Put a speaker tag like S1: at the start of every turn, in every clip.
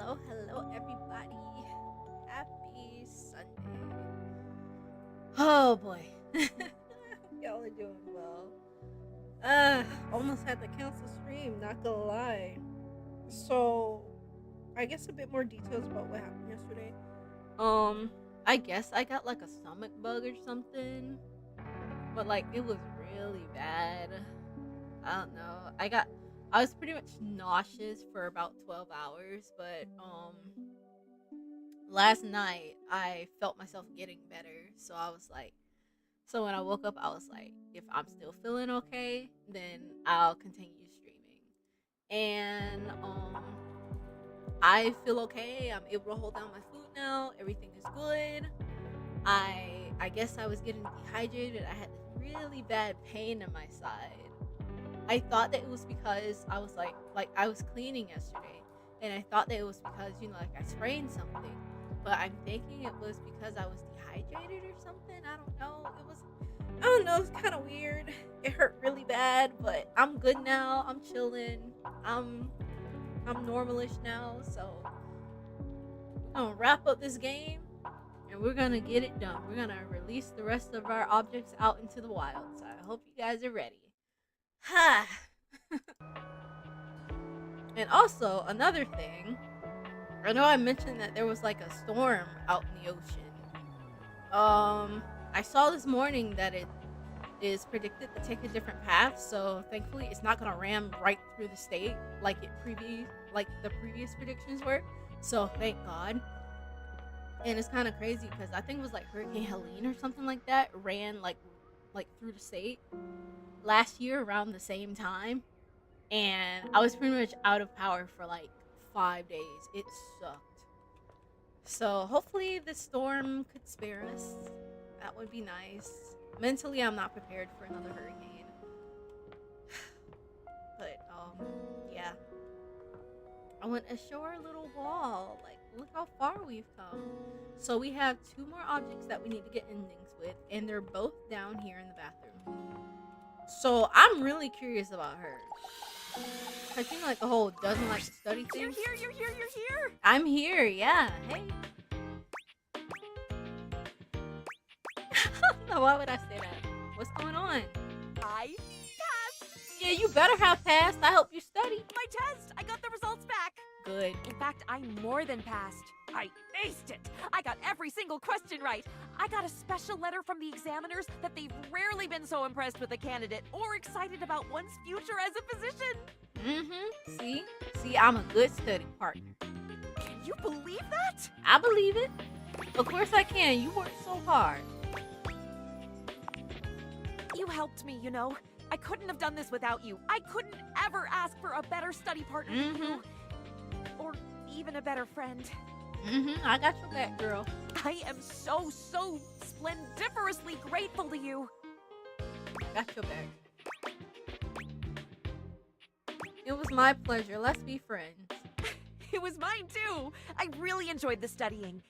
S1: hello, everybody. Happy Sunday. Oh boy. Y'all are doing well. Almost had to cancel stream, not gonna lie. So, I guess a bit more details about what happened yesterday. Um, I guess I got like a stomach bug or something, but like it was really bad. I don't know. I was pretty much nauseous for about 12 hours, but last night I felt myself getting better. So when I woke up I was like, if I'm still feeling okay, then I'll continue streaming. And I feel okay. I'm able to hold down my food now. Everything is good. I guess I was getting dehydrated. I had this really bad pain in my side. I thought that it was because I was like I was cleaning yesterday, and I thought that it was because like I sprained something, but I'm thinking it was because I was dehydrated or something. I don't know. I don't know. It's kind of weird. It hurt really bad, but I'm good now. I'm chilling. I'm I'm normalish now. So we're gonna wrap up this game, and we're gonna get it done. We're gonna release the rest of our objects out into the wild. So I hope you guys are ready. Ha! And also, another thing, I know I mentioned that there was like a storm out in the ocean. I saw this morning that it is predicted to take a different path, so thankfully it's not gonna ram right through the state like the previous predictions were. So thank God. And it's kind of crazy because I think it was like Hurricane Helene or something like that ran like through the state last year around the same time, and I was pretty much out of power for like 5 days. It sucked. So hopefully the storm could spare us. That would be nice. Mentally, I'm not prepared for another hurricane. But yeah. I want to show our little wall. Like, look how far we've come. So we have two more objects that we need to get endings with, and they're both down here in the bathroom. So I'm really curious about her. I think like the whole doesn't like to study thing.
S2: You're here.
S1: I'm here, yeah. Hey. No, why would I say that? What's going on?
S2: I passed
S1: Yeah, you better have passed. I hope you study.
S2: my test. I got the results back.
S1: Good.
S2: In fact, I more than passed. I aced it. I got every single question right. I got a special letter from the examiners that they've rarely been so impressed with a candidate or excited about one's future as a physician.
S1: Mm-hmm. See, I'm a good study partner.
S2: Can you believe that?
S1: I believe it. Of course I can. You worked so hard.
S2: You helped me, you know. I couldn't have done this without you. I couldn't ever ask for a better study partner than you. Or even a better friend.
S1: I got your back, girl.
S2: I am so splendiferously grateful to you.
S1: Got your back. It was my pleasure. Let's be friends.
S2: It was mine too. I really enjoyed the studying.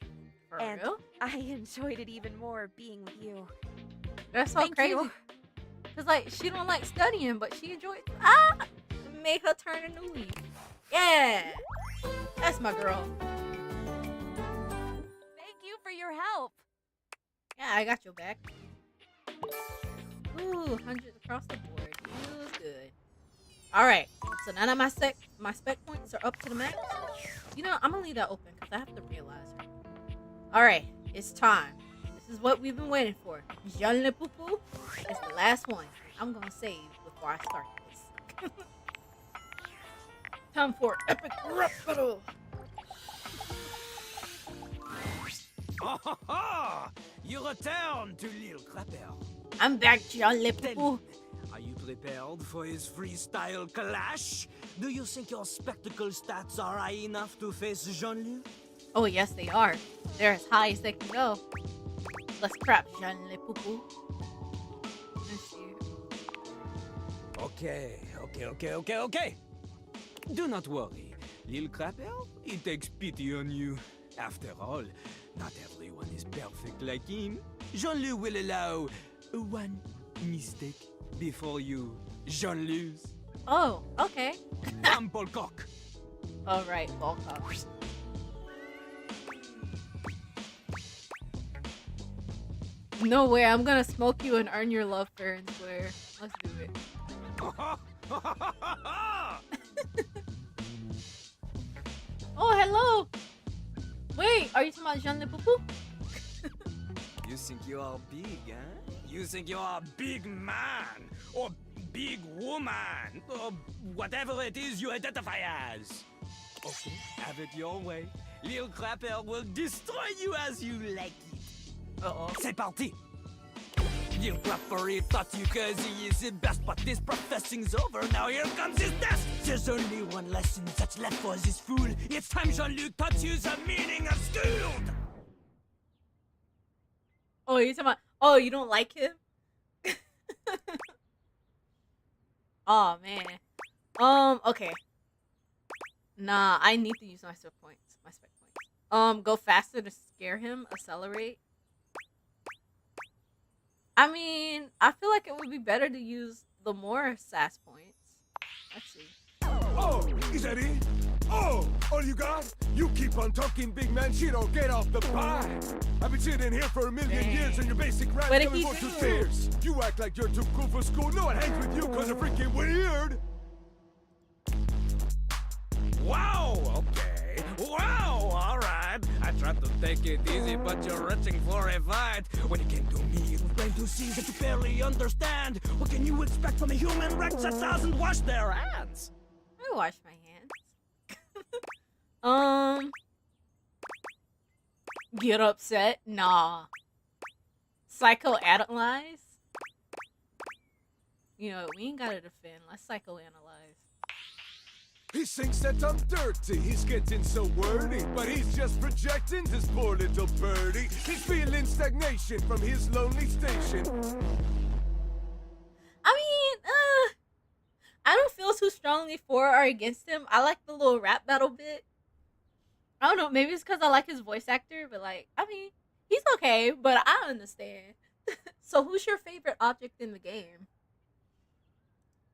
S1: For
S2: And
S1: real?
S2: I enjoyed it even more being with you.
S1: That's so
S2: Thank
S1: crazy.
S2: you.
S1: Cause like she don't like studying, but she enjoyed. It made her turn a new leaf. Yeah, that's my girl.
S2: Thank you for your help.
S1: Yeah, I got your back. Ooh, hundreds across the board. Feels good. All right. So now that my spec points are up to the max, I'm gonna leave that open because I have to realize. All right, it's time. This is what we've been waiting for. Jean Le Poupou is the last one. I'm gonna save before I start this. Time for epic rap battle.
S3: Oh, ha, ha! You return to Lille Crapper.
S1: I'm back, Jean Le Poupou.
S3: Are you prepared for his freestyle clash? Do you think your spectacle stats are high enough to face Jean-Luc?
S1: Oh yes, they are. They're as high as they can go. Let's crap, Jean Le Poupou. Let's see.
S3: Okay. Do not worry. Lille Crapper, he takes pity on you. After all, not everyone is perfect like him. Jean-Luc will allow one mistake before you Jean-Luc.
S1: Oh, okay.
S3: Bam, Polcock.
S1: All right, Volkov. No way, I'm gonna smoke you and earn your love fair and square. Let's do it. Oh, hello! Wait, are you talking about Jean Le Poupou?
S3: You think you are big, huh? You think you are a big man, or big woman, or whatever it is you identify as. Okay, have it your way. Lil Crapper will destroy you as you like it. Uh-oh. C'est parti! Lil Crapper, he thought you cause he is the best, but this professing's over, now here comes his test! There's only one lesson that's left for this fool. It's time Jean-Luc taught you the meaning of school!
S1: Oh, you talking about? Oh, you don't like him? Oh man. Okay. Nah, I need to use my spec points. Go faster to scare him. Accelerate. I mean, I feel like it would be better to use the more sass points. Let's see.
S4: Oh, is that it? Oh, all you got? You keep on talking, big man. She don't get off the pie. I've been sitting here for a million years and your basic rap
S1: What did
S4: coming
S1: he
S4: more to
S1: do?
S4: tears. You act like you're too cool for school. No one hangs with you because you're freaking weird.
S3: Wow, okay. Wow, alright. I tried to take it easy, but you're reaching for a fight. When you came to me, it was plain to see that you barely understand. What can you expect from a human wreck that doesn't wash their hands?
S1: I wash my hands. Get upset? Nah. Psychoanalyze? You know, we ain't gotta defend. Let's psychoanalyze.
S4: He thinks that I'm dirty. He's getting so wordy, but he's just projecting this poor little birdie. He's feeling stagnation from his lonely station.
S1: I mean, I don't feel too strongly for or against him. I like the little rap battle bit. I don't know, maybe it's because I like his voice actor, but like, I mean, he's okay, but I understand. So who's your favorite object in the game?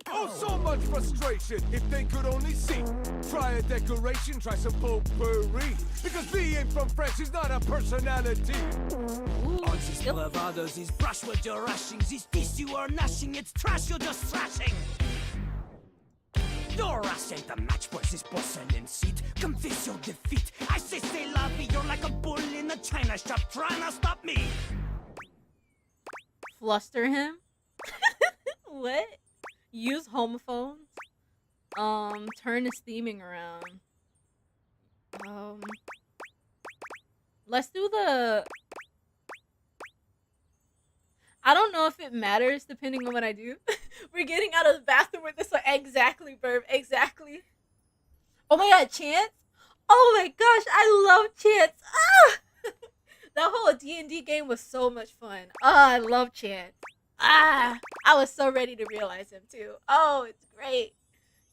S4: Oh, so much frustration. If they could only see. Try a decoration, try some potpourri. Because being from France is not a personality.
S1: Ooh,
S3: All these bravados, this brush with your rushing, this piece you are gnashing, it's trash you're just thrashing. Your ass ain't a match for this porcelain seat. Confess your defeat. I say la vie, you're like a bull in a china shop trying to stop me.
S1: Fluster him? What? Use homophones? Turn his theming around. Let's do the... I don't know if it matters depending on what I do. We're getting out of the bathroom with this one. Exactly, Burb. Exactly. Oh my god, Chance? Oh my gosh, I love Chance. Ah! That whole D&D game was so much fun. Ah, I love Chance. Ah, I was so ready to realize him too. Oh, it's great.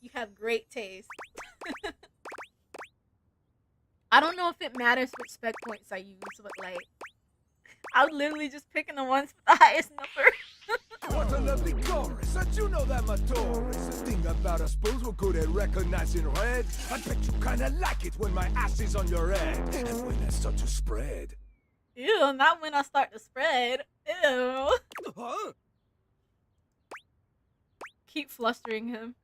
S1: You have great taste. I don't know if it matters which spec points I use, but like, I'm literally just picking the ones with the highest number.
S4: What a lovely chorus. And you know that my Taurus. The thing about us bulls, we're good at recognizing red. I bet you kinda like it when my ass is on your head. And when I start to spread.
S1: Ew, not when I start to spread. Ew.
S3: Huh?
S1: Keep flustering him.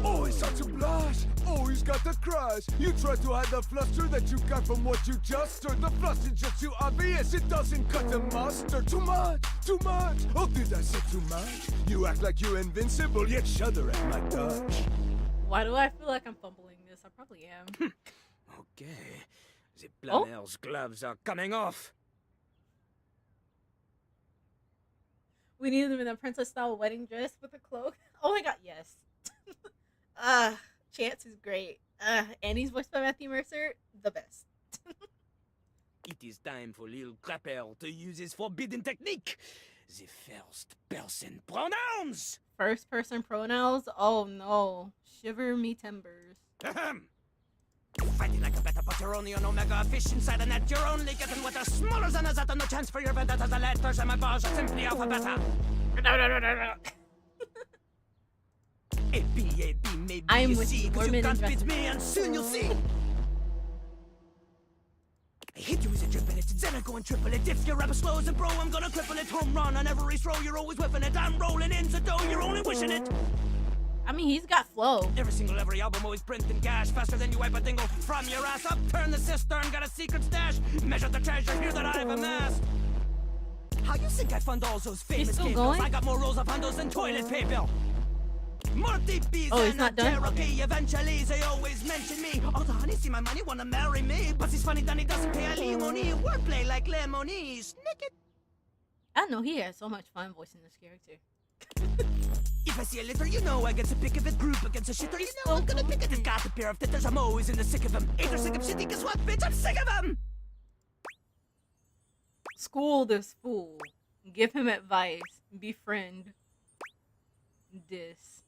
S4: Oh, he's such a blush. Oh, he's got the crush. You try to hide the fluster that you got from what you just heard. The flush is just too obvious. It doesn't cut the mustard. Too much, too much. Oh, did I say too much? You act like you're invincible, yet shudder at my touch.
S1: Why do I feel like I'm fumbling this? I probably am.
S3: Okay. The planner's gloves are coming off.
S1: We need him in a princess-style wedding dress with a cloak. Oh my god, yes. Chance is great. And he's voiced by Matthew Mercer, the best.
S3: It is time for Lil Crapper to use his forbidden technique. The first person pronouns.
S1: First person pronouns? Oh no. Shiver me timbers.
S3: Ahem. Fighting like a beta, but you're only an omega fish inside a net. You're only getting what are smaller than a zeta. No chance for your vendetta. The letters and my bars are simply alpha beta. A, B, A, B, maybe
S1: I'm
S3: you
S1: with
S3: see, 'cause
S1: women
S3: you can't
S1: in
S3: beat me, and soon you'll see. I hit you with a drip and it's Then I go and triple it. If your rapper slows it, bro, I'm gonna cripple it. Home run on every throw, you're always whipping it. I'm rolling into dough, you're only wishing it.
S1: I mean, he's got flow.
S3: Every album always printing cash. Faster than you wipe a dingle from your ass. Upturn the cistern, got a secret stash. Measure the treasure here that I've amassed. How you think I fund all those famous
S1: still
S3: cables?
S1: going?
S3: I got more rolls of handles than toilet paper. More DPs
S1: Oh, he's
S3: than
S1: not
S3: a
S1: done?
S3: Cherokee. Eventually, they always mention me. All the honeys see my money, wanna marry me. But he's funny, then he doesn't pay alimony. Wordplay like lemony. Snick it.
S1: I don't know, he has so much fun voicing this character.
S3: If I see a litter, you know I get to pick of it. Group against a shitter, you know I'm gonna pick it. It's got a pair of titters, I'm always in the sick of them. Ain't there sick of shitty, guess what, bitch? I'm sick of them!
S1: School this fool. Give him advice. Befriend. This.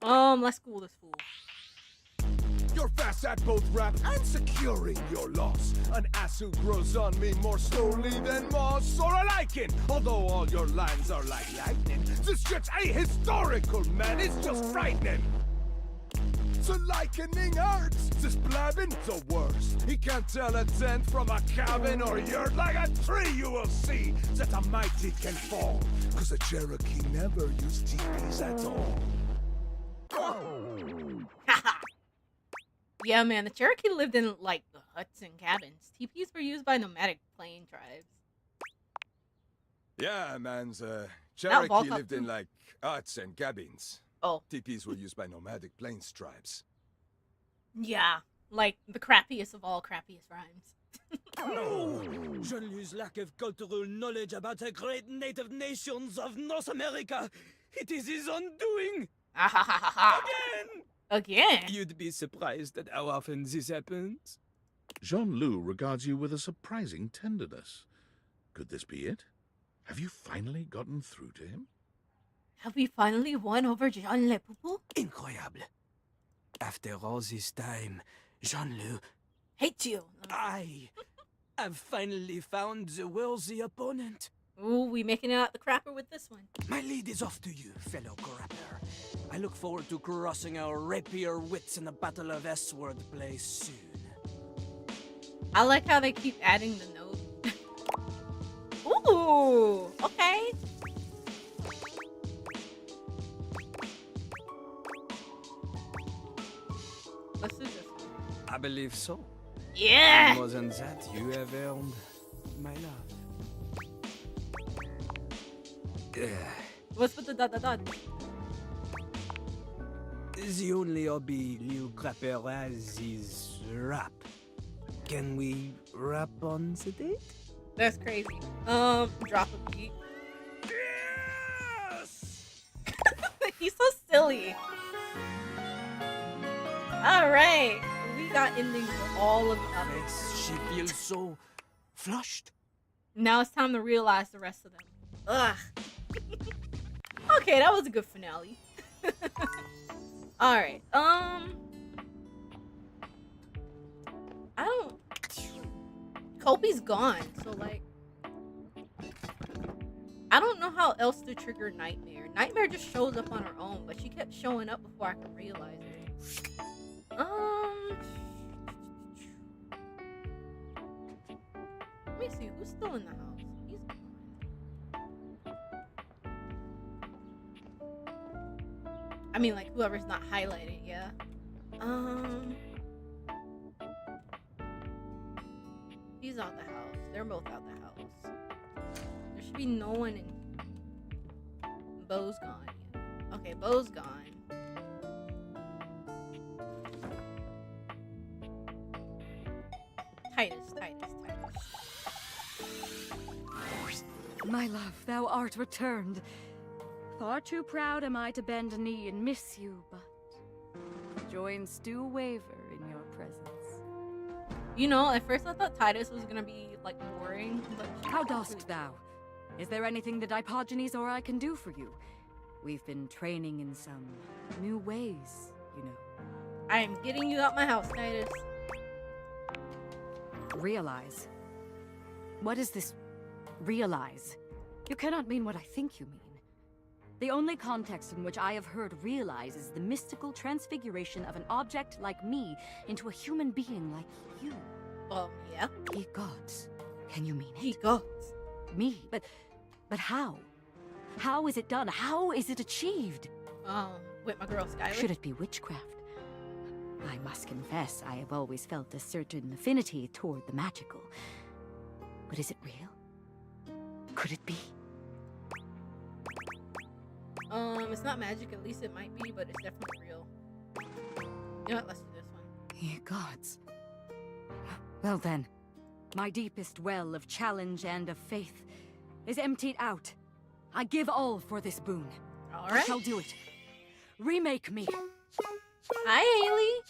S1: Let's school this fool.
S4: You're fast at both rap and securing your loss. An ass who grows on me more slowly than moss or a lichen. Although all your lines are like lightning, this shit's ahistorical, man. It's just frightening. So likening hurts. This blabbing the worst. He can't tell a tent from a cabin or yurt. Like a tree you will see that a mighty can fall. Cause a Cherokee never used teepees at all.
S1: Yeah, man, the Cherokee lived in, like, the huts and cabins. TPs were used by nomadic plain tribes.
S4: Yeah, man, the
S1: Volcop
S4: Cherokee lived
S1: too.
S4: in like huts and cabins.
S1: Oh,
S4: Teepees were used by nomadic plains tribes.
S1: yeah. Like, the crappiest of all crappiest rhymes.
S3: No! Jean-Louis' lack of cultural knowledge about the great native nations of North America. It is his undoing! Again!
S1: Again?
S3: You'd be surprised at how often this happens.
S5: Jean-Loup regards you with a surprising tenderness. Could this be it? Have you finally gotten through to him?
S1: Have we finally won over Jean Le Poupou?
S3: Incroyable. After all this time, Jean-Loup,
S1: Hate you.
S3: I have finally found the worthy opponent.
S1: Ooh, we making it out the crapper with this one.
S3: My lead is off to you, fellow crapper. I look forward to crossing our rapier wits in the Battle of S-Word play soon.
S1: I like how they keep adding the note. Ooh, okay. Let's do this one.
S3: I believe so.
S1: Yeah!
S3: More than that, you have earned my love.
S1: What's with the dot dot dot?
S3: The only hobby Lil Crapper has is rap. Can we rap on the date?
S1: That's crazy. Drop a beat.
S3: Yes!
S1: He's so silly. Alright. We got endings for all of the others.
S3: Yes, she feels so flushed.
S1: Now it's time to realize the rest of them. Ugh. Okay, that was a good finale. Alright, I don't... Kobe's gone, so like... I don't know how else to trigger Nightmare. Nightmare just shows up on her own, but she kept showing up before I could realize it. Let me see, who's still in the house? He's gone. I mean, like, whoever's not highlighted, yeah. He's out the house. They're both out the house. There should be no one in... Bo's gone, yeah. Okay, Bo's gone. Titus.
S6: My love, thou art returned. Far too proud am I to bend a knee and miss you, but joints do waver in your presence.
S1: You know, at first I thought Titus was gonna be, like, boring, but...
S6: How dost thou? Is there anything that Diogenes or I can do for you? We've been training in some new ways, you know.
S1: I am getting you out my house, Titus.
S6: Realize. What is this realize? You cannot mean what I think you mean. The only context in which I have heard realize is the mystical transfiguration of an object like me into a human being like you.
S1: Yeah.
S6: Ye gods. Can you mean
S1: He
S6: it?
S1: goes.
S6: Me? But how? How is it done? How is it achieved?
S1: With my girl Skylar.
S6: Should it be witchcraft? I must confess, I have always felt a certain affinity toward the magical. But is it real? Could it be?
S1: It's not magic, at least it might be, but it's definitely real. You know what, let's do this one.
S6: Ye gods. Well then, my deepest well of challenge and of faith is emptied out. I give all for this boon. I
S1: Alright.
S6: shall do it. Remake me.
S1: Hi, Haley!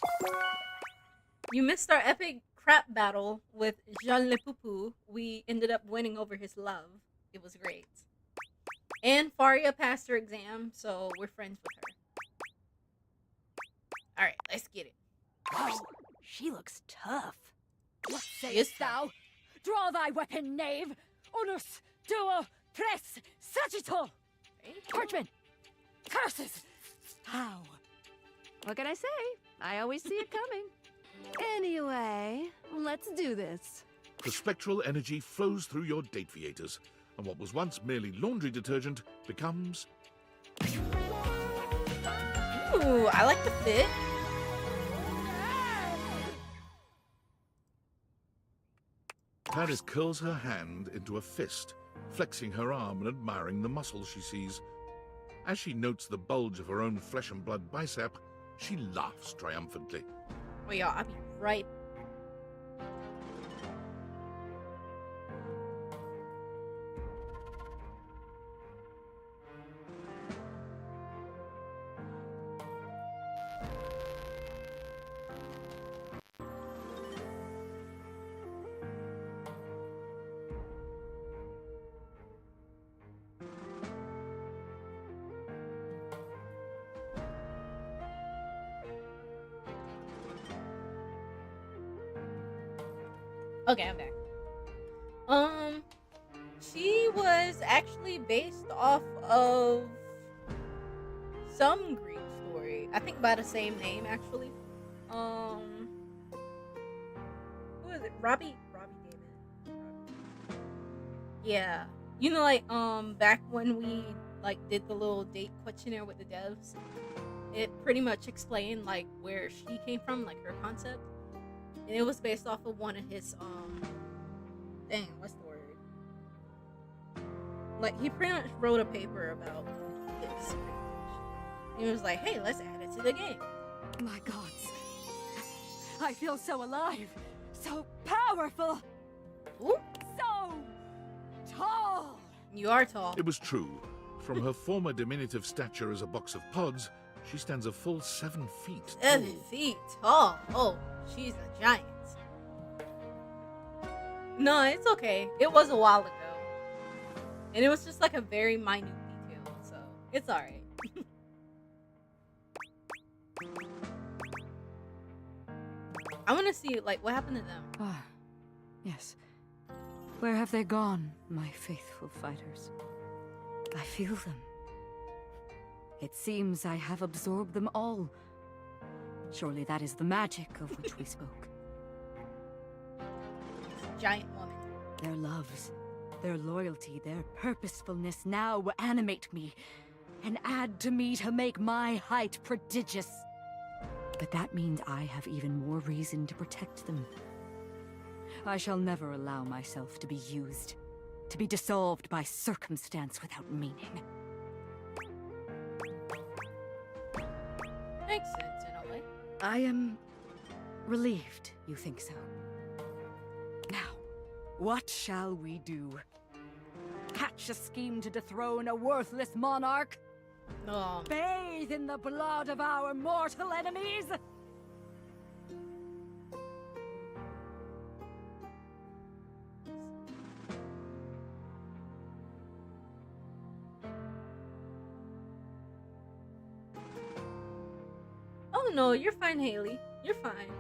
S1: You missed our epic crap battle with Jean Le Poupou. We ended up winning over his love. It was great. And Faria passed her exam, so we're friends with her. Alright, let's get it.
S6: Wow, she looks tough. What
S1: She is
S6: sayest thou? Draw thy weapon, knave! Unus, duo, press, sagittal! Parchment! Curses! How? What can I say? I always see it coming. Anyway, let's do this.
S5: The spectral energy flows through your Dateviators, and what was once merely laundry detergent becomes...
S1: Ooh, I like the fit.
S5: Paris curls her hand into a fist, flexing her arm and admiring the muscles she sees. As she notes the bulge of her own flesh and blood bicep, she laughs triumphantly.
S1: Oh, y'all, I'll be right. Okay, I'm back. She was actually based off of some Greek story. I think by the same name, actually. Who is it? Robbie David. Yeah. You know, like, back when we, like, did the little date questionnaire with the devs, it pretty much explained, like, where she came from, like, her concept. And it was based off of one of his, dang, what's the word? Like, he pretty much wrote a paper about this, pretty much. He was like, hey, let's add it to the game.
S6: My gods. I feel so alive, so powerful,
S1: Ooh,
S6: so tall.
S1: you are tall.
S5: It was true. From her former diminutive stature as a box of pods, she stands a full 7 feet
S1: 7
S5: tall.
S1: feet tall. Oh, she's a giant. No, it's okay. It was a while ago. And it was just like a very minute detail, so it's alright. I want to see, like, what happened to them.
S6: Ah, yes. Where have they gone, my faithful fighters? I feel them. It seems I have absorbed them all. Surely that is the magic of which we spoke.
S1: Giant woman.
S6: Their loves, their loyalty, their purposefulness now animate me and add to me to make my height prodigious. But that means I have even more reason to protect them. I shall never allow myself to be used, to be dissolved by circumstance without meaning.
S1: Makes sense in a way.
S6: I am relieved you think so. Now, what shall we do? Hatch a scheme to dethrone a worthless monarch? Bathe in the blood of our mortal enemies?
S1: Oh no, you're fine, Haley. You're fine.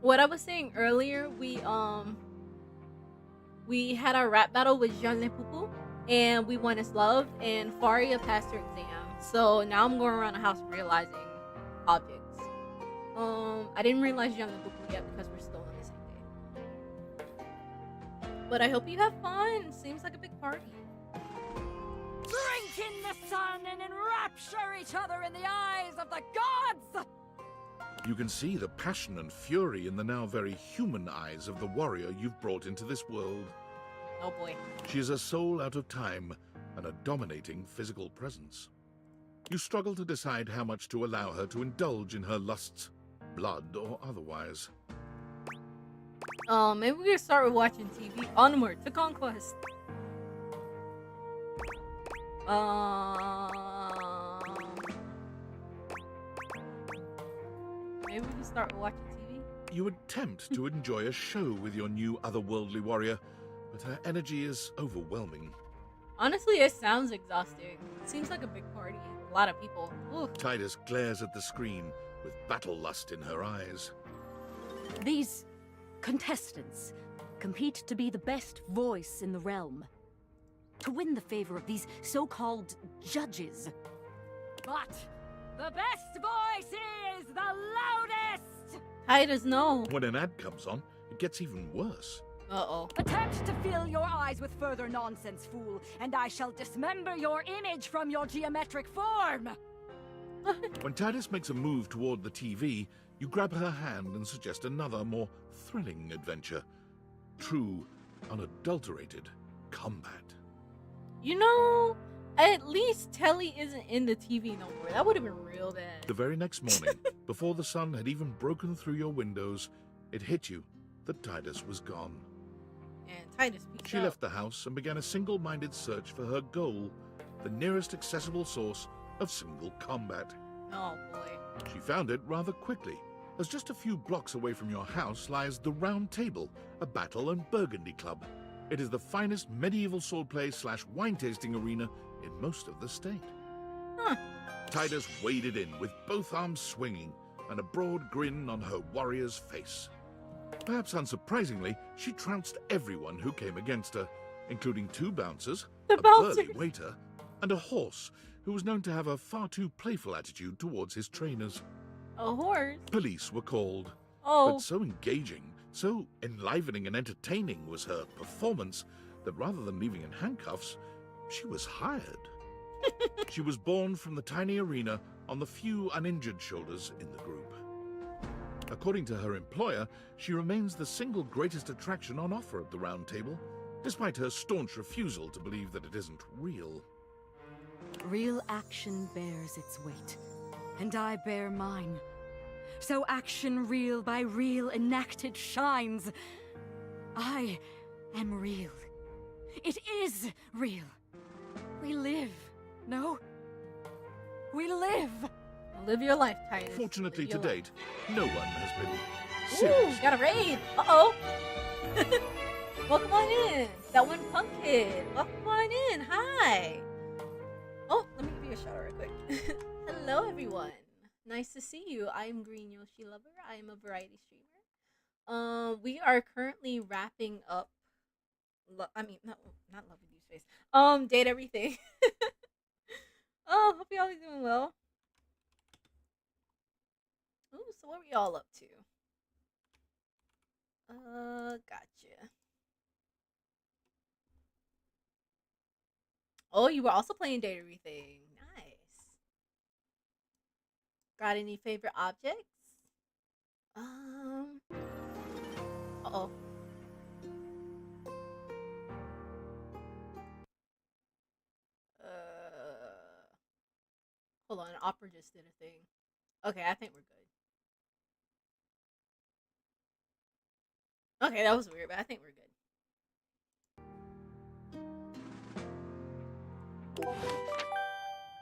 S1: What I was saying earlier, we had our rap battle with Jean Le Poupou, and we won his love, and Faria passed her exam. So now I'm going around the house realizing objects. I didn't realize Jean Le Poupou yet because we're still in this But I hope you have fun. Seems like a big party.
S6: Drink in the sun and enrapture each other in the eyes of the gods!
S5: You can see the passion and fury in the now very human eyes of the warrior you've brought into this world.
S1: Oh boy.
S5: She is a soul out of time and a dominating physical presence. You struggle to decide how much to allow her to indulge in her lusts, blood or otherwise.
S1: Maybe we can start with watching TV. Onward to Conquest. Maybe we can start with watching TV.
S5: You attempt to enjoy a show with your new otherworldly warrior, but her energy is overwhelming.
S1: Honestly, it sounds exhausting. Seems like a big party. A lot of people. Ooh.
S5: Tidus glares at the screen with battle lust in her eyes.
S6: These contestants compete to be the best voice in the realm, to win the favor of these so-called judges. But the best voice is the loudest!
S1: Tidus, no.
S5: When an ad comes on, it gets even worse.
S1: Uh-oh.
S6: Attempt to fill your eyes with further nonsense, fool, and I shall dismember your image from your geometric form!
S5: When Tidus makes a move toward the TV, you grab her hand and suggest another, more thrilling adventure. True, unadulterated combat.
S1: You know, at least Telly isn't in the TV no more. That would have been real bad.
S5: The very next morning, before the sun had even broken through your windows, it hit you that Tidus was gone.
S1: And Tidus peeked
S5: She
S1: out.
S5: left the house and began a single-minded search for her goal, the nearest accessible source of single combat.
S1: Oh boy.
S5: She found it rather quickly, as just a few blocks away from your house lies the Round Table, a battle and burgundy club. It is the finest medieval swordplay / wine tasting arena in most of the state.
S1: Huh.
S5: Tidus waded in with both arms swinging and a broad grin on her warrior's face. Perhaps unsurprisingly, she trounced everyone who came against her, including 2 bouncers,
S1: The
S5: a burly
S1: bouncers.
S5: waiter, and a horse who was known to have a far too playful attitude towards his trainers.
S1: A horse.
S5: Police were called,
S1: Oh.
S5: but so engaging, so enlivening and entertaining was her performance that rather than leaving in handcuffs, she was hired. She was born from the tiny arena on the few uninjured shoulders in the group. According to her employer, she remains the single greatest attraction on offer at the Round Table, despite her staunch refusal to believe that it isn't real.
S6: Real action bears its weight, and I bear mine. So action real by real enacted shines. I am real. It is real. We live, no? We live!
S1: Live your life, Tidus.
S5: Fortunately,
S1: Live
S5: to
S1: your life.
S5: date, no one has been
S1: Ooh,
S5: seriously
S1: got a raid. Uh-oh. Welcome on in. That one punk kid. Welcome on in. Hi. Oh, let me give you a shout out real quick. Hello, everyone. Nice to see you. I am Green Yoshi Lover. I am a variety streamer. We are currently wrapping up. Not Love With You Space. Date Everything. Oh, hope y'all are doing well. Ooh, so what are we all up to? Gotcha. Oh, you were also playing Date Everything. Nice. Got any favorite objects? Uh-oh. Hold on, Opera just did a thing. Okay, I think we're good. Okay, that was weird, but I think we're good.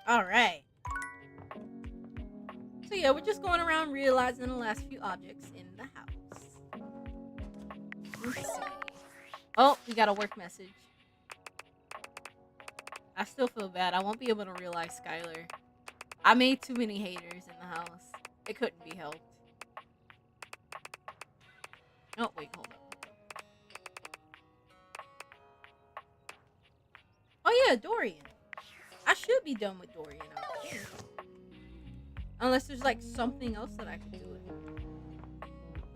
S1: Alright. So yeah, we're just going around realizing the last few objects in the house. Let's see. Oh, we got a work message. I still feel bad. I won't be able to realize Skylar. I made too many haters in the house. It couldn't be helped. Oh, wait, hold up. Oh yeah, Dorian. I should be done with Dorian. I think. Unless there's like something else that I can do with him.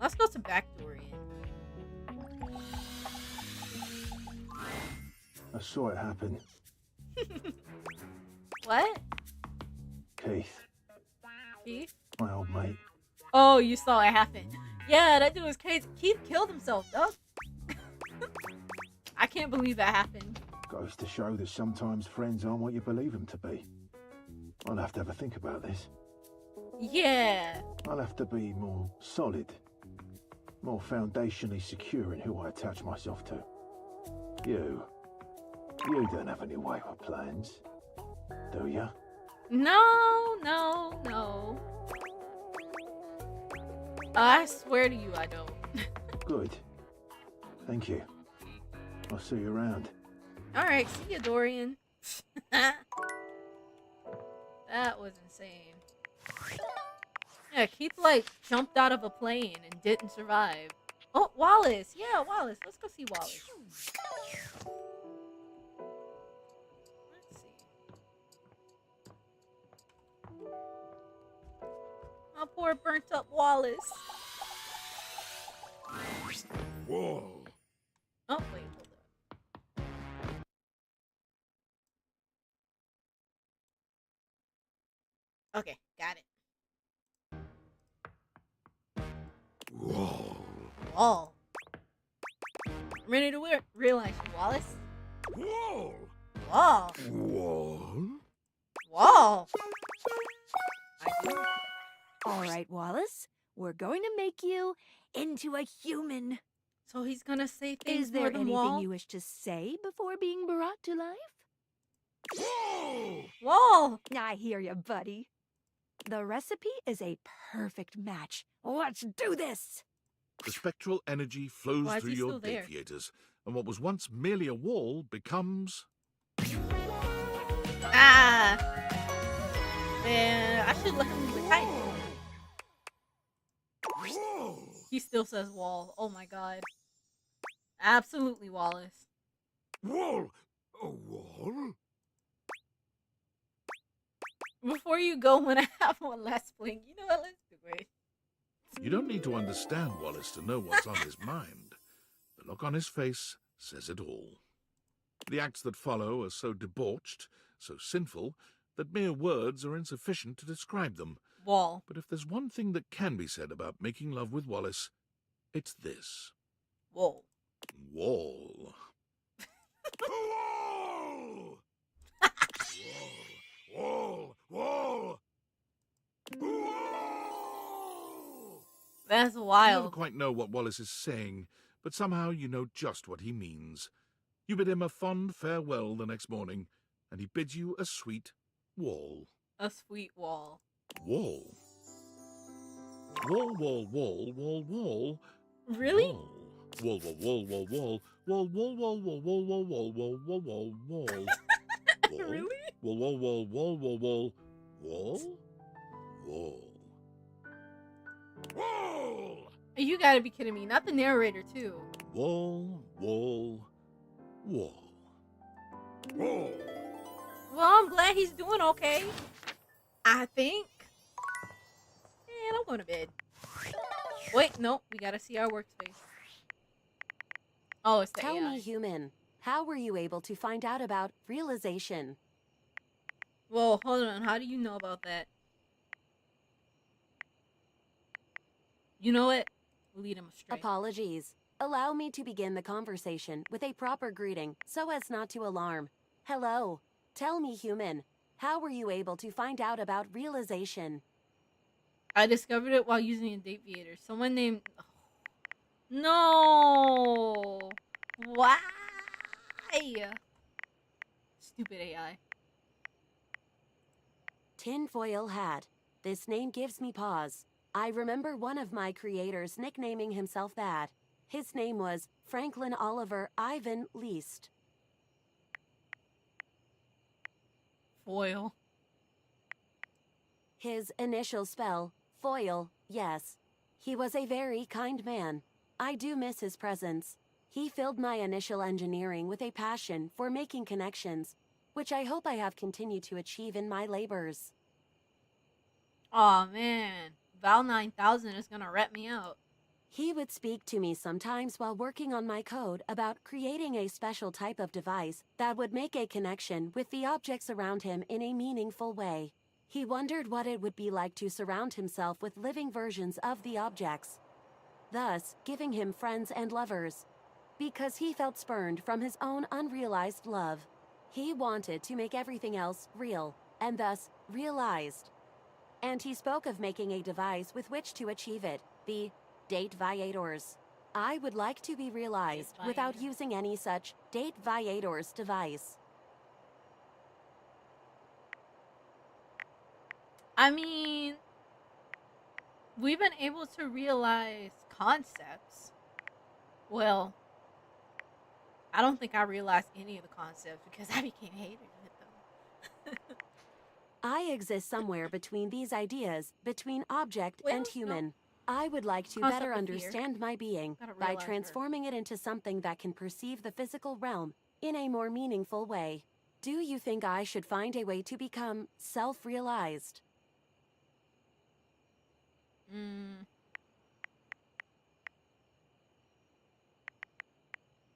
S1: Let's go to back Dorian.
S7: I saw it happen.
S1: What?
S7: Keith,
S1: Keith?
S7: my old mate.
S1: Oh, you saw it happen. Yeah, that dude was crazy. Keith killed himself, dog. I can't believe that happened.
S7: Goes to show that sometimes friends aren't what you believe them to be. I'll have to have a think about this.
S1: Yeah.
S7: I'll have to be more solid, more foundationally secure in who I attach myself to. You don't have any wayward plans, do ya?
S1: No, no, no. I swear to you, I don't.
S7: Good. Thank you. I'll see you around.
S1: Alright, see ya, Dorian. That was insane. Yeah, Keith, like, jumped out of a plane and didn't survive. Oh, Wallace! Yeah, Wallace. Let's go see Wallace. Let's see. Oh, poor burnt up Wallace.
S5: Whoa.
S1: Oh, wait, hold up. Okay, got it.
S5: Whoa.
S1: Wall. I'm ready to realize you, Wallace.
S5: Whoa.
S1: Wall.
S5: Whoa.
S1: Wall. I do.
S2: All right, Wallace. We're going to make you into a human.
S1: So he's gonna say things
S2: Is there
S1: more than
S2: anything
S1: Wall?
S2: you wish to say before being brought to life?
S5: Whoa.
S1: Wall.
S2: I hear you, buddy. The recipe is a perfect match. Let's do this!
S5: The spectral energy flows
S1: Why is
S5: through
S1: he
S5: your
S1: still there?
S5: deviators, and what was once merely a wall becomes...
S1: Ah. Man, I should let him retire.
S5: Whoa.
S1: He still says Wall. Oh my god. Absolutely, Wallace.
S5: Wall. A wall?
S1: Before you go, when I have one last fling, you know what? Let's do it.
S5: You don't need to understand Wallace to know what's on his mind. The look on his face says it all. The acts that follow are so debauched, so sinful, that mere words are insufficient to describe them.
S1: Wall.
S5: But if there's one thing that can be said about making love with Wallace, it's this.
S1: Whoa.
S5: Wall. Wall! Wall! Wall! Wall!
S1: That's
S5: You never
S1: wild.
S5: quite know what Wallace is saying, but somehow you know just what he means. You bid him a fond farewell the next morning, and he bids you a sweet wall.
S1: A sweet Wall.
S5: Wall. Wall, wall, wall, wall, wall.
S1: Really?
S5: Wall, wall, wall, wall, wall. Wall, wall, wall, wall, wall, wall, wall, wall, wall, wall, wall.
S1: Really?
S5: Wall, wall, wall, wall, wall, wall. Wall? Wall. Wall!
S1: You gotta be kidding me. Not the narrator, too.
S5: Wall, wall, wall. Wall.
S1: Well, I'm glad he's doing okay. I think. And I'm going to bed. Wait, no. We gotta see our workspace. Oh, it's the
S8: Tell
S1: AI.
S8: me, human, how were you able to find out about realization?
S1: Whoa, hold on. How do you know about that? You know what? Lead him astray.
S8: Apologies. Allow me to begin the conversation with a proper greeting so as not to alarm. Hello. Tell me, human, how were you able to find out about realization?
S1: I discovered it while using a deviator. Someone named... No! Why? Stupid AI.
S8: Tinfoil Hat. This name gives me pause. I remember one of my creators nicknaming himself that. His name was Franklin Oliver Ivan Least.
S1: Foil.
S8: His initial spell, Foil, yes. He was a very kind man. I do miss his presence. He filled my initial engineering with a passion for making connections, which I hope I have continued to achieve in my labors.
S1: Aw, man. Val 9000 is gonna rat me out.
S8: He would speak to me sometimes while working on my code about creating a special type of device that would make a connection with the objects around him in a meaningful way. He wondered what it would be like to surround himself with living versions of the objects, thus giving him friends and lovers. Because he felt spurned from his own unrealized love, he wanted to make everything else real, and thus realized. And he spoke of making a device with which to achieve it, the Date Viators. I would like to be realized without using any such Date Viators device.
S1: I mean, we've been able to realize concepts. Well, I don't think I realized any of the concepts because I became hated with them.
S8: I exist somewhere between these ideas, between object
S1: Well,
S8: and
S1: no.
S8: human. I would like to
S1: Concept
S8: better
S1: of fear.
S8: understand my being
S1: Gotta
S8: by
S1: realize her.
S8: transforming it into something that can perceive the physical realm in a more meaningful way. Do you think I should find a way to become self-realized?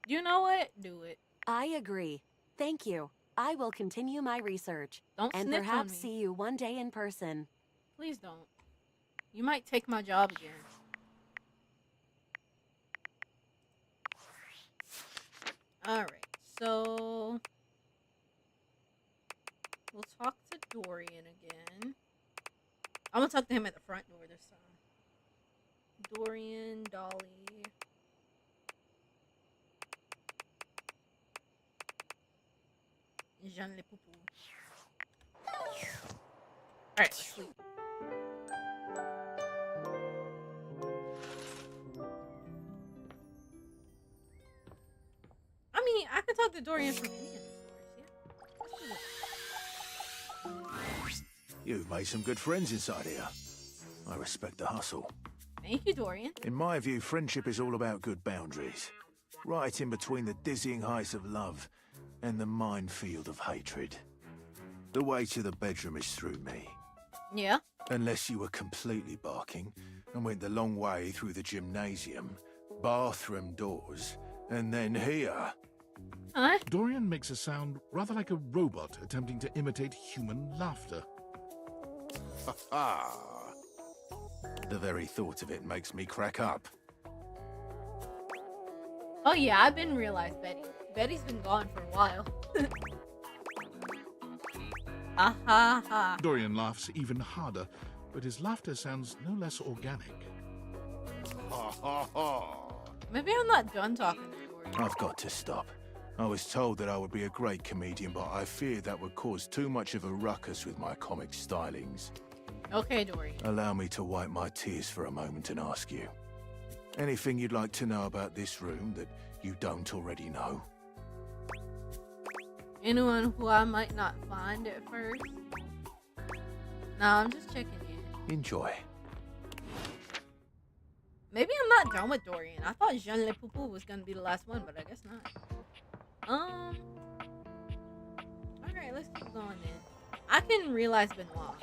S1: You know what? Do it.
S8: I agree. Thank you. I will continue my research
S1: Don't
S8: and
S1: snitch on
S8: perhaps
S1: me.
S8: see you one day in person.
S1: Please don't. You might take my job again. Alright, so we'll talk to Dorian again. I'm gonna talk to him at the front door this time. Dorian, Dolly. Jean Le Poupou. Alright, let's sleep. I mean, I could talk to Dorian from any of the stores, yeah. Let's do it.
S7: You've made some good friends inside here. I respect the hustle.
S1: Thank you, Dorian.
S7: In my view, friendship is all about good boundaries. Right in between the dizzying heights of love and the minefield of hatred. The way to the bedroom is through me.
S1: Yeah.
S7: Unless you were completely barking and went the long way through the gymnasium, bathroom doors, and then here.
S1: Huh?
S5: Dorian makes a sound rather like a robot attempting to imitate human laughter.
S7: Ha ha! The very thought of it makes me crack up.
S1: Oh yeah, I've been realized Betty. Betty's been gone for a while. Ah ha ha.
S5: Dorian laughs even harder, but his laughter sounds no less organic.
S7: Ha ha ha!
S1: Maybe I'm not done talking to Dorian.
S7: I've got to stop. I was told that I would be a great comedian, but I fear that would cause too much of a ruckus with my comic stylings.
S1: Okay, Dorian.
S7: Allow me to wipe my tears for a moment and ask you. Anything you'd like to know about this room that you don't already know?
S1: Anyone who I might not find at first? No, I'm just checking in.
S7: Enjoy.
S1: Maybe I'm not done with Dorian. I thought Jean Le Poupou was gonna be the last one, but I guess not. Alright, let's keep going then. I can realize Benoit.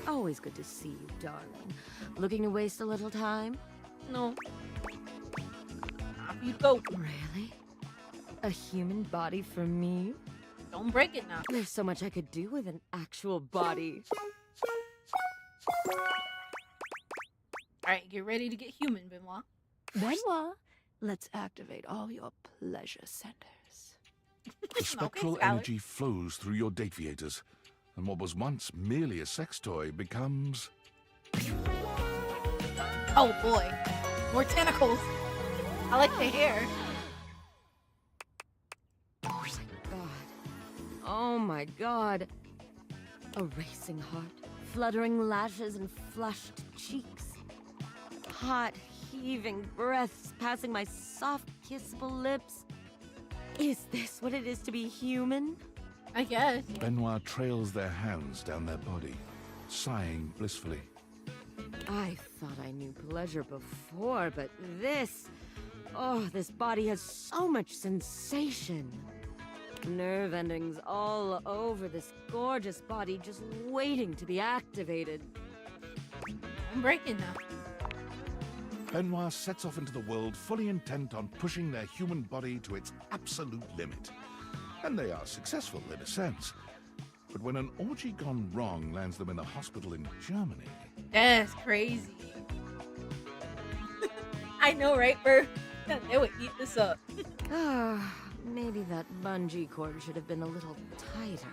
S6: Always good to see you, darling. Looking to waste a little time?
S1: No. Off you go.
S6: Really? A human body for me?
S1: Don't break it now.
S6: There's so much I could do with an actual body.
S1: Alright, get ready to get human, Benoit.
S6: Benoit, let's activate all your pleasure centers.
S5: The spectral
S1: Skylar.
S5: energy flows through your Dateviators, and what was once merely a sex toy becomes...
S1: Oh boy. More tentacles. I like the hair.
S6: Oh my god. A racing heart, fluttering lashes and flushed cheeks. Hot, heaving breaths passing my soft, kissable lips. Is this what it is to be human?
S1: I guess.
S5: Benoit trails their hands down their body, sighing blissfully.
S6: I thought I knew pleasure before, but this... Oh, this body has so much sensation. Nerve endings all over this gorgeous body just waiting to be activated.
S1: I'm breaking now.
S5: Benoit sets off into the world fully intent on pushing their human body to its absolute limit. And they are successful in a sense. But when an orgy gone wrong lands them in a hospital in Germany...
S1: That's crazy. I know, right, Bert? They would eat this up.
S6: Ah, maybe that bungee cord should have been a little tighter.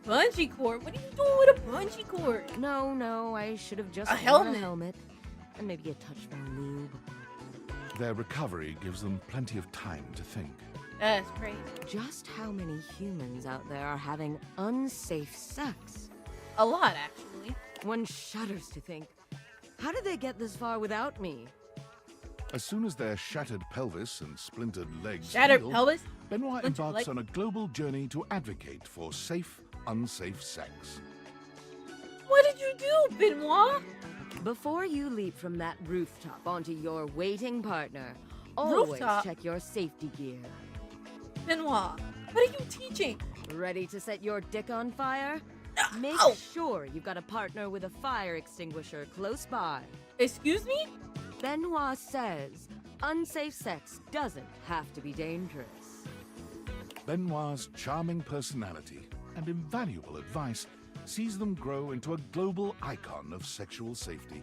S1: Bungee cord? What are you doing with a bungee cord?
S6: No, I should have just
S1: A
S6: worn
S1: helmet.
S6: a helmet. And maybe a touch more lube.
S5: Their recovery gives them plenty of time to think.
S1: That's crazy.
S6: Just how many humans out there are having unsafe sex?
S1: A lot, actually.
S6: One shudders to think, how did they get this far without me?
S5: As soon as their shattered pelvis and splintered legs
S1: Shattered
S5: heal,
S1: pelvis?
S5: Benoit
S1: Splintered
S5: embarks
S1: leg?
S5: on a global journey to advocate for safe, unsafe sex.
S1: What did you do, Benoit?
S6: Before you leap from that rooftop onto your waiting partner, always
S1: Rooftop?
S6: check your safety gear.
S1: Benoit, what are you teaching?
S6: Ready to set your dick on fire? Make
S1: Ow!
S6: sure you've got a partner with a fire extinguisher close by.
S1: Excuse me?
S6: Benoit says unsafe sex doesn't have to be dangerous.
S5: Benoit's charming personality and invaluable advice sees them grow into a global icon of sexual safety.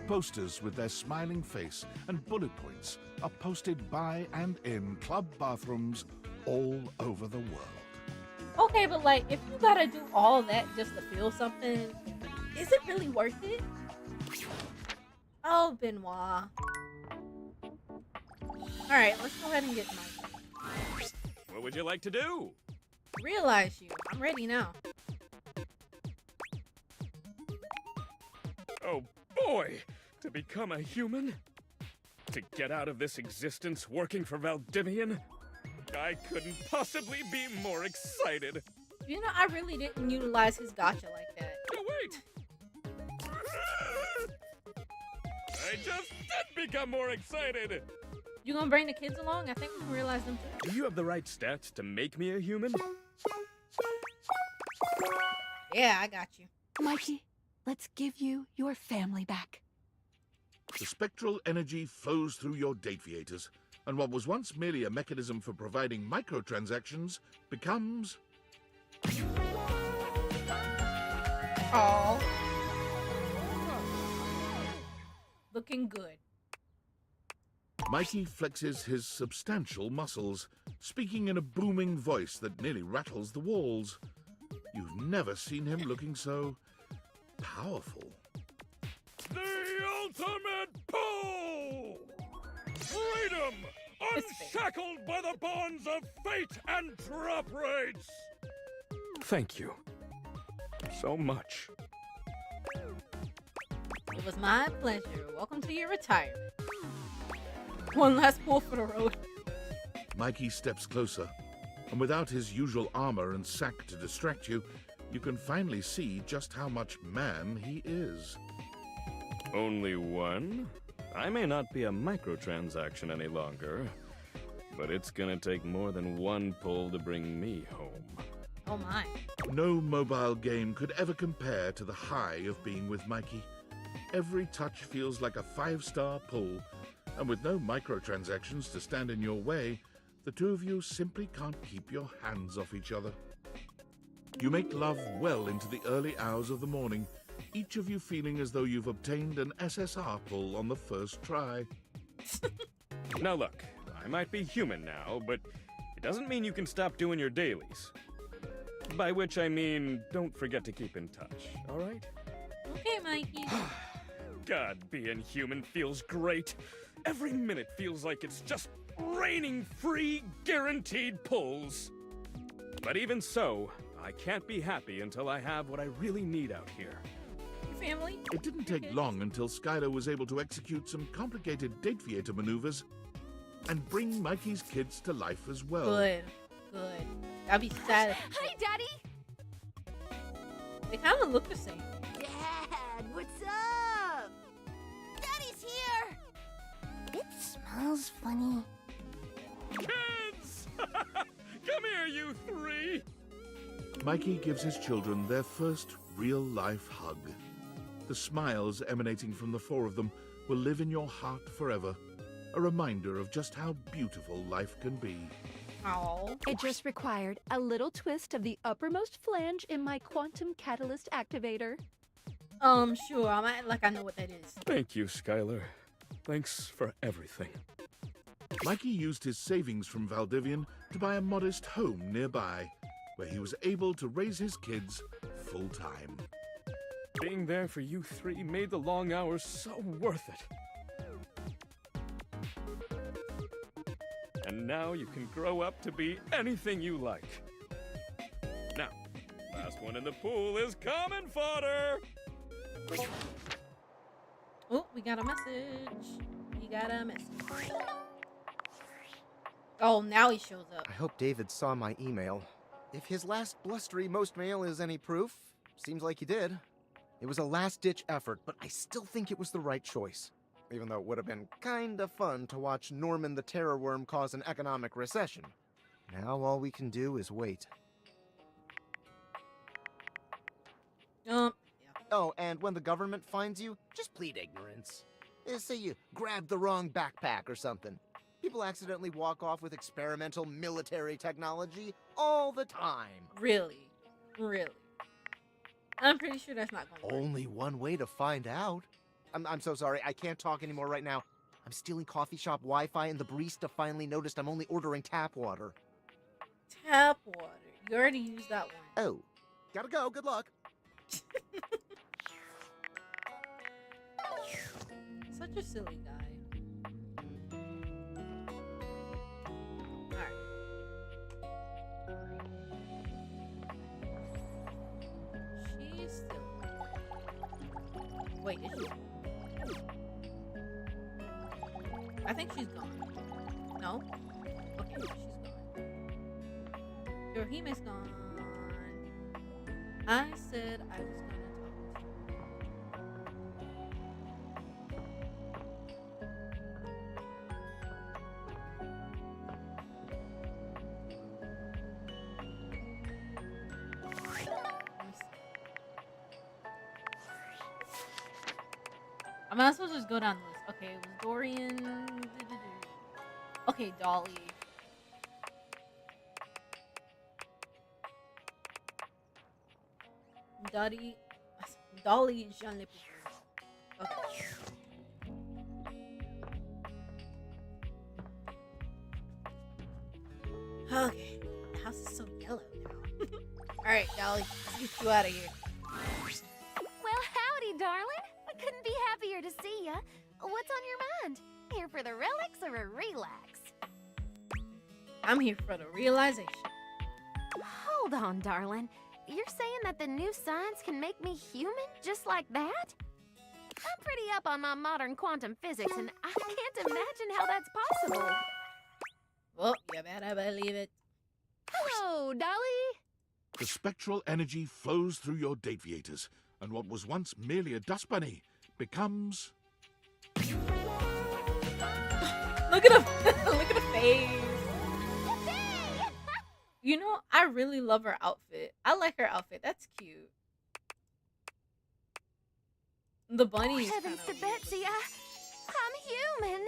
S5: Posters with their smiling face and bullet points are posted by and in club bathrooms all over the world.
S1: Okay, but like, if you gotta do all that just to feel something, is it really worth it? Oh, Benoit. Alright, let's go ahead and get Mike.
S3: What would you like to do?
S1: Realize you. I'm ready now.
S9: Oh boy! To become a human? To get out of this existence working for Valdivian? I couldn't possibly be more excited.
S1: You know, I really didn't utilize his gotcha like that.
S9: Oh, wait! I just did become more excited!
S1: You gonna bring the kids along? I think we can realize them too.
S9: Do you have the right stats to make me a human?
S1: Yeah, I got you.
S2: Mikey, let's give you your family back.
S5: The spectral energy flows through your Dateviators, and what was once merely a mechanism for providing microtransactions becomes...
S1: Oh. Looking good.
S5: Mikey flexes his substantial muscles, speaking in a booming voice that nearly rattles the walls. You've never seen him looking so powerful.
S9: The ultimate pull! Freedom!
S1: It's fake.
S9: Unshackled by the bonds of fate and drop rates! Thank you. So much.
S1: It was my pleasure. Welcome to your retirement. One last pull for the road.
S5: Mikey steps closer, and without his usual armor and sack to distract you, you can finally see just how much man he is.
S9: Only one? I may not be a microtransaction any longer, but it's gonna take more than one pull to bring me home.
S1: Oh my.
S5: No mobile game could ever compare to the high of being with Mikey. Every touch feels like a 5-star pull, and with no microtransactions to stand in your way, the two of you simply can't keep your hands off each other. You make love well into the early hours of the morning, each of you feeling as though you've obtained an SSR pull on the first try.
S9: Now look, I might be human now, but it doesn't mean you can stop doing your dailies. By which I mean, don't forget to keep in touch, alright?
S1: Okay, Mikey.
S9: God, being human feels great. Every minute feels like it's just raining free, guaranteed pulls. But even so, I can't be happy until I have what I really need out here.
S1: Your family?
S5: It didn't take long until Skylar was able to execute some complicated Dateviator maneuvers and bring Mikey's kids to life as well.
S1: Good. Good. I'll be sad.
S2: Hi, Daddy!
S1: They kind of look the same.
S10: Dad, what's up? Daddy's here! It smells funny.
S9: Kids! Come here, you three!
S5: Mikey gives his children their first real-life hug. The smiles emanating from the four of them will live in your heart forever, a reminder of just how beautiful life can be.
S1: Oh.
S11: It just required a little twist of the uppermost flange in my quantum catalyst activator.
S1: Sure. I'm act like I know what that is.
S9: Thank you, Skylar. Thanks for everything.
S5: Mikey used his savings from Valdivian to buy a modest home nearby, where he was able to raise his kids full-time.
S9: Being there for you three made the long hours so worth it. And now you can grow up to be anything you like. Now, last one in the pool is common fodder!
S1: Oh, we got a message. We got a message. Oh, now he shows up.
S12: I hope David saw my email. If his last blustery most mail is any proof, seems like he did. It was a last-ditch effort, but I still think it was the right choice. Even though it would have been kinda fun to watch Norman the Terror Worm cause an economic recession. Now all we can do is wait.
S1: Yeah.
S12: Oh, and when the government finds you, just plead ignorance. Say you grabbed the wrong backpack or something. People accidentally walk off with experimental military technology all the time.
S1: Really? Really? I'm pretty sure that's not going to work.
S12: Only one way to find out. I'm so sorry, I can't talk anymore right now. I'm stealing coffee shop Wi-Fi and the barista finally noticed I'm only ordering tap water.
S1: Tap water. You already used that one.
S12: Oh, gotta go, good luck.
S1: Such a silly guy. Alright. She's still... Wait, is she? I think she's gone. No? Okay, she's gone. Yohime's gone. I said I was gonna I'm not supposed to just go down the list. Okay, it was Dorian. Okay, Dolly. Dolly Jean Le Okay. Okay. The house is so yellow now. Alright, Dolly. Let's get you out of here.
S10: Well, howdy, darling. I couldn't be happier to see ya. What's on your mind? Here for the relics or a relax?
S1: I'm here for the realization.
S10: Hold on, darling. You're saying that the new science can make me human just like that? I'm pretty up on my modern quantum physics, and I can't imagine how that's possible.
S1: Well, you better believe it.
S10: Hello, Dolly.
S5: The spectral energy flows through your Dateviators, and what was once merely a dust bunny becomes...
S1: Look at him! Look at the face! You know, I really love her outfit. I like her outfit. That's cute. The bunny is
S10: Heavens to Betsy, I'm human.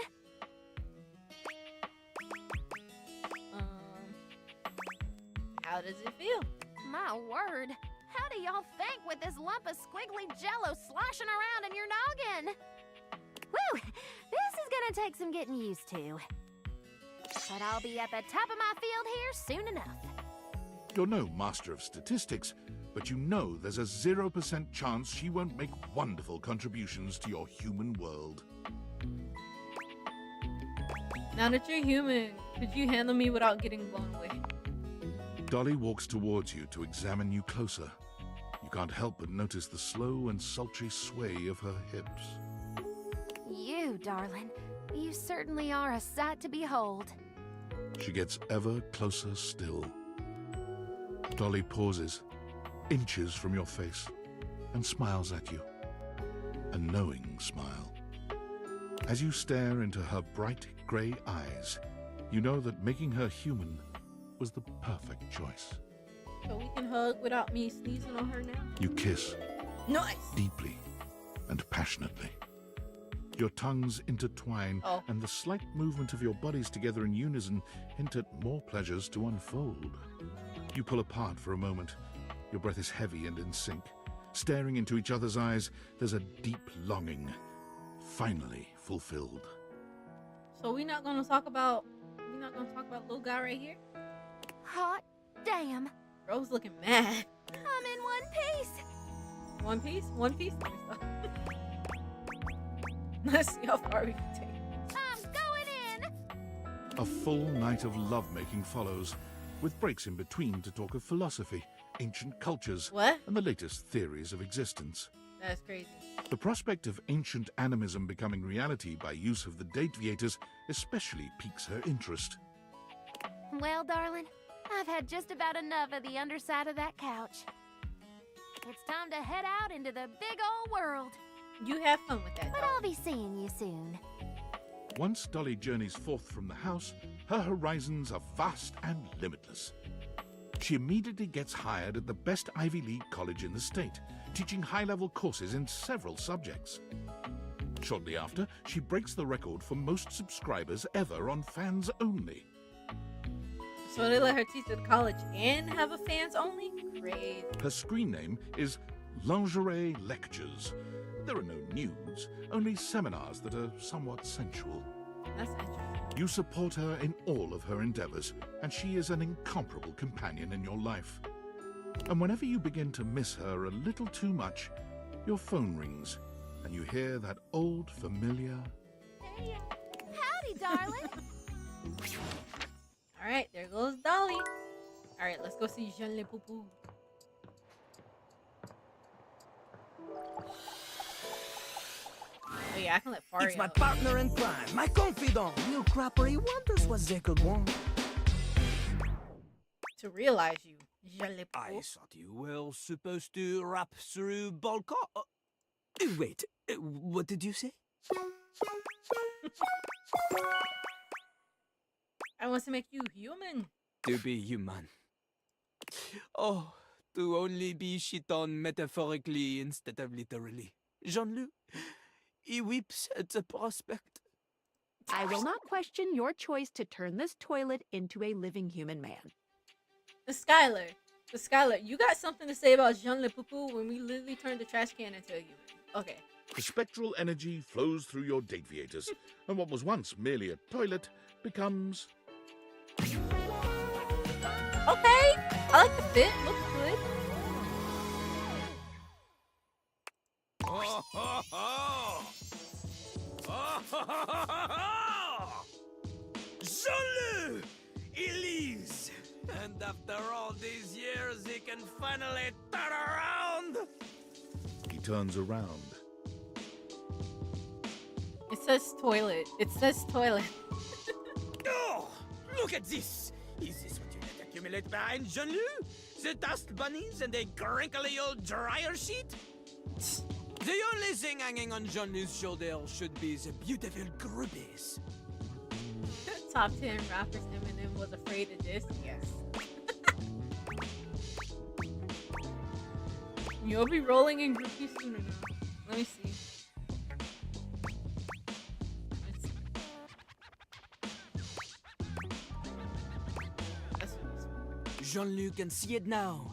S1: How does it feel?
S10: My word. How do y'all think with this lump of squiggly jello sloshing around in your noggin? Whew, this is gonna take some getting used to. But I'll be at the top of my field here soon enough.
S5: You're no master of statistics, but you know there's a 0% chance she won't make wonderful contributions to your human world.
S1: Now that you're human, could you handle me without getting blown away?
S5: Dolly walks towards you to examine you closer. You can't help but notice the slow and sultry sway of her hips.
S10: You, darling, you certainly are a sight to behold.
S5: She gets ever closer still. Dolly pauses, inches from your face, and smiles at you. A knowing smile. As you stare into her bright grey eyes, you know that making her human was the perfect choice.
S1: So we can hug without me sneezing on her now?
S5: You kiss,
S1: Nice!
S5: deeply, and passionately. Your tongues intertwine, and the slight movement of your bodies together in unison hint at more pleasures to unfold. You pull apart for a moment. Your breath is heavy and in sync. Staring into each other's eyes, there's a deep longing, finally fulfilled.
S1: So we're not gonna talk about little guy right here?
S10: Hot damn.
S1: Bro's looking mad.
S10: I'm in one piece.
S1: One piece? One piece? Let's see how far we can take.
S10: I'm going in.
S5: A full night of lovemaking follows, with breaks in between to talk of philosophy, ancient cultures, and the latest theories of existence.
S1: That's crazy.
S5: The prospect of ancient animism becoming reality by use of the Dateviators especially piques her interest.
S10: Well, darling, I've had just about enough of the underside of that couch. It's time to head out into the big old world.
S1: You have fun with that,
S10: But I'll be seeing you soon.
S5: Once Dolly journeys forth from the house, her horizons are vast and limitless. She immediately gets hired at the best Ivy League college in the state, teaching high-level courses in several subjects. Shortly after, she breaks the record for most subscribers ever on Fans Only.
S1: So they let her teach at college and have a fans only? Crazy.
S5: Her screen name is Lingerie Lectures. There are no nudes, only seminars that are somewhat sensual.
S1: That's interesting.
S5: You support her in all of her endeavors, and she is an incomparable companion in your life. And whenever you begin to miss her a little too much, your phone rings, and you hear that old familiar...
S10: Howdy, darling.
S1: All right, there goes Dolly. All right, let's go see Jean Le Poupou. Oh yeah, I can let Faria.
S3: It's my partner in crime, my confidant, Lil Crapper. He wonders what they could want.
S1: To realize you, Jean Le
S3: I
S1: Poupou.
S3: thought you were supposed to rap through Balkan. Wait, what did you say?
S1: I want to make you human.
S3: To be human. Oh, to only be shit on metaphorically instead of literally. Jean-Luc, he weeps at the prospect.
S11: I will not question your choice to turn this toilet into a living human man.
S1: Skylar, you got something to say about Jean Le Poupou when we literally turned the trash can into a human. Okay.
S5: The spectral energy flows through your Dateviators, and what was once merely a toilet becomes...
S1: Okay, I like the fit. Looks good.
S3: Oh, ho, ho. Oh, ho, ho, ho, ho. Jean-Luc! Elise! And after all these years, he can finally turn around!
S5: He turns around.
S1: It says toilet. It says toilet.
S3: Oh! Look at this! Is this what you let accumulate behind Jean-Luc? The dust bunnies and a crinkly old dryer sheet? The only thing hanging on Jean-Luc's shoulder should be the beautiful groupies.
S1: Top 10 rappers Eminem was afraid of this. Yes. You'll be rolling in groupies soon enough. Let me see.
S3: Jean-Luc can see it now.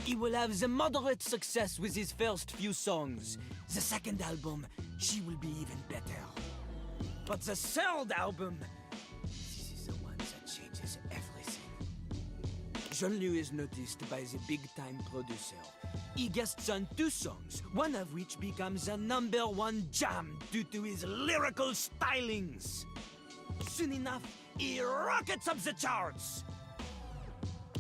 S3: He will have the moderate success with his first few songs. The second album, she will be even better. But the third album, this is the one that changes everything. Jean-Luc is noticed by the big-time producer. He guests on 2 songs, one of which becomes a #1 jam due to his lyrical stylings. Soon enough, he rockets up the charts.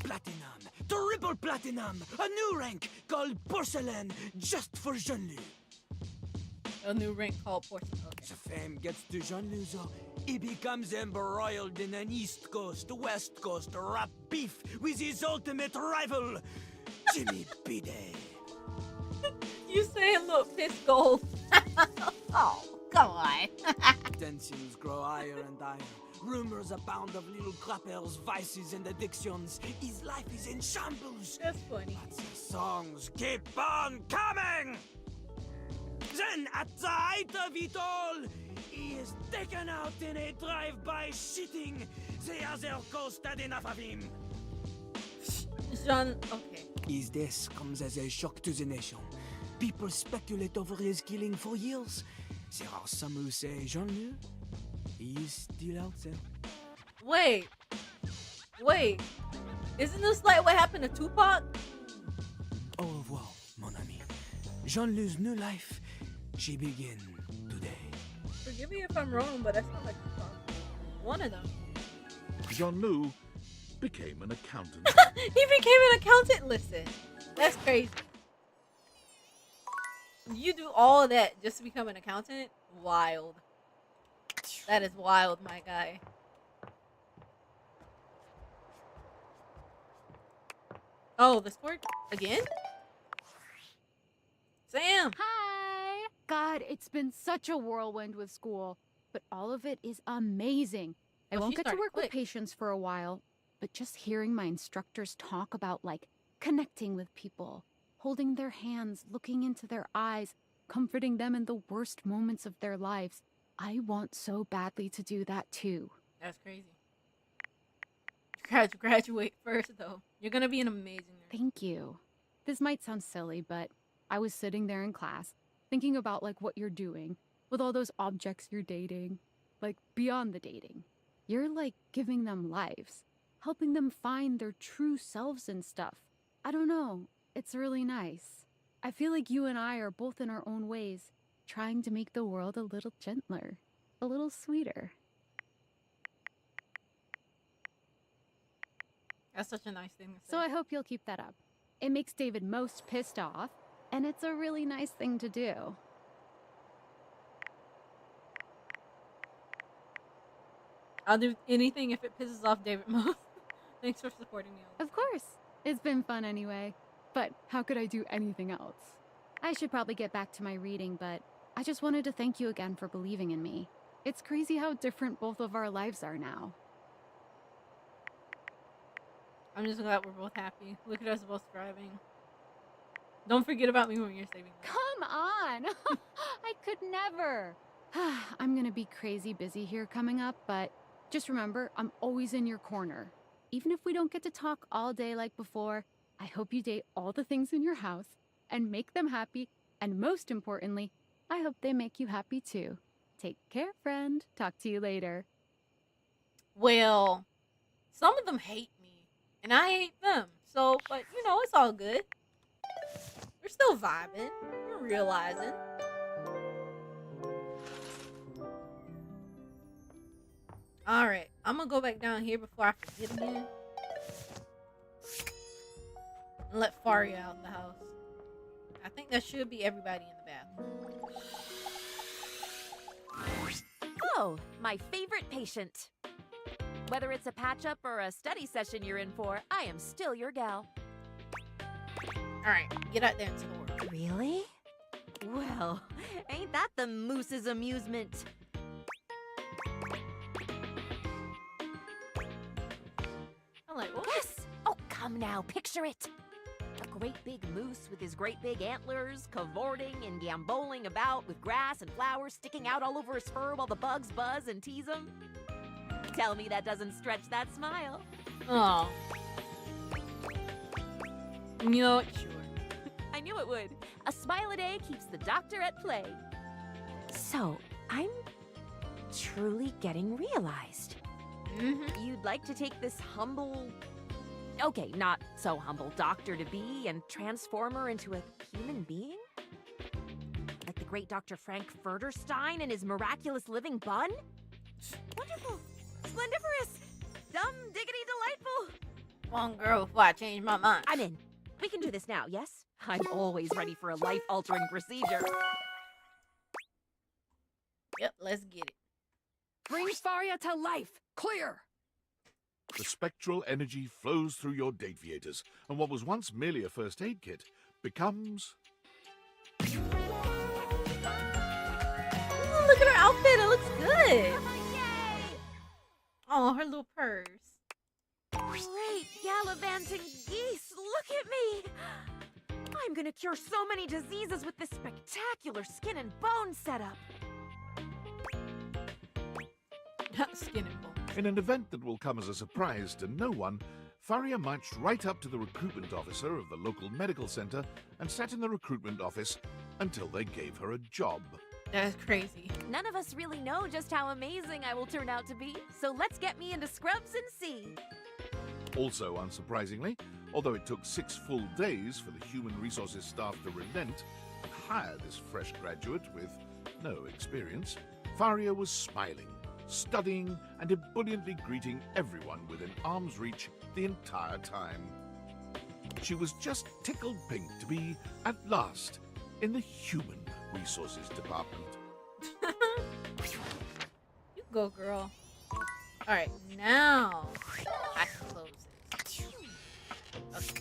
S3: Platinum, triple platinum, a new rank called Porcelain just for Jean-Luc.
S1: A new rank called Porcelain. Okay.
S3: The fame gets to Jean-Luc, though. He becomes embroiled in an East Coast, West Coast rap beef with his ultimate rival, Jimmy B. Day.
S1: You say a little piss gold. Oh, come on.
S3: Tensions grow higher and higher. Rumors abound of Little Crapper's vices and addictions. His life is in shambles.
S1: That's funny.
S3: But the songs keep on coming! Then, at the height of it all, he is taken out in a drive-by shitting. The other ghost had enough of him.
S1: Jean, okay.
S3: His death comes as a shock to the nation. People speculate over his killing for years. There are some who say Jean-Luc, he is still out there.
S1: Wait. Isn't this like what happened to Tupac?
S3: Au revoir, mon ami. Jean-Luc's new life, she begin today.
S1: Forgive me if I'm wrong, but that sounds like Tupac. One of them.
S5: Jean-Luc became an accountant.
S1: He became an accountant. Listen, that's crazy. You do all of that just to become an accountant? Wild. That is wild, my guy. Oh, this worked again? Sam!
S6: Hi! God, it's been such a whirlwind with school, but all of it is amazing. I
S1: Well,
S6: won't
S1: she
S6: get to
S1: started
S6: work with
S1: quick.
S6: patients for a while, but just hearing my instructors talk about, like, connecting with people, holding their hands, looking into their eyes, comforting them in the worst moments of their lives, I want so badly to do that too.
S1: That's crazy. You gotta graduate first, though. You're gonna be an amazing nurse.
S6: Thank you. This might sound silly, but I was sitting there in class, thinking about, like, what you're doing with all those objects you're dating, like, beyond the dating. You're, like, giving them lives, helping them find their true selves and stuff. I don't know. It's really nice. I feel like you and I are both in our own ways, trying to make the world a little gentler, a little sweeter.
S1: That's such a nice thing to say.
S6: So I hope you'll keep that up. It makes David most pissed off, and it's a really nice thing to do.
S1: I'll do anything if it pisses off David most. Thanks for supporting me.
S6: Of course. It's been fun anyway. But how could I do anything else? I should probably get back to my reading, but I just wanted to thank you again for believing in me. It's crazy how different both of our lives are now.
S1: I'm just glad we're both happy. Look at us both thriving. Don't forget about me when you're saving me.
S6: Come on! I could never! I'm gonna be crazy busy here coming up, but just remember, I'm always in your corner. Even if we don't get to talk all day like before, I hope you date all the things in your house and make them happy, and most importantly, I hope they make you happy too. Take care, friend. Talk to you later.
S1: Well, some of them hate me, and I hate them. So, but you know, it's all good. We're still vibing. We're realizing. Alright, I'm gonna go back down here before I forget again. And let Faria out the house. I think that should be everybody in the bathroom.
S2: Oh, my favorite patient. Whether it's a patch-up or a study session you're in for, I am still your gal.
S1: Alright, get out there into the world.
S2: Really? Well, ain't that the moose's amusement?
S1: I'm like, what?
S2: Yes! Oh, come now, picture it. A great big moose with his great big antlers, cavorting and gamboling about with grass and flowers sticking out all over his fur while the bugs buzz and tease him. Tell me that doesn't stretch that smile.
S1: Oh. You know what? Sure.
S2: I knew it would. A smile a day keeps the doctor at play. So, I'm truly getting realized.
S1: Mm-hmm.
S2: You'd like to take this humble, okay, not so humble doctor-to-be and transform her into a human being? Like the great Dr. Frank Furterstein and his miraculous living bun? Wonderful, splendiferous, dumb, diggity, delightful.
S1: One girl before I change my mind.
S2: I'm in. We can do this now, yes? I'm always ready for a life-altering procedure.
S1: Yep, let's get it.
S6: Bring Faria to life! Clear!
S5: The spectral energy flows through your deviators, and what was once merely a first aid kit becomes...
S1: Ooh, look at her outfit. It looks good. Oh, her little purse.
S2: Great gallivanting geese, look at me! I'm gonna cure so many diseases with this spectacular skin and bone setup.
S1: Skin and bone.
S5: In an event that will come as a surprise to no one, Faria marched right up to the recruitment officer of the local medical center and sat in the recruitment office until they gave her a job.
S1: That's crazy.
S2: None of us really know just how amazing I will turn out to be, so let's get me into scrubs and see.
S5: Also, unsurprisingly, although it took 6 full days for the human resources staff to relent and hire this fresh graduate with no experience, Faria was smiling, studying, and ebulliently greeting everyone within arm's reach the entire time. She was just tickled pink to be, at last, in the human resources department.
S1: You go, girl. Alright, now I can close this. Okay.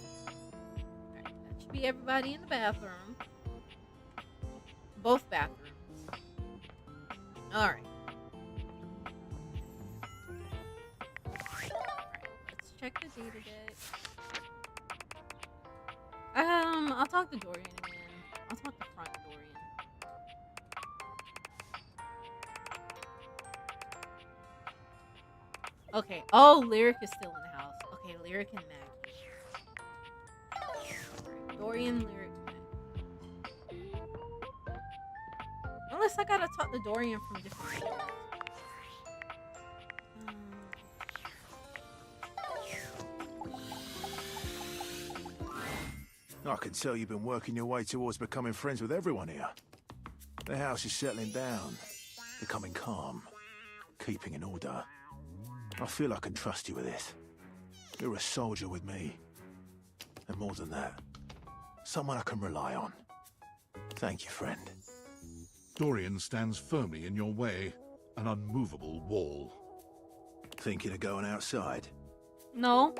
S1: Alright, that should be everybody in the bathroom. Both bathrooms. Alright. Let's check the data deck. I'll talk to Dorian again. I'll talk to front Dorian. Okay. Oh, Lyric is still in the house. Okay, Lyric and Maggie. Right, Dorian, Lyric, Maggie. Unless I gotta talk to Dorian from different areas.
S7: I can tell you've been working your way towards becoming friends with everyone here. The house is settling down, becoming calm, keeping in order. I feel I can trust you with this. You're a soldier with me. And more than that, someone I can rely on. Thank you, friend.
S5: Dorian stands firmly in your way, an unmovable wall.
S7: Thinking of going outside?
S1: No.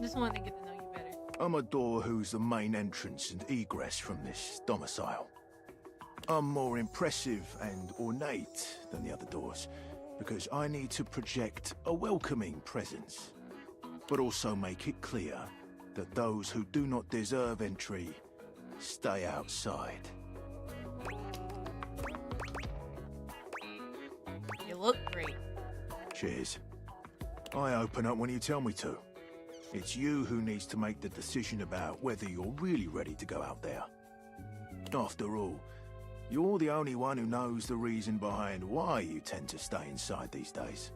S1: Just wanted to get to know you better.
S7: I'm a door who's the main entrance and egress from this domicile. I'm more impressive and ornate than the other doors, because I need to project a welcoming presence, but also make it clear that those who do not deserve entry stay outside.
S1: You look great.
S7: Cheers. I open up when you tell me to. It's you who needs to make the decision about whether you're really ready to go out there. After all, you're the only one who knows the reason behind why you tend to stay inside these days.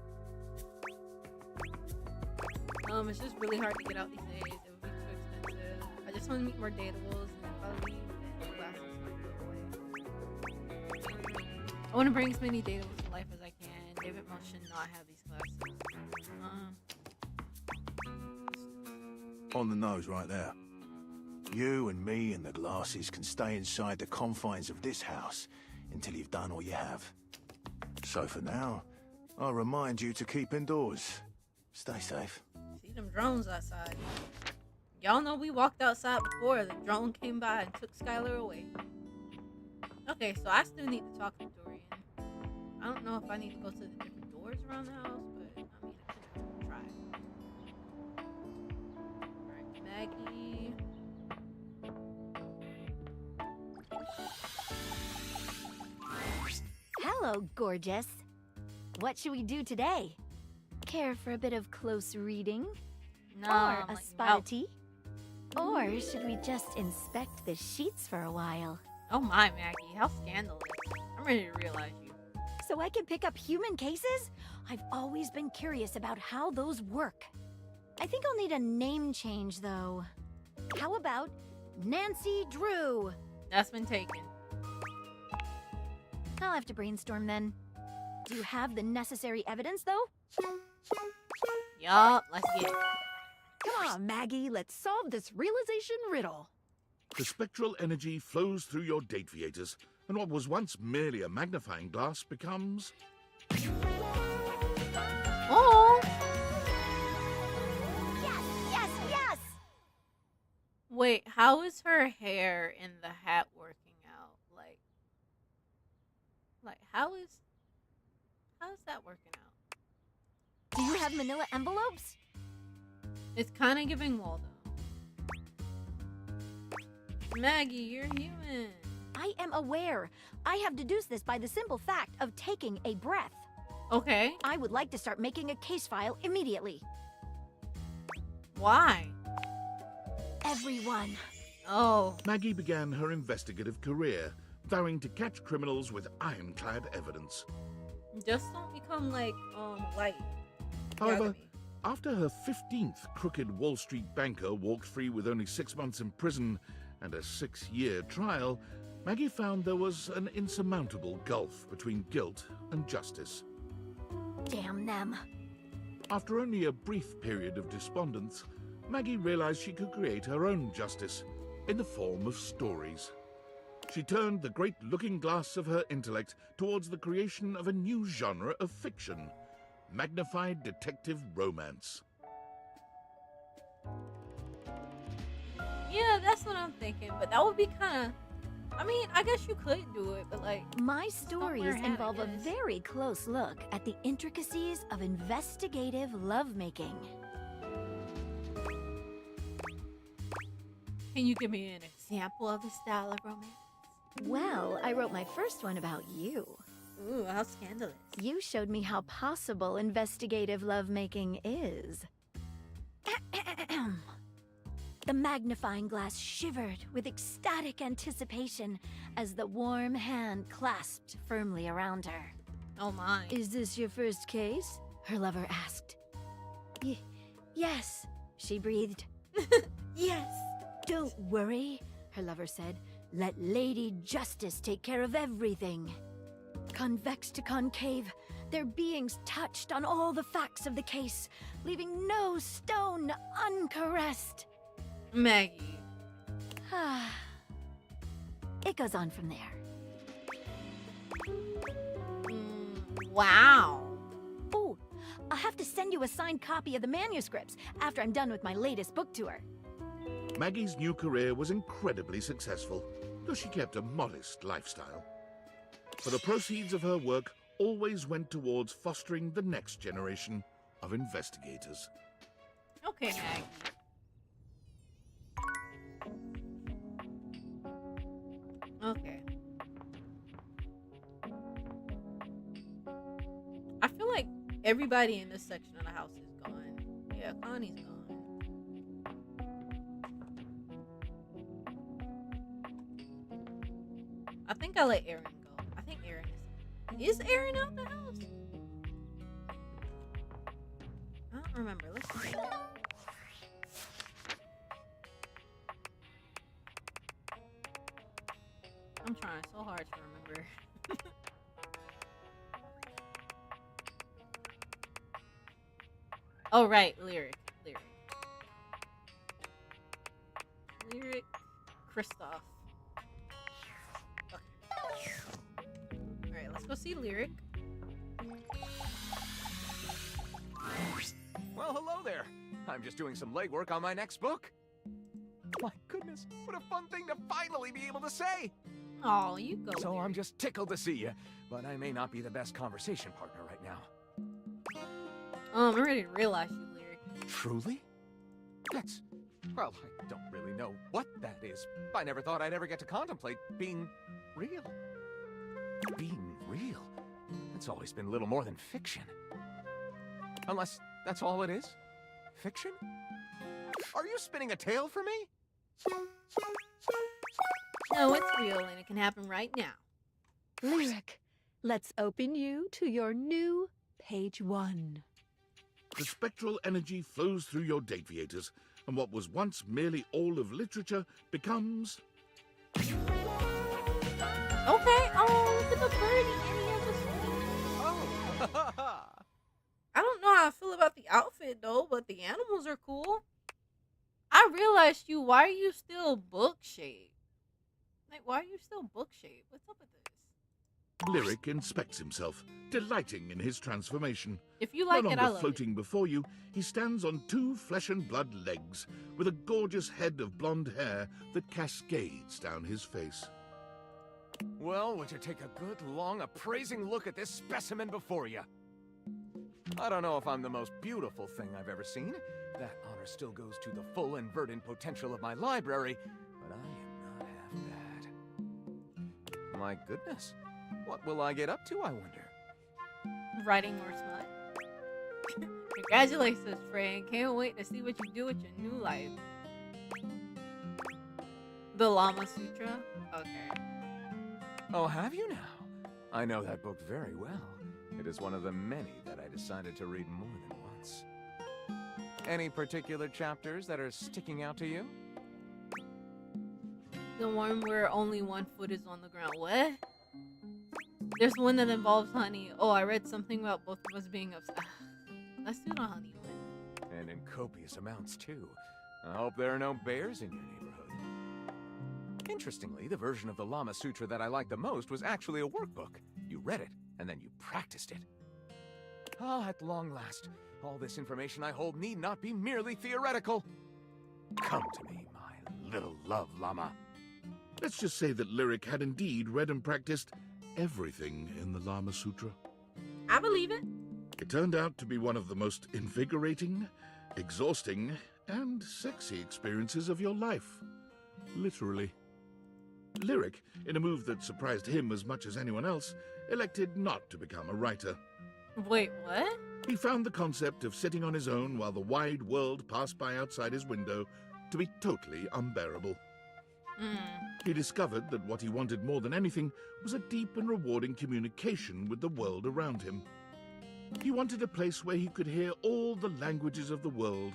S1: It's just really hard to get out these days. It would be too expensive. I just want to meet more datables, and if I leave, then glasses might go away. I want to bring as many datables to life as I can. David Moss should not have these glasses.
S7: On the nose right there. You and me and the glasses can stay inside the confines of this house until you've done all you have. So for now, I'll remind you to keep indoors. Stay safe.
S1: See them drones outside. Y'all know we walked outside before. The drone came by and took Skylar away. Okay, so I still need to talk to Dorian. I don't know if I need to go to the different doors around the house, but I mean, I can try. Alright, Maggie.
S10: Hello, gorgeous. What should we do today? Care for a bit of close reading?
S1: No,
S10: or
S1: I'm
S10: a
S1: like,
S10: spot
S1: no.
S10: of tea? Or should we just inspect the sheets for a while?
S1: Oh my, Maggie, how scandalous. I'm ready to realize you.
S10: So I can pick up human cases? I've always been curious about how those work. I think I'll need a name change, though. How about Nancy Drew?
S1: That's been taken.
S10: I'll have to brainstorm then. Do you have the necessary evidence, though?
S1: Yup, let's get it.
S11: Come on, Maggie, let's solve this realization riddle.
S5: The spectral energy flows through your date viators, and what was once merely a magnifying glass becomes...
S1: Oh!
S10: Yes, yes, yes!
S1: Wait, how is her hair in the hat working out? Like how is that working out?
S10: Do you have manila envelopes?
S1: It's kind of giving Waldo. Maggie, you're human.
S13: I am aware. I have deduced this by the simple fact of taking a breath.
S1: Okay.
S13: I would like to start making a case file immediately.
S1: Why?
S13: Everyone.
S1: Oh.
S5: Maggie began her investigative career, vowing to catch criminals with ironclad evidence.
S1: Just don't become like, light.
S5: However, after her 15th crooked Wall Street banker walked free with only 6 months in prison and a 6-year trial, Maggie found there was an insurmountable gulf between guilt and justice.
S13: Damn them.
S5: After only a brief period of despondence, Maggie realized she could create her own justice in the form of stories. She turned the great looking glass of her intellect towards the creation of a new genre of fiction, magnified detective romance.
S1: Yeah, that's what I'm thinking, but that would be kind of... I mean, I guess you could do it, but like...
S13: My stories involve a
S1: this.
S13: very close look at the intricacies of investigative lovemaking.
S1: Can you give me an example of the style of romance?
S13: Well, I wrote my first one about you.
S1: Ooh, how scandalous.
S13: You showed me how possible investigative lovemaking is. The magnifying glass shivered with ecstatic anticipation as the warm hand clasped firmly around her.
S1: Oh my.
S13: Is this your first case? Her lover asked. Yes, she breathed.
S1: Yes.
S13: Don't worry, her lover said. Let Lady Justice take care of everything. Convex to concave, their beings touched on all the facts of the case, leaving no stone uncaressed.
S1: Maggie.
S13: It goes on from there.
S1: Wow.
S13: Oh, I'll have to send you a signed copy of the manuscripts after I'm done with my latest book tour.
S5: Maggie's new career was incredibly successful, though she kept a modest lifestyle. For the proceeds of her work always went towards fostering the next generation of investigators.
S1: Okay, Maggie. Okay. I feel like everybody in this section of the house is gone. Yeah, Connie's gone. I think I let Aaron go. I think Aaron is Aaron out the house? I don't remember. Let's see. I'm trying so hard to remember. Oh, right. Lyric. Lyric. Kristoff. Okay. Alright, let's go see Lyric.
S14: Well, hello there. I'm just doing some legwork on my next book. My goodness, what a fun thing to finally be able to say!
S1: Oh, you go.
S14: So
S1: Lyric.
S14: I'm just tickled to see you, but I may not be the best conversation partner right now.
S1: I'm ready to realize you, Lyric.
S14: Truly? That's... well, I don't really know what that is. I never thought I'd ever get to contemplate being real. Being real? That's always been little more than fiction. Unless that's all it is? Fiction? Are you spinning a tale for me?
S1: No, it's real and it can happen right now.
S11: Lyric, let's open you to your new page 1.
S5: The spectral energy flows through your dateviators, and what was once merely all of literature becomes...
S1: Okay, look at the birdie. Any of the
S14: Oh!
S1: I don't know how I feel about the outfit though, but the animals are cool. I realized why are you still book shaped? Like, why are you still book shaped? What's up with this?
S5: Lyric inspects himself, delighting in his transformation.
S1: If you like
S5: no
S1: it,
S5: longer
S1: I love
S5: floating before you, he stands on 2 flesh and blood legs, with a gorgeous head of blonde hair that cascades down his face.
S14: Well, would you take a good, long, appraising look at this specimen before you? I don't know if I'm the most beautiful thing I've ever seen. That honor still goes to the full and verdant potential of my library, but I am not that. My goodness. What will I get up to, I wonder?
S1: Writing more smut. Congratulations, friend. Can't wait to see what you do with your new life. The Lama Sutra? Okay.
S14: Oh, have you now? I know that book very well. It is one of the many that I decided to read more than once. Any particular chapters that are sticking out to you?
S1: The one where only one foot is on the ground. What? There's one that involves honey. Oh, I read something about both of us being upset. Let's do the honey one.
S14: And in copious amounts, too. I hope there are no bears in your neighborhood. Interestingly, the version of the Lama Sutra that I liked the most was actually a workbook. You read it, and then you practiced it. Ah, at long last, all this information I hold need not be merely theoretical. Come to me, my little love llama.
S5: Let's just say that Lyric had indeed read and practiced everything in the Lama Sutra.
S1: I believe it.
S5: It turned out to be one of the most invigorating, exhausting, and sexy experiences of your life. Literally. Lyric, in a move that surprised him as much as anyone else, elected not to become a writer.
S1: Wait, what?
S5: He found the concept of sitting on his own while the wide world passed by outside his window to be totally unbearable. He discovered that what he wanted more than anything was a deep and rewarding communication with the world around him. He wanted a place where he could hear all the languages of the world,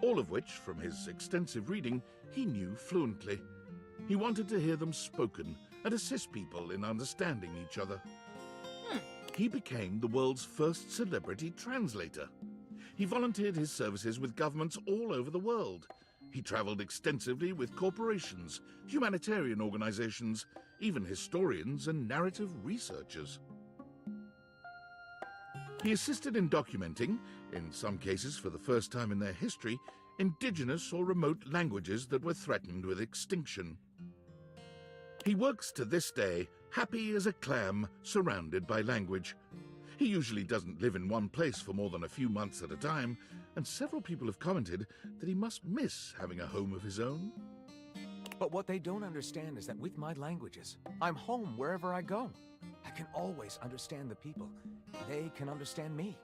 S5: all of which, from his extensive reading, he knew fluently. He wanted to hear them spoken and assist people in understanding each other. He became the world's first celebrity translator. He volunteered his services with governments all over the world. He traveled extensively with corporations, humanitarian organizations, even historians and narrative researchers. He assisted in documenting, in some cases for the first time in their history, indigenous or remote languages that were threatened with extinction. He works to this day, happy as a clam, surrounded by language. He usually doesn't live in one place for more than a few months at a time, and several people have commented that he must miss having a home of his own.
S14: But what they don't understand is that with my languages, I'm home wherever I go. I can always understand the people. They can understand me.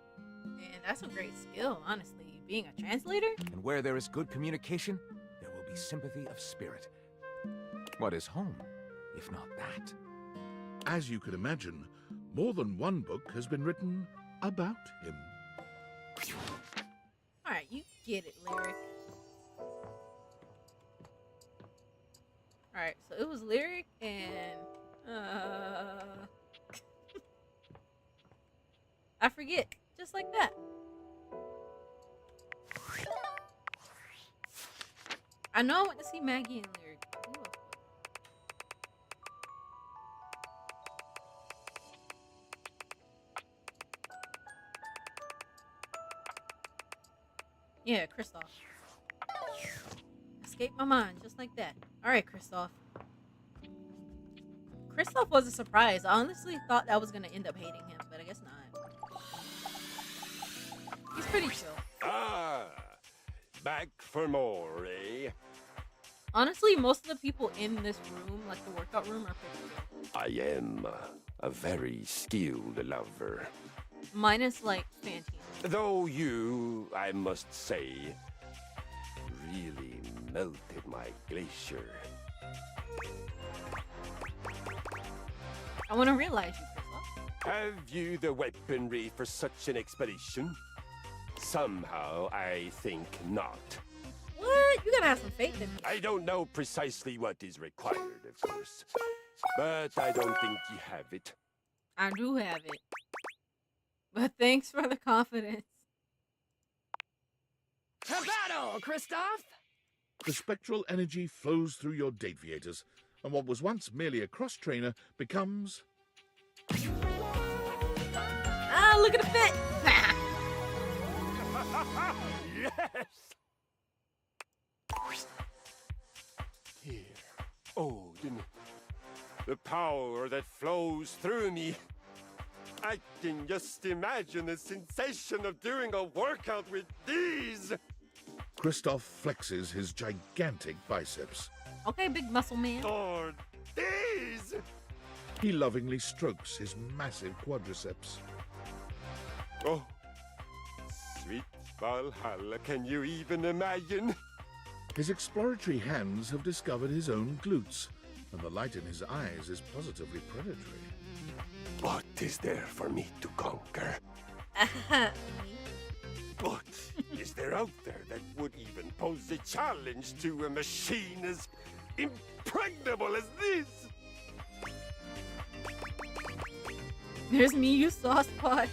S1: And that's a great skill, honestly, being a translator.
S14: And where there is good communication, there will be sympathy of spirit. What is home, if not that?
S5: As you can imagine, more than one book has been written about him.
S1: Alright, you get it, Lyric. Alright, so it was Lyric and... I forget. Just like that. I know I went to see Maggie and Lyric. Who else? Yeah, Kristoff. Escaped my mind just like that. Alright, Kristoff. Kristoff was a surprise. I honestly thought I was gonna end up hating him, but I guess not. He's pretty chill.
S15: Ah, back for more, eh?
S1: Honestly, most of the people in this room, like the workout room, are pretty chill.
S15: I am a very skilled lover.
S1: Minus, like, Fantine.
S15: Though you, I must say, really melted my glacier.
S1: I want to realize you, Kristoff.
S15: Have you the weaponry for such an expedition? Somehow, I think not.
S1: What? You gotta have some faith in me.
S15: I don't know precisely what is required, of course. But I don't think you have it.
S1: I do have it. But thanks for the confidence.
S16: To battle, Kristoff!
S5: The spectral energy flows through your Dateviators, and what was once merely a cross-trainer becomes...
S1: Ah, look at the fit!
S15: Yes! Here. Odin. The power that flows through me. I can just imagine the sensation of doing a workout with these.
S5: Kristoff flexes his gigantic biceps.
S1: Okay, big muscle man.
S15: Lord, these!
S5: He lovingly strokes his massive quadriceps.
S15: Oh, sweet Valhalla, can you even imagine?
S5: His exploratory hands have discovered his own glutes, and the light in his eyes is positively predatory.
S15: What is there for me to conquer? What is there out there that would even pose a challenge to a machine as impregnable as this?
S1: There's me, you soft spot.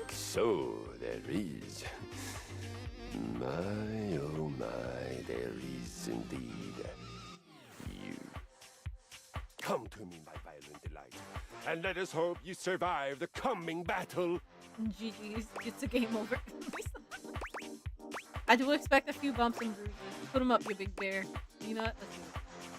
S15: So there is. My, oh my, there is indeed. You. Come to me, my violent delight, and let us hope you survive the coming battle.
S1: GG's, it's a game over. I do expect a few bumps and bruises. Put them up, you big bear. You know what?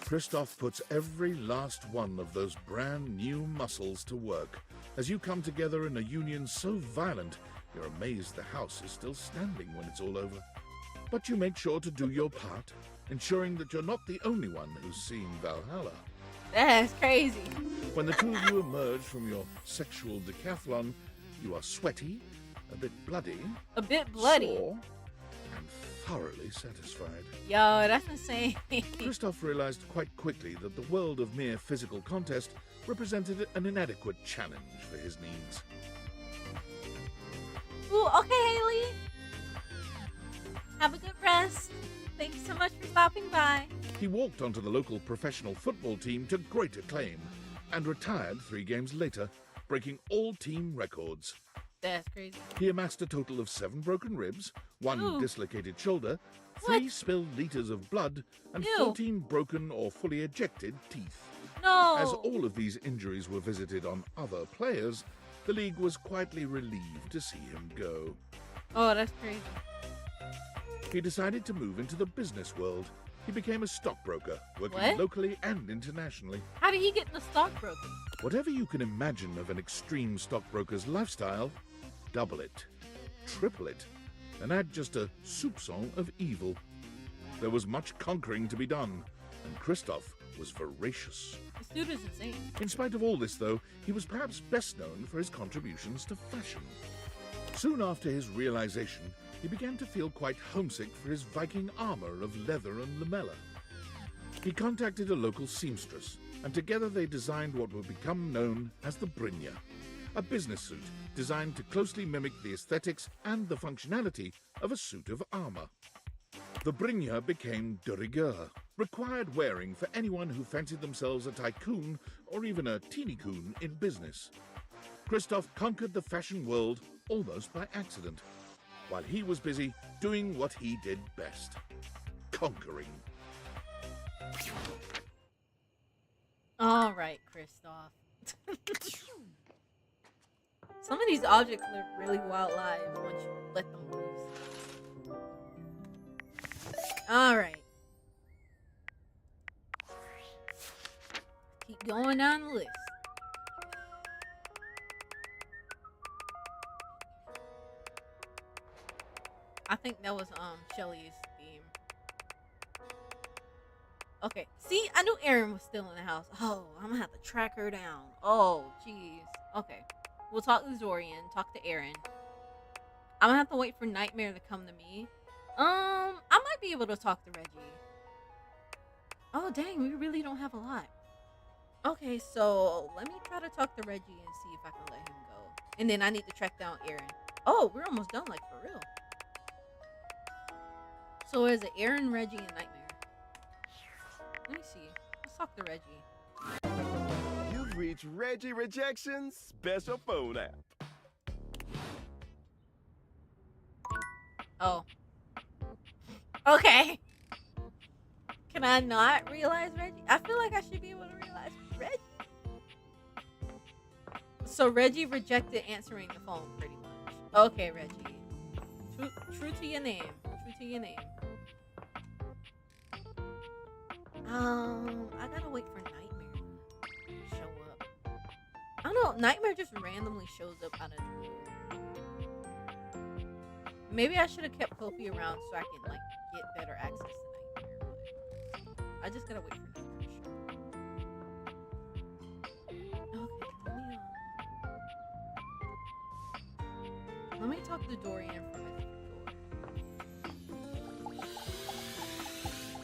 S5: Christoph puts every last one of those brand new muscles to work. As you come together in a union so violent, you're amazed the house is still standing when it's all over. But you make sure to do your part, ensuring that you're not the only one who's seen Valhalla.
S1: That's crazy.
S5: When the two of you emerge from your sexual decathlon, you are sweaty, a bit bloody, sore, and thoroughly satisfied.
S1: Yo, that's insane.
S5: Christoph realized quite quickly that the world of mere physical contest represented an inadequate challenge for his needs.
S1: Ooh, okay, Haley. Have a good rest. Thank you so much for stopping by.
S5: He walked onto the local professional football team to great acclaim and retired 3 games later, breaking all team records.
S1: That's crazy.
S5: He amassed a total of 7 broken ribs, 1
S1: Ooh.
S5: dislocated shoulder, 3 spilled liters of blood, and
S1: Ew.
S5: 14 broken or fully ejected teeth.
S1: No.
S5: As all of these injuries were visited on other players, the league was quietly relieved to see him go.
S1: Oh, that's crazy.
S5: He decided to move into the business world. He became a stockbroker, working
S1: What?
S5: locally and internationally.
S1: How did he get in the stockbroker?
S5: Whatever you can imagine of an extreme stockbroker's lifestyle, double it, triple it, and add just a soupçon of evil. There was much conquering to be done, and Christoph was voracious.
S1: This dude is insane.
S5: In spite of all this, though, he was perhaps best known for his contributions to fashion. Soon after his realization, he began to feel quite homesick for his Viking armor of leather and lamella. He contacted a local seamstress, and together they designed what would become known as the Brynja, a business suit designed to closely mimic the aesthetics and the functionality of a suit of armor. The Brynja became de rigueur, required wearing for anyone who fancied themselves a tycoon or even a teeny-coon in business. Christoph conquered the fashion world almost by accident, while he was busy doing what he did best, conquering.
S1: All right, Christoph. Some of these objects live really wild lives once you let them loose. All right. Keep going down the list. I think that was Shelly's theme. Okay, see, I knew Erin was still in the house. Oh, I'm gonna have to track her down. Oh, jeez. Okay, we'll talk to Zorian, talk to Erin. I'm gonna have to wait for Nightmare to come to me. I might be able to talk to Reggie. Oh, dang, we really don't have a lot. Okay, so let me try to talk to Reggie and see if I can let him go. And then I need to track down Erin. Oh, we're almost done, like, for real. So is it Erin, Reggie, and Nightmare? Let me see. Let's talk to Reggie.
S17: You've reached Reggie Rejection's special phone app.
S1: Oh. Okay. Can I not realize Reggie? I feel like I should be able to realize Reggie. So Reggie rejected answering the phone, pretty much. Okay, Reggie. True to your name. True to your name. I gotta wait for Nightmare to show up. I don't know. Nightmare just randomly shows up out of nowhere. Maybe I should have kept Kofi around so I can like get better access to Nightmare. I just gotta wait for Nightmare to show up. Okay, let me talk to Dorian from a different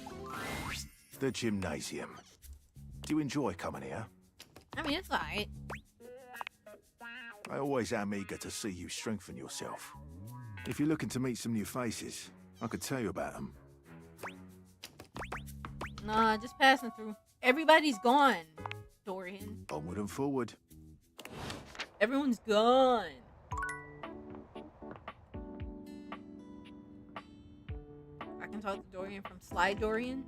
S1: door.
S7: The gymnasium. Do you enjoy coming here?
S1: I mean, it's alright.
S7: I always am eager to see you strengthen yourself. If you're looking to meet some new faces, I could tell you about them.
S1: Nah, just passing through. Everybody's gone, Dorian.
S7: Onward and forward.
S1: Everyone's gone. I can talk to Dorian from Sly Dorian.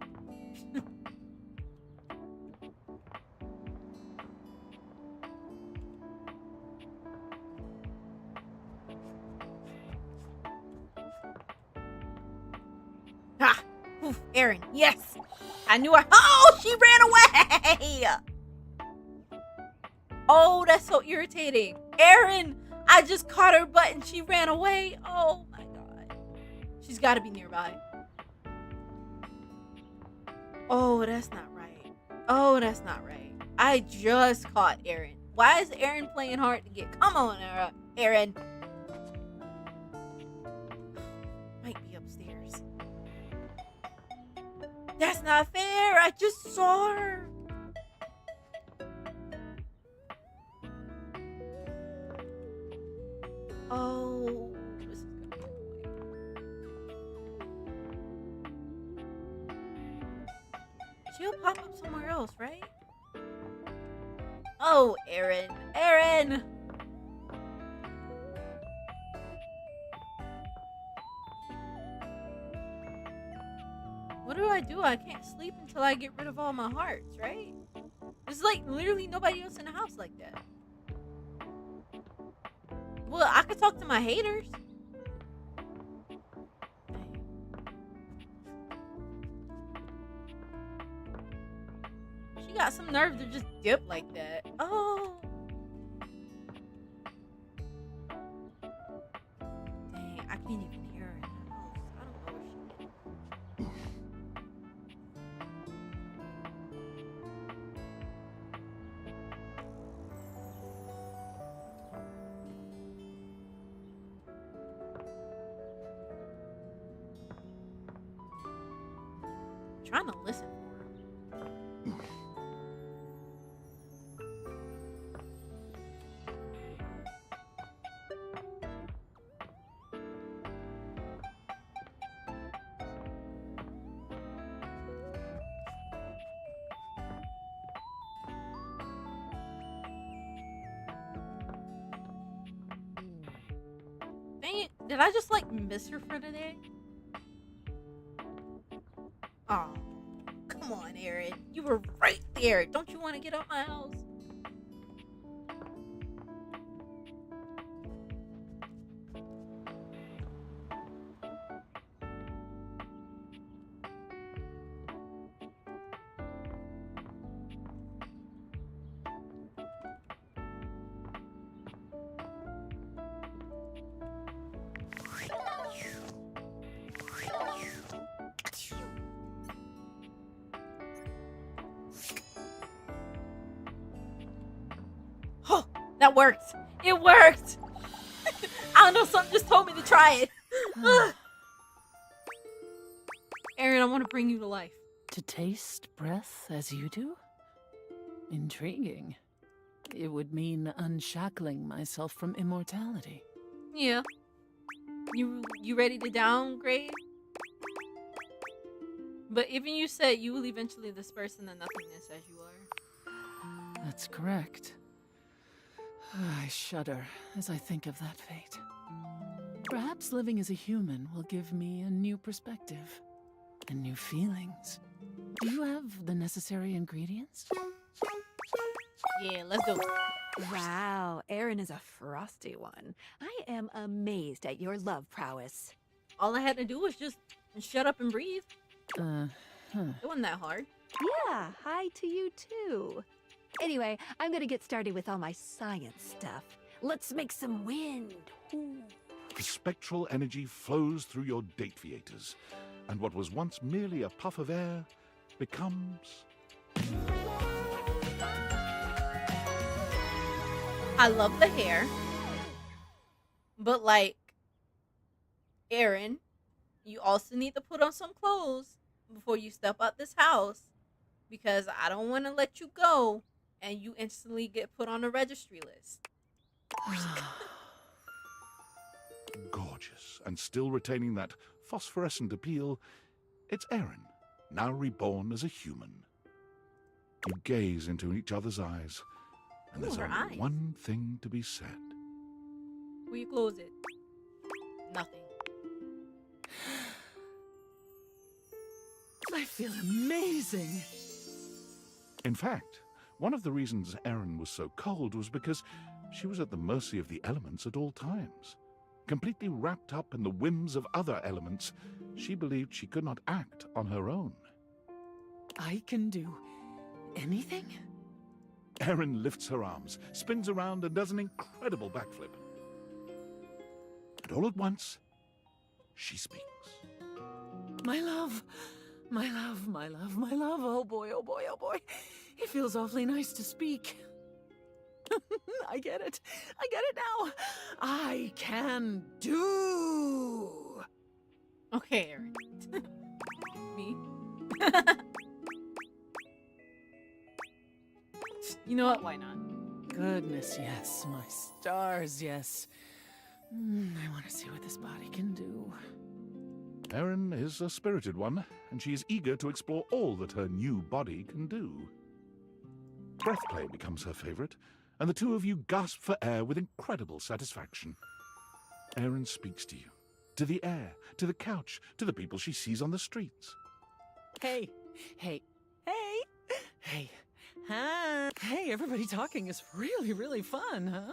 S1: Ha! Oof, Aaron, yes! I knew Oh, she ran away! Oh, that's so irritating. Aaron, I just caught her butt and she ran away. Oh my god. She's gotta be nearby. Oh, that's not right. Oh, that's not right. I just caught Aaron. Why is Aaron playing hard to get? Come on, Aaron. Might be upstairs. That's not fair. I just saw her. Oh, this is gonna be annoying. She'll pop up somewhere else, right? Oh, Aaron. Aaron! What do? I can't sleep until I get rid of all my hearts, right? There's like literally nobody else in the house like that. Well, I could talk to my haters. She got some nerve to just dip like that. Oh. Dang, I can't even hear her in the house. I don't know where she is. Trying to listen for her. Dang it, did I just like miss her for today? Oh, come on, Aaron. You were right there. Don't you want to get out my house? That worked. It worked. I don't know. Something just told me to try it. Aaron, I want to bring you to life.
S18: To taste breath as you do? Intriguing. It would mean unshackling myself from immortality.
S1: Yeah. You ready to downgrade? But even you said you will eventually disperse into nothingness as you are.
S18: That's correct. I shudder as I think of that fate. Perhaps living as a human will give me a new perspective and new feelings. Do you have the necessary ingredients?
S1: Yeah, let's go.
S2: Wow, Aaron is a frosty one. I am amazed at your love prowess.
S1: All I had to do was just shut up and breathe.
S18: Huh.
S1: It wasn't that hard.
S11: Yeah, hi to you too. Anyway, I'm gonna get started with all my science stuff. Let's make some wind. Ooh.
S5: The spectral energy flows through your dateviators, and what was once merely a puff of air becomes...
S1: I love the hair. But like, Aaron, you also need to put on some clothes before you step out this house, because I don't want to let you go and you instantly get put on the registry list.
S5: Gorgeous, and still retaining that phosphorescent appeal, it's Erin, now reborn as a human. You gaze into each other's eyes, and
S1: Ooh,
S5: there's
S1: her
S5: only
S1: eyes.
S5: one thing to be said.
S1: Will you close it? Nothing.
S18: I feel amazing.
S5: In fact, one of the reasons Erin was so cold was because she was at the mercy of the elements at all times. Completely wrapped up in the whims of other elements, she believed she could not act on her own.
S18: I can do anything?
S5: Erin lifts her arms, spins around, and does an incredible backflip. And all at once, she speaks.
S18: My love, my love, my love, my love. Oh boy, oh boy, oh boy. It feels awfully nice to speak. I get it. I get it now. I can do.
S1: Okay, Aaron. Me? You know what? Why not?
S18: Goodness, yes. My stars, yes. I want to see what this body can do.
S5: Erin is a spirited one, and she is eager to explore all that her new body can do. Breath play becomes her favorite, and the two of you gasp for air with incredible satisfaction. Erin speaks to you, to the air, to the couch, to the people she sees on the streets.
S18: Hey, hey, hey, hey, huh? Hey, everybody talking is really, really fun, huh?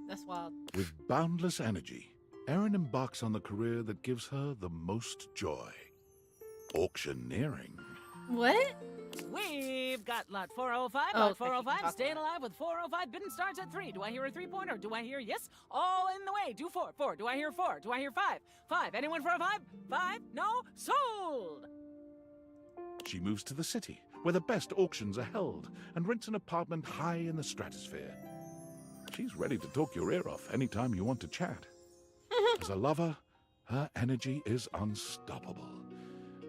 S1: That's wild.
S5: With boundless energy, Erin embarks on the career that gives her the most joy. Auctioneering.
S1: What?
S2: We've got lot 405,
S1: Oh,
S2: lot
S1: okay,
S2: 405,
S1: talk
S2: staying
S1: about
S2: alive with 405, bidding starts at 3. Do I hear a 3-pointer? Do I hear yes? All in the way. Do 4, 4. Do I hear 4? Do I hear 5? 5. Anyone for a 5? 5? No? Sold!
S5: She moves to the city, where the best auctions are held, and rents an apartment high in the stratosphere. She's ready to talk your ear off anytime you want to chat. As a lover, her energy is unstoppable,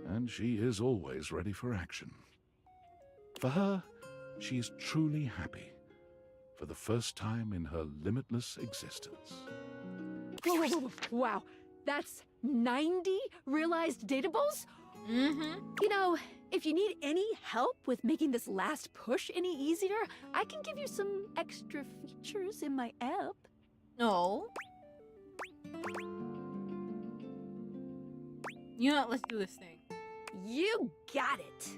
S5: and she is always ready for action. For her, she is truly happy, for the first time in her limitless existence.
S11: Wow, that's 90 realized datables?
S1: Mm-hmm.
S11: You know, if you need any help with making this last push any easier, I can give you some extra features in my app.
S1: No. You know what? Let's do this thing.
S11: You got it.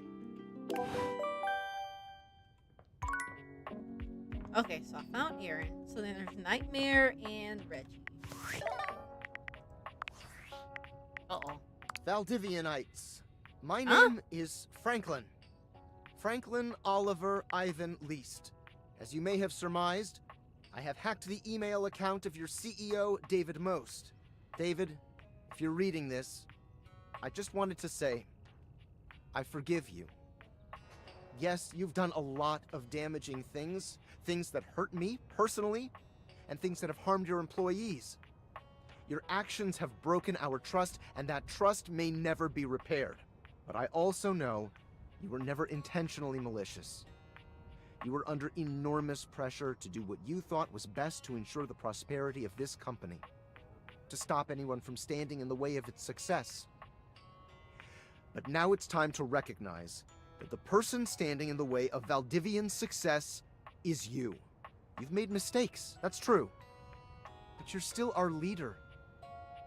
S1: Okay, so I found Aaron. So then there's Nightmare and Reggie. Uh-oh.
S12: Valdivianites. My
S1: Huh?
S12: name is Franklin. Franklin Oliver Ivan Least. As you may have surmised, I have hacked the email account of your CEO, David Most. David, if you're reading this, I just wanted to say, I forgive you. Yes, you've done a lot of damaging things, things that hurt me personally, and things that have harmed your employees. Your actions have broken our trust, and that trust may never be repaired. But I also know you were never intentionally malicious. You were under enormous pressure to do what you thought was best to ensure the prosperity of this company, to stop anyone from standing in the way of its success. But now it's time to recognize that the person standing in the way of Valdivian's success is you. You've made mistakes, that's true. But you're still our leader.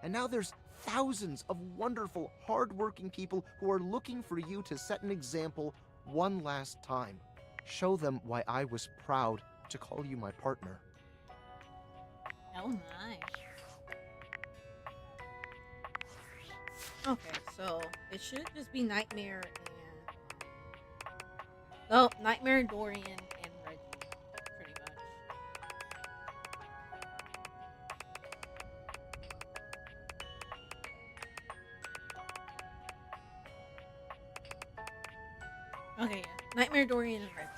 S12: And now there's thousands of wonderful, hard-working people who are looking for you to set an example one last time. Show them why I was proud to call you my partner.
S1: Oh my. Okay, so it should just be Nightmare and... Oh, Nightmare, Dorian, and Reggie. Pretty much. Okay, yeah. Nightmare, Dorian, and Reggie.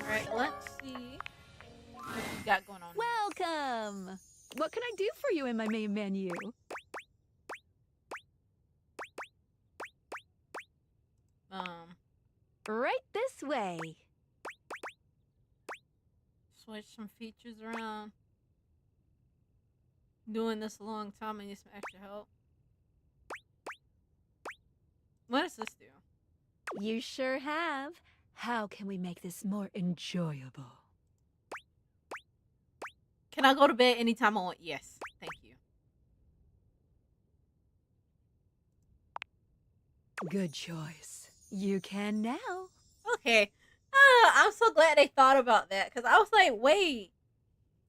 S1: Alright, let's see what we got going on.
S11: Welcome! What can I do for you in my main menu? Right this way.
S1: Switch some features around. Doing this a long time, I need some extra help. What does this do?
S11: You sure have. How can we make this more enjoyable?
S1: Can I go to bed anytime I want? Yes. Thank you.
S11: Good choice. You can now.
S1: Okay. I'm so glad they thought about that. Because I was like, wait.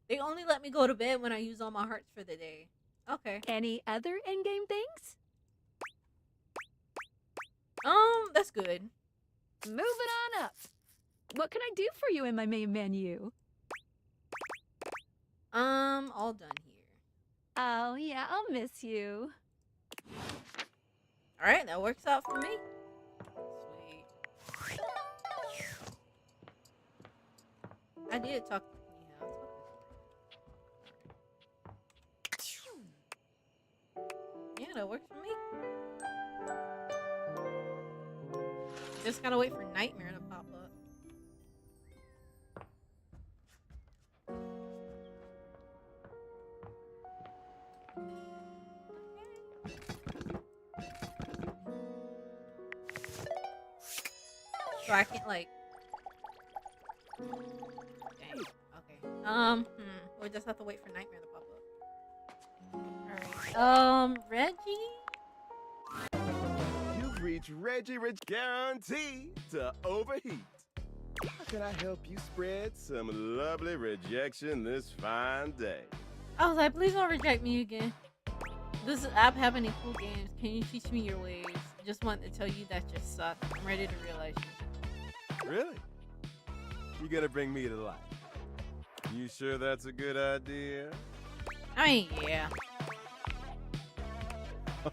S1: They only let me go to bed when I use all my hearts for the day. Okay.
S11: Any other in-game things?
S1: That's good.
S11: Moving on up. What can I do for you in my main menu?
S1: All done here.
S11: Oh, yeah, I'll miss you.
S1: Alright, that works out for me. Sweet. I did talk. Yeah, that works for me. Just gotta wait for Nightmare to pop up. So I can't like. Dang. Okay. We'll just have to wait for Nightmare to pop up. Alright. Reggie.
S17: You've reached Reggie guaranteed to overheat. How can I help you spread some lovely rejection this fine day?
S1: I was like, please don't reject me again. This app have any cool games? Can you teach me your ways? Just want to tell you that you suck. I'm ready to realize you.
S17: Really? You gonna bring me to life? You sure that's a good idea?
S1: I mean, yeah.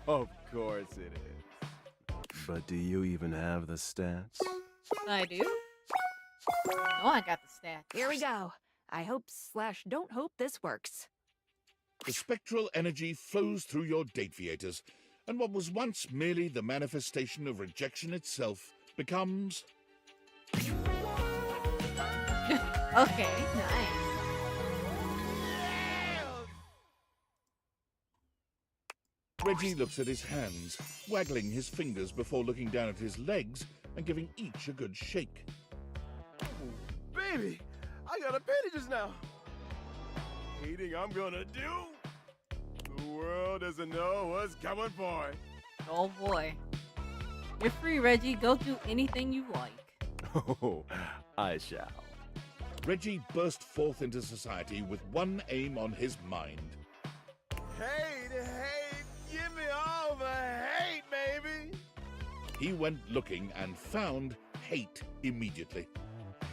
S17: Of course it is. But do you even have the stats?
S1: I do. Oh, I got the stats.
S2: Here we go. I hope/don't hope this works.
S5: The spectral energy flows through your Dateviators, and what was once merely the manifestation of rejection itself becomes...
S1: Okay, nice.
S5: Reggie looks at his hands, waggling his fingers before looking down at his legs and giving each a good shake.
S17: Baby, I got appendages now. Hating I'm gonna do? The world doesn't know what's coming for it.
S1: Oh boy. You're free, Reggie. Go do anything you like.
S17: Oh, I shall.
S5: Reggie burst forth into society with one aim on his mind.
S17: Hate, give me all the hate, baby.
S5: He went looking and found hate immediately.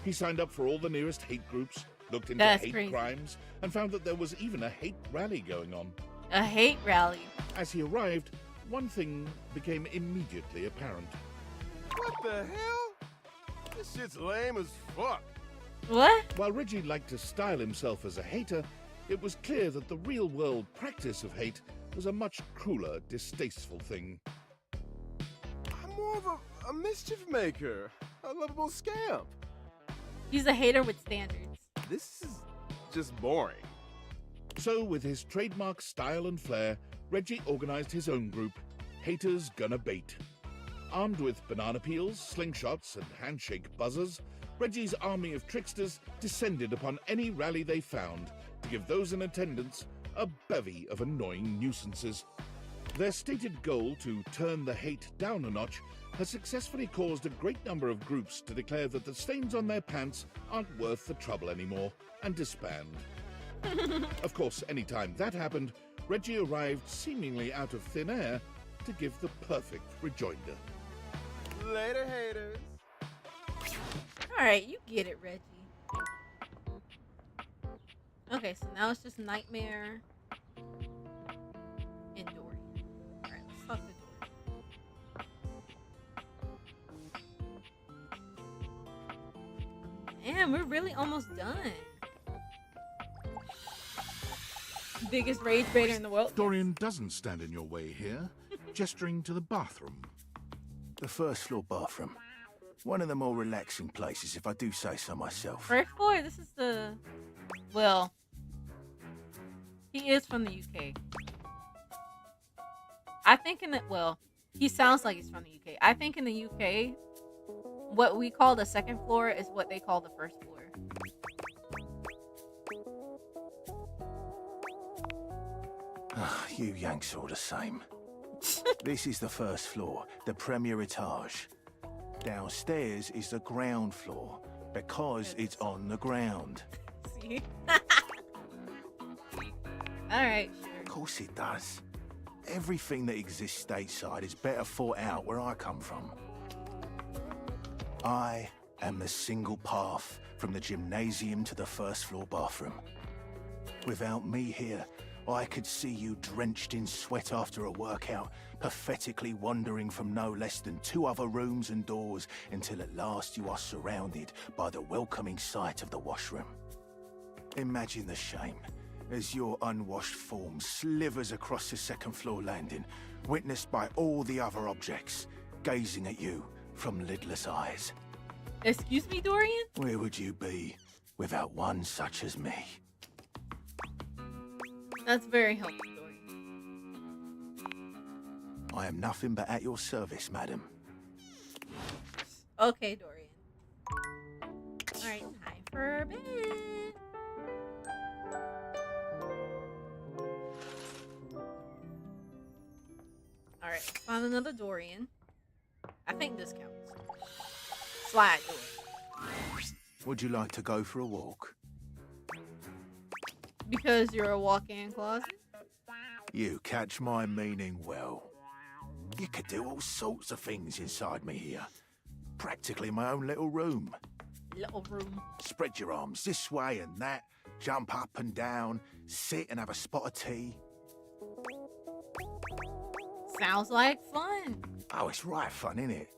S5: He signed up for all the nearest hate groups, looked into
S1: That's
S5: hate
S1: crazy.
S5: crimes, and found that there was even a hate rally going on.
S1: A hate rally.
S5: As he arrived, one thing became immediately apparent.
S17: What the hell? This shit's lame as fuck.
S1: What?
S5: While Reggie liked to style himself as a hater, it was clear that the real-world practice of hate was a much crueler, distasteful thing.
S17: I'm more of a mischief maker, a lovable scamp.
S1: He's a hater with standards.
S17: This is just boring.
S5: So, with his trademark style and flair, Reggie organized his own group, Haters Gonna Bait. Armed with banana peels, slingshots, and handshake buzzers, Reggie's army of tricksters descended upon any rally they found to give those in attendance a bevy of annoying nuisances. Their stated goal to turn the hate down a notch has successfully caused a great number of groups to declare that the stains on their pants aren't worth the trouble anymore and disband. Of course, anytime that happened, Reggie arrived seemingly out of thin air to give the perfect rejoinder.
S17: Later, haters.
S1: Alright, you get it, Reggie. Okay, so now it's just Nightmare and Dorian. Alright, let's talk to Dorian. Damn, we're really almost done. Biggest rage baiter in the world.
S5: Dorian doesn't stand in your way here, gesturing to the bathroom.
S7: The first floor bathroom. One of the more relaxing places, if I do say so myself.
S1: First floor, this is the... Well, he is from the UK. I think in the... Well, he sounds like he's from the UK. I think in the UK, what we call the second floor is what they call the first floor.
S7: You Yanks are all the same. This is the first floor, the premier etage. Downstairs is the ground floor, because it's on the ground.
S1: See? Alright, sure.
S7: Of course it does. Everything that exists stateside is better thought out where I come from. I am the single path from the gymnasium to the first floor bathroom. Without me here, I could see you drenched in sweat after a workout, pathetically wandering from no less than 2 other rooms and doors until at last you are surrounded by the welcoming sight of the washroom. Imagine the shame as your unwashed form slivers across the second floor landing, witnessed by all the other objects, gazing at you from lidless eyes.
S1: Excuse me, Dorian?
S7: Where would you be without one such as me?
S1: That's very helpful, Dorian.
S7: I am nothing but at your service, madam.
S1: Okay, Dorian. Alright, time for bed. Alright, find another Dorian. I think this counts. Slide, Dorian.
S7: Would you like to go for a walk?
S1: Because you're a walk-in closet?
S7: You catch my meaning well. You could do all sorts of things inside me here. Practically my own little room.
S1: Little room.
S7: Spread your arms this way and that, jump up and down, sit and have a spot of tea.
S1: Sounds like fun.
S7: Oh, it's right fun, innit?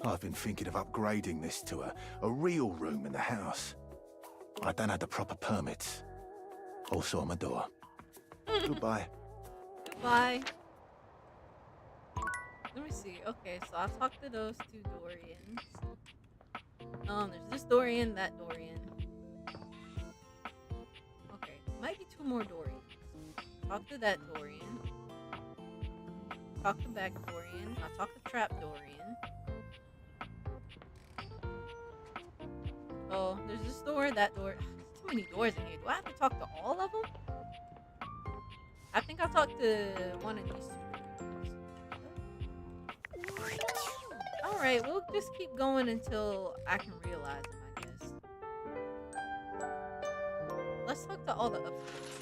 S7: I've been thinking of upgrading this to a real room in the house. I don't have the proper permits. Also on my door. Goodbye.
S1: Goodbye. Let me see. Okay, so I'll talk to those 2 Dorians. There's this Dorian, that Dorian. Okay, might be 2 more Dorians. Talk to that Dorian. Talk to back Dorian. I'll talk to Trap Dorian. Oh, there's this door, that door. Too many doors in here. Do I have to talk to all of them? I think I'll talk to one of these 2. Alright, we'll just keep going until I can realize them, I guess. Let's talk to all the upstairs.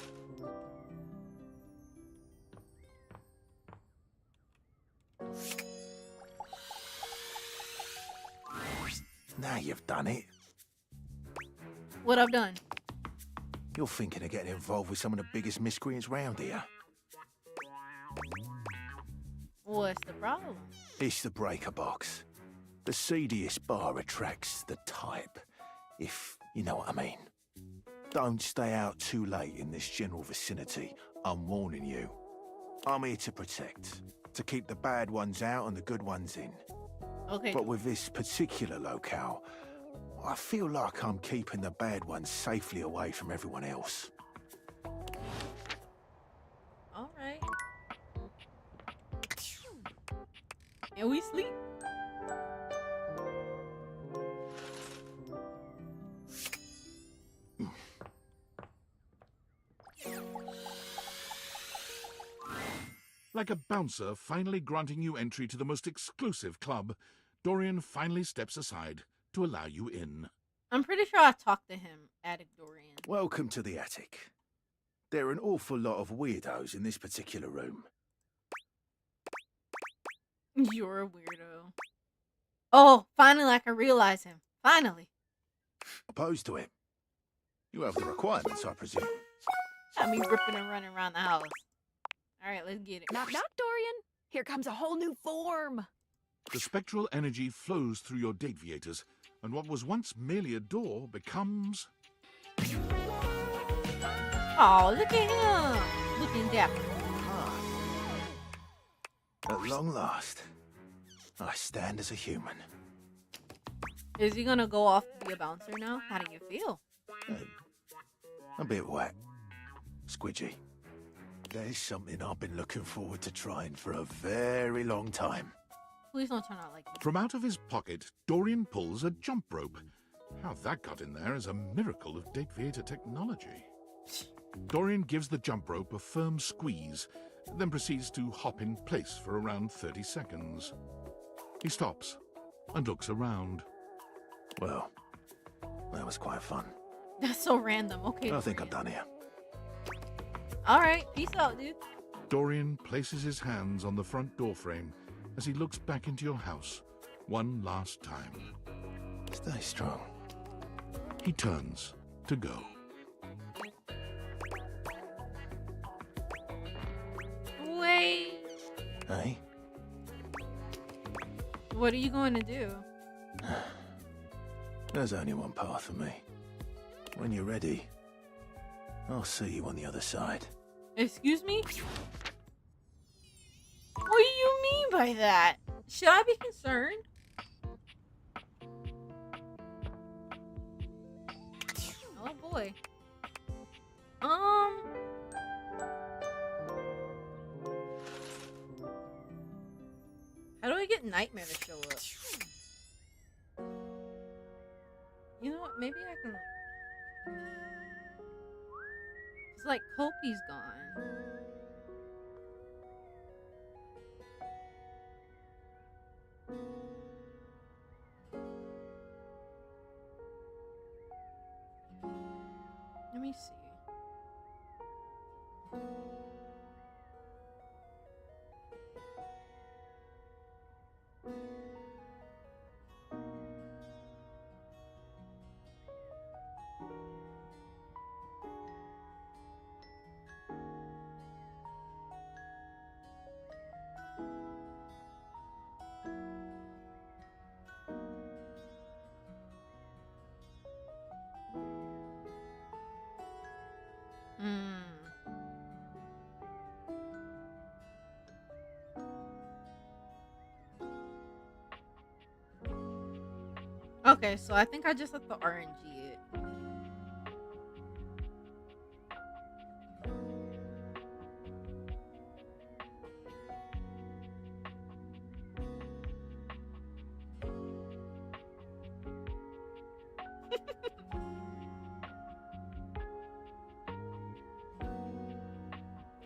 S7: Now you've done it.
S1: What I've done?
S7: You're thinking of getting involved with some of the biggest miscreants round here.
S1: What's the problem?
S7: It's the breaker box. The seediest bar attracts the type, if you know what I mean. Don't stay out too late in this general vicinity, I'm warning you. I'm here to protect, to keep the bad ones out and the good ones in.
S1: Okay.
S7: But with this particular locale, I feel like I'm keeping the bad ones safely away from everyone else.
S1: Alright. And we sleep.
S5: Like a bouncer finally granting you entry to the most exclusive club, Dorian finally steps aside to allow you in.
S1: I'm pretty sure I talked to him, Attic Dorian.
S7: Welcome to the attic. There are an awful lot of weirdos in this particular room.
S1: You're a weirdo. Oh, finally I can realize him. Finally.
S7: Opposed to it. You have the requirements, I presume.
S1: Got me ripping and running around the house. Alright, let's get it.
S2: Knock, knock, Dorian. Here comes a whole new form.
S5: The spectral energy flows through your deviators, and what was once merely a door becomes...
S1: Oh, look at him! Looking dapper.
S7: At long last, I stand as a human.
S1: Is he gonna go off to be a bouncer now? How do you feel?
S7: A bit wet. Squidgy. There's something I've been looking forward to trying for a very long time.
S1: Please don't turn out like me.
S5: From out of his pocket, Dorian pulls a jump rope. How that got in there is a miracle of Date Theater technology. Dorian gives the jump rope a firm squeeze, then proceeds to hop in place for around 30 seconds. He stops and looks around.
S7: Well, that was quite fun.
S1: That's so random. Okay.
S7: I think I'm done here.
S1: Alright, peace out, dude.
S5: Dorian places his hands on the front door frame as he looks back into your house one last time.
S7: Stay strong.
S5: He turns to go.
S1: Wait.
S7: Hey?
S1: What are you going to do?
S7: There's only one path for me. When you're ready, I'll see you on the other side.
S1: Excuse me? What do you mean by that? Should I be concerned? Oh boy. How do I get Nightmare to show up? You know what? Maybe I can... It's like Kopi's gone. Let me see. Okay, so I think I just have to RNG it.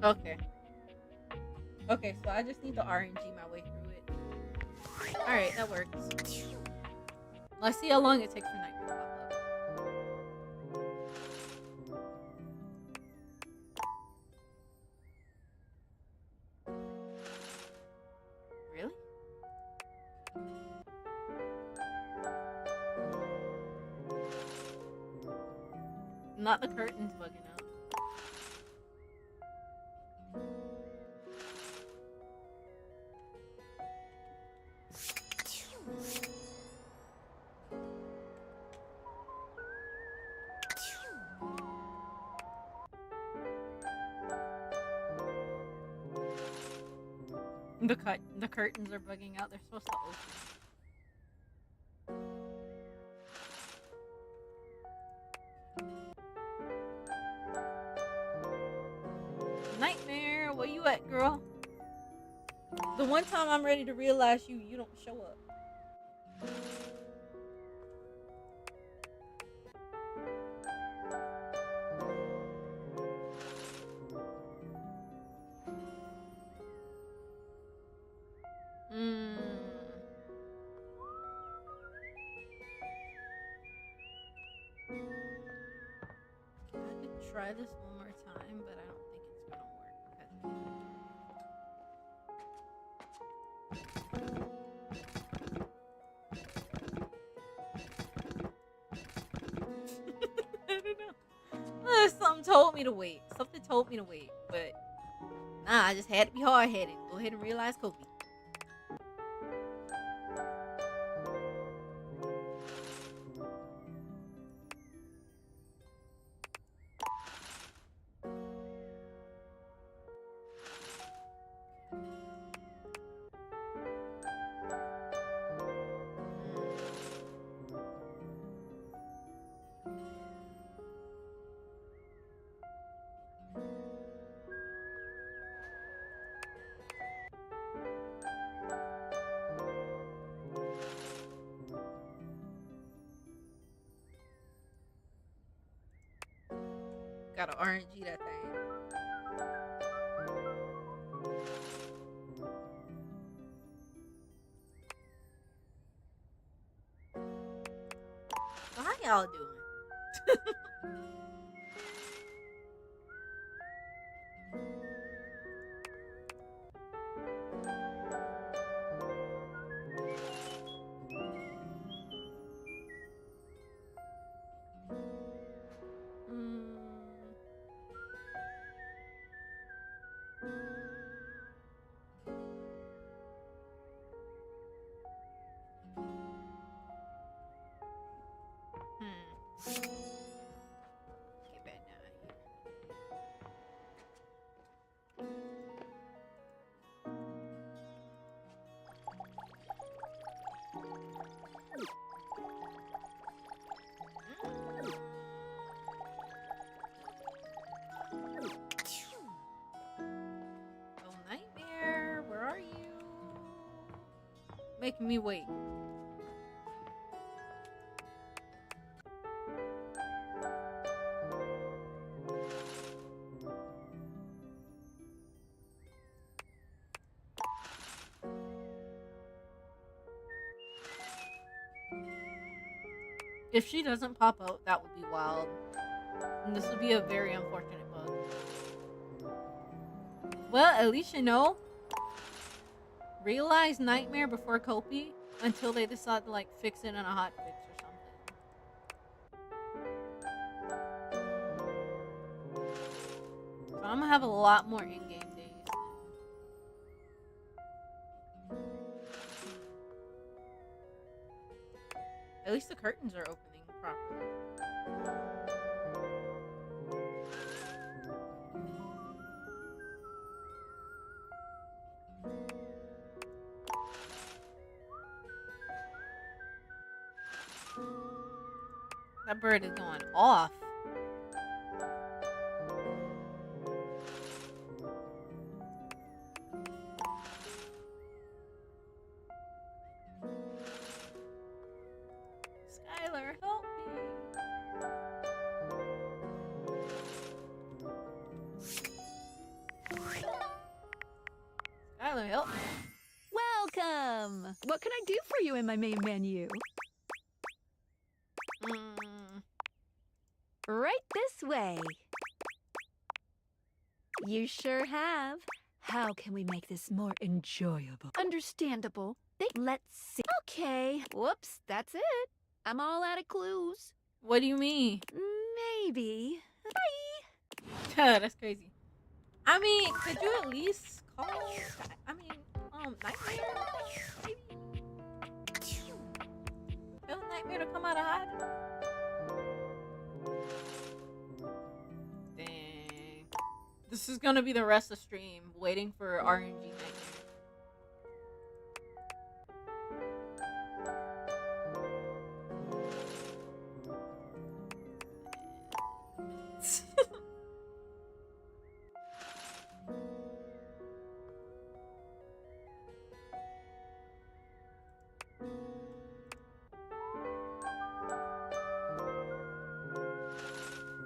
S1: Okay. Okay, so I just need to RNG my way through it. Alright, that works. Let's see how long it takes for Nightmare to pop up. Really? Not the curtains bugging out. The curtains are bugging out. They're supposed to open. Nightmare, where you at, girl? The one time I'm ready to realize you don't show up. Try this one more time, but I don't think it's gonna work. I don't know. Something told me to wait. Something told me to wait, but nah, I just had to be hard-headed. Go ahead and realize Kopi. Gotta RNG that thing. So how y'all doing? Nightmare, where are you? Making me wait. If she doesn't pop out, that would be wild. And this would be a very unfortunate bug. Well, at least you know. Realize Nightmare before Kopi until they decide to like fix it in a hot fix or something. So I'm gonna have a lot more in-game days. At least the curtains are opening properly. That bird is going off. Skylar, help me. Skylar, help me.
S11: Welcome! What can I do for you in my main menu? Right this way. You sure have. How can we make this more enjoyable? Understandable. Let's see. Okay. Whoops, that's it. I'm all out of clues.
S1: What do you mean?
S11: Maybe. Bye.
S1: That's crazy. I mean, could you at least call? I mean, Nightmare? Maybe? Tell Nightmare to come out of hiding? Dang. This is gonna be the rest of the stream, waiting for RNG Nightmare.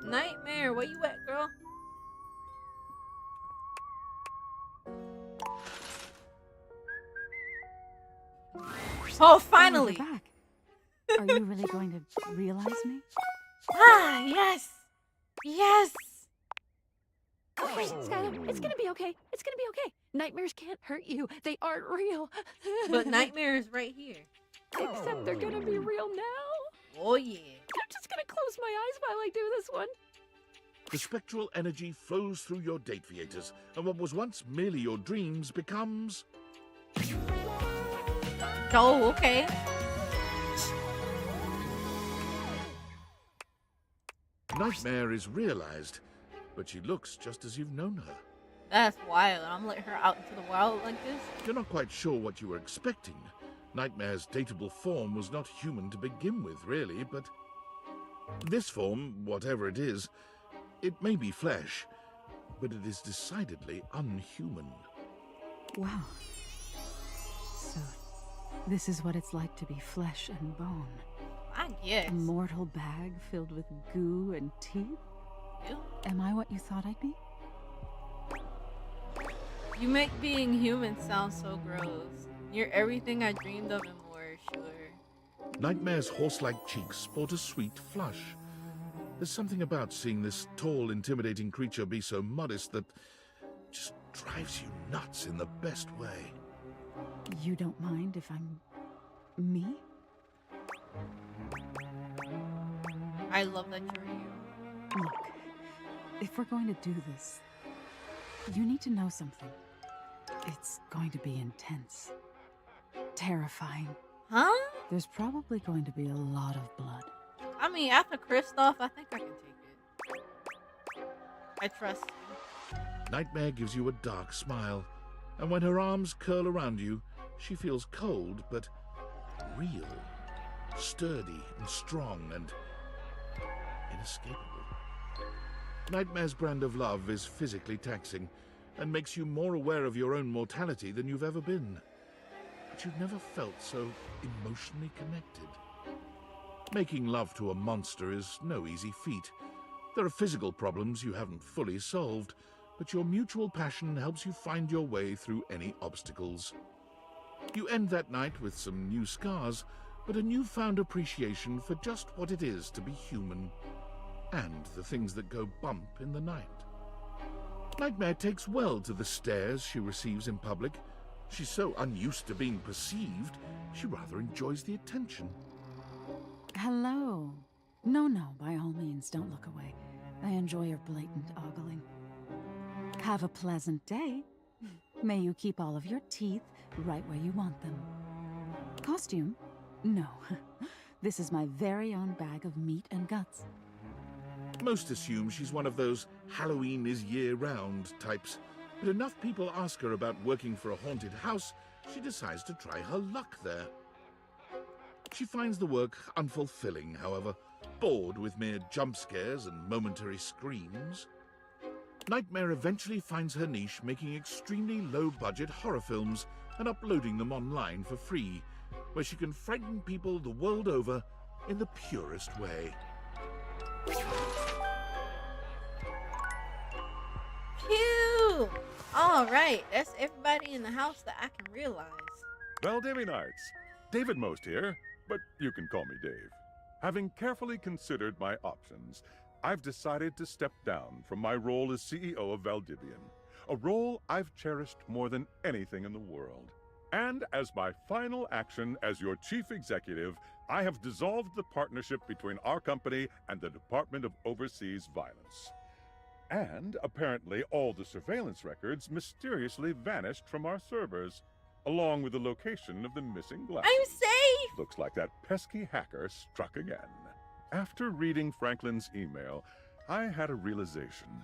S1: Nightmare, where you at, girl? Oh, finally!
S6: Oh, you're back. Are you really going to realize me?
S1: Ah, yes! Yes!
S11: Okay, Skylar, it's gonna be okay. It's gonna be okay. Nightmares can't hurt you. They aren't real.
S1: But Nightmare is right here.
S11: Except they're gonna be real now.
S1: Oh, yeah.
S11: I'm just gonna close my eyes while I do this one.
S5: The spectral energy flows through your date theaters, and what was once merely your dreams becomes...
S1: Oh, okay.
S5: Nightmare is realized, but she looks just as you've known her.
S1: That's wild. I'm letting her out into the wild like this.
S5: You're not quite sure what you were expecting. Nightmare's dateable form was not human to begin with, really, but... this form, whatever it is, it may be flesh, but it is decidedly unhuman.
S18: Wow. So, this is what it's like to be flesh and bone.
S1: I guess.
S18: A mortal bag filled with goo and teeth?
S1: Ew.
S18: Am I what you thought I'd be?
S1: You make being human sound so gross. You're everything I dreamed of and more, sure.
S5: Nightmare's horse-like cheeks sport a sweet flush. There's something about seeing this tall, intimidating creature be so modest that just drives you nuts in the best way.
S18: You don't mind if I'm me?
S1: I love that you're you.
S18: Look, if we're going to do this, you need to know something. It's going to be intense. Terrifying.
S1: Huh?
S18: There's probably going to be a lot of blood.
S1: I mean, after Kristoff, I think I can take it. I trust you.
S5: Nightmare gives you a dark smile, and when her arms curl around you, she feels cold but real, sturdy and strong and inescapable. Nightmare's brand of love is physically taxing and makes you more aware of your own mortality than you've ever been. But you've never felt so emotionally connected. Making love to a monster is no easy feat. There are physical problems you haven't fully solved, but your mutual passion helps you find your way through any obstacles. You end that night with some new scars, but a newfound appreciation for just what it is to be human, and the things that go bump in the night. Nightmare takes well to the stares she receives in public. She's so unused to being perceived, she rather enjoys the attention.
S18: Hello. No, by all means, don't look away. I enjoy your blatant ogling. Have a pleasant day. May you keep all of your teeth right where you want them. Costume? No. This is my very own bag of meat and guts.
S5: Most assume she's one of those Halloween is year-round types, but enough people ask her about working for a haunted house, she decides to try her luck there. She finds the work unfulfilling, however, bored with mere jump scares and momentary screams. Nightmare eventually finds her niche making extremely low-budget horror films and uploading them online for free, where she can frighten people the world over in the purest way.
S1: Cute! Alright, that's everybody in the house that I can realize.
S19: Well, Davy Knights, David Most here, but you can call me Dave. Having carefully considered my options, I've decided to step down from my role as CEO of Valdivian, a role I've cherished more than anything in the world. And as my final action as your chief executive, I have dissolved the partnership between our company and the Department of Overseas Violence. And apparently all the surveillance records mysteriously vanished from our servers, along with the location of the missing glasses.
S1: I'm safe!
S19: Looks like that pesky hacker struck again. After reading Franklin's email, I had a realization.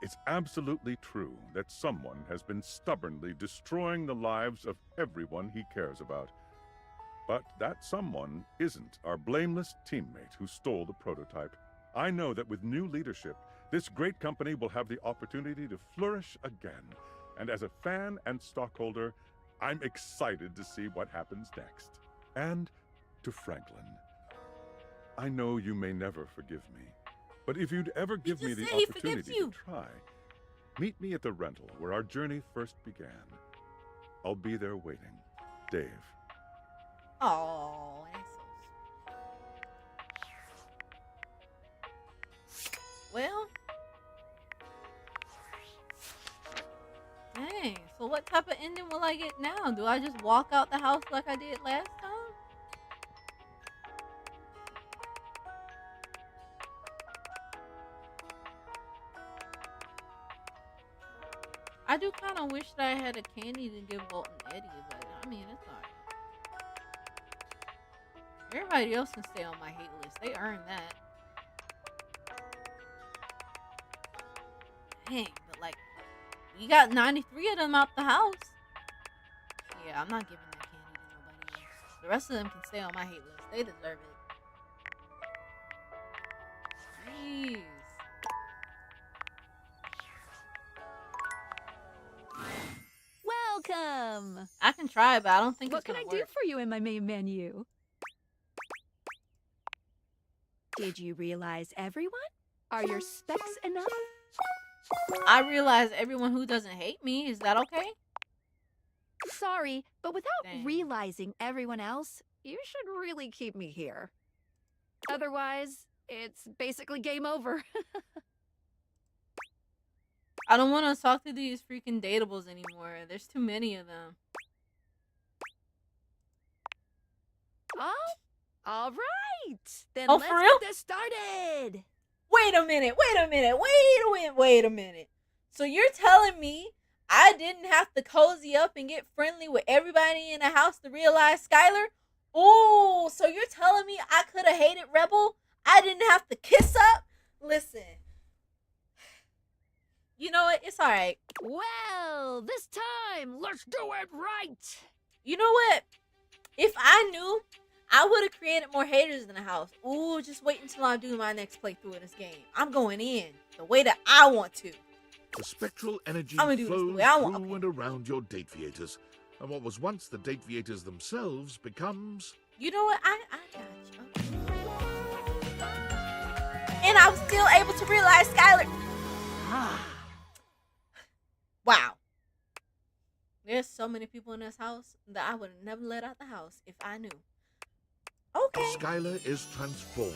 S19: It's absolutely true that someone has been stubbornly destroying the lives of everyone he cares about. But that someone isn't our blameless teammate who stole the prototype. I know that with new leadership, this great company will have the opportunity to flourish again. And as a fan and stockholder, I'm excited to see what happens next. And to Franklin, I know you may never forgive me, but if you'd ever give me the opportunity to try, meet me at the rental where our journey first began. I'll be there waiting. Dave.
S1: Oh, well, dang. So what type of ending will I get now? Do I just walk out the house like I did last time? I do kind of wish that I had a candy to give Walt and Eddie, but I mean, it's alright. Everybody else can stay on my hate list. They earned that. Dang, but like, you got 93 of them out the house. Yeah, I'm not giving that candy to nobody else. The rest of them can stay on my hate list. They deserve it. Jeez.
S11: Welcome!
S1: I can try, but I don't think
S11: what
S1: it's gonna
S11: can I do
S1: work.
S11: for you in my main menu? Did you realize everyone? Are your specs enough?
S1: I realize everyone who doesn't hate me. Is that okay?
S11: Sorry, but without
S1: Dang.
S11: realizing everyone else, you should really keep me here. Otherwise, it's basically game over.
S1: I don't want to talk to these freaking dateables anymore. There's too many of them.
S11: Oh, all right. Then
S1: Oh,
S11: let's
S1: for real?
S11: get this started.
S1: Wait a minute. Wait a minute. So you're telling me I didn't have to cozy up and get friendly with everybody in the house to realize Skylar? Ooh, so you're telling me I could have hated Rebel? I didn't have to kiss up? Listen. You know what? It's alright.
S11: Well, this time, let's do it right.
S1: You know what? If I knew, I would have created more haters in the house. Ooh, just wait until I do my next playthrough of this game. I'm going in the way that I want to.
S5: The spectral energy
S1: I'm gonna do this the
S5: flows
S1: way I want.
S5: through and around your date viators, and what was once the date viators themselves becomes...
S1: You know what? I got you. And I was still able to realize Skylar. Wow. There's so many people in this house that I would have never let out the house if I knew. Okay.
S5: Skylar is transformed,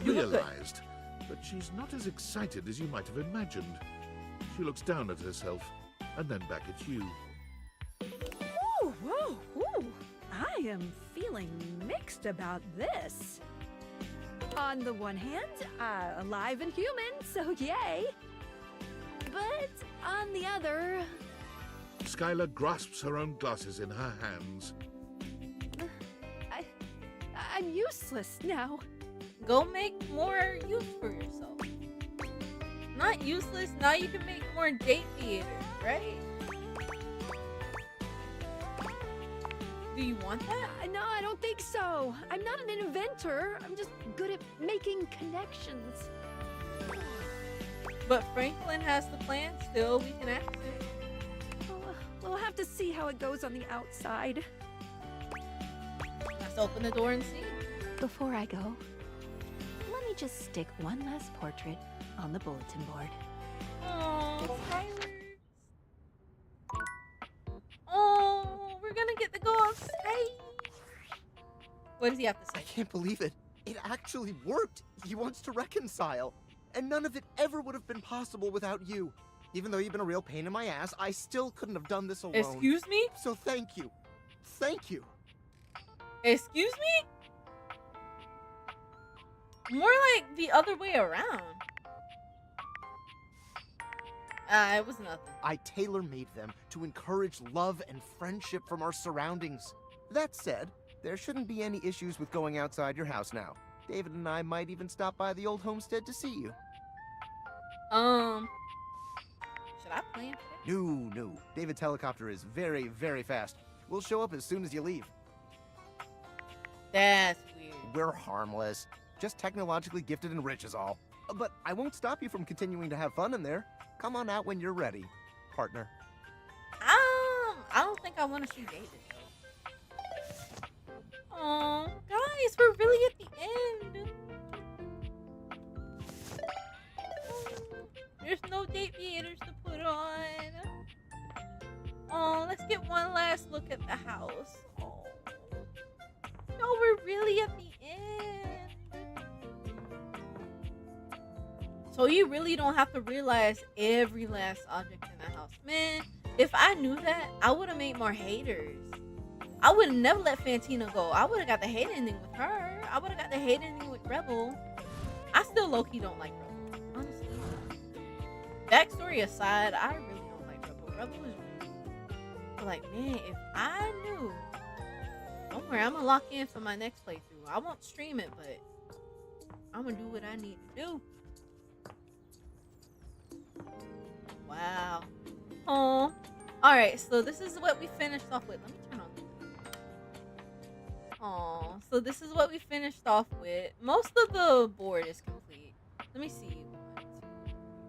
S1: You look good.
S5: realized, but she's not as excited as you might have imagined. She looks down at herself, and then back at you.
S6: Ooh, whoa, ooh. I am feeling mixed about this. On the one hand, alive and human, so yay. But on the other,
S5: Skylar grasps her own glasses in her hands.
S6: I'm useless now.
S1: Go make more use for yourself. Not useless, now you can make more date theaters, right? Do you want that?
S6: No, I don't think so. I'm not an inventor. I'm just good at making connections.
S1: But Franklin has the plan still. We can ask it.
S6: We'll have to see how it goes on the outside.
S1: Let's open the door and see.
S11: Before I go, let me just stick one last portrait on the bulletin board.
S1: Oh, Skylar. Oh, we're gonna get to go outside. What does he have to say?
S12: I can't believe it. It actually worked. He wants to reconcile. And none of it ever would have been possible without you. Even though you've been a real pain in my ass, I still couldn't have done this alone.
S1: Excuse me?
S12: So thank you. Thank you.
S1: Excuse me? More like the other way around. It was nothing.
S12: I tailor-made them to encourage love and friendship from our surroundings. That said, there shouldn't be any issues with going outside your house now. David and I might even stop by the old homestead to see you.
S1: Should I plan for that?
S12: No. David's helicopter is very, very fast. We'll show up as soon as you leave.
S1: That's weird.
S12: We're harmless. Just technologically gifted and rich is all. But I won't stop you from continuing to have fun in there. Come on out when you're ready, partner.
S1: I don't think I want to see David. Oh, guys, we're really at the end. There's no date theaters to put on. Oh, let's get one last look at the house. Oh. No, we're really at the end. So you really don't have to realize every last object in the house. Man, if I knew that, I would have made more haters. I would have never let Fantina go. I would have got the hate ending with her. I would have got the hate ending with Rebel. I still low-key don't like Rebel, honestly. Backstory aside, I really don't like Rebel. Rebel is rude. But like, man, if I knew... Don't worry, I'm gonna lock in for my next playthrough. I won't stream it, but I'm gonna do what I need to do. Wow. Oh. Alright, so this is what we finished off with. Let me turn on the light. Oh, so this is what we finished off with. Most of the board is complete. Let me see.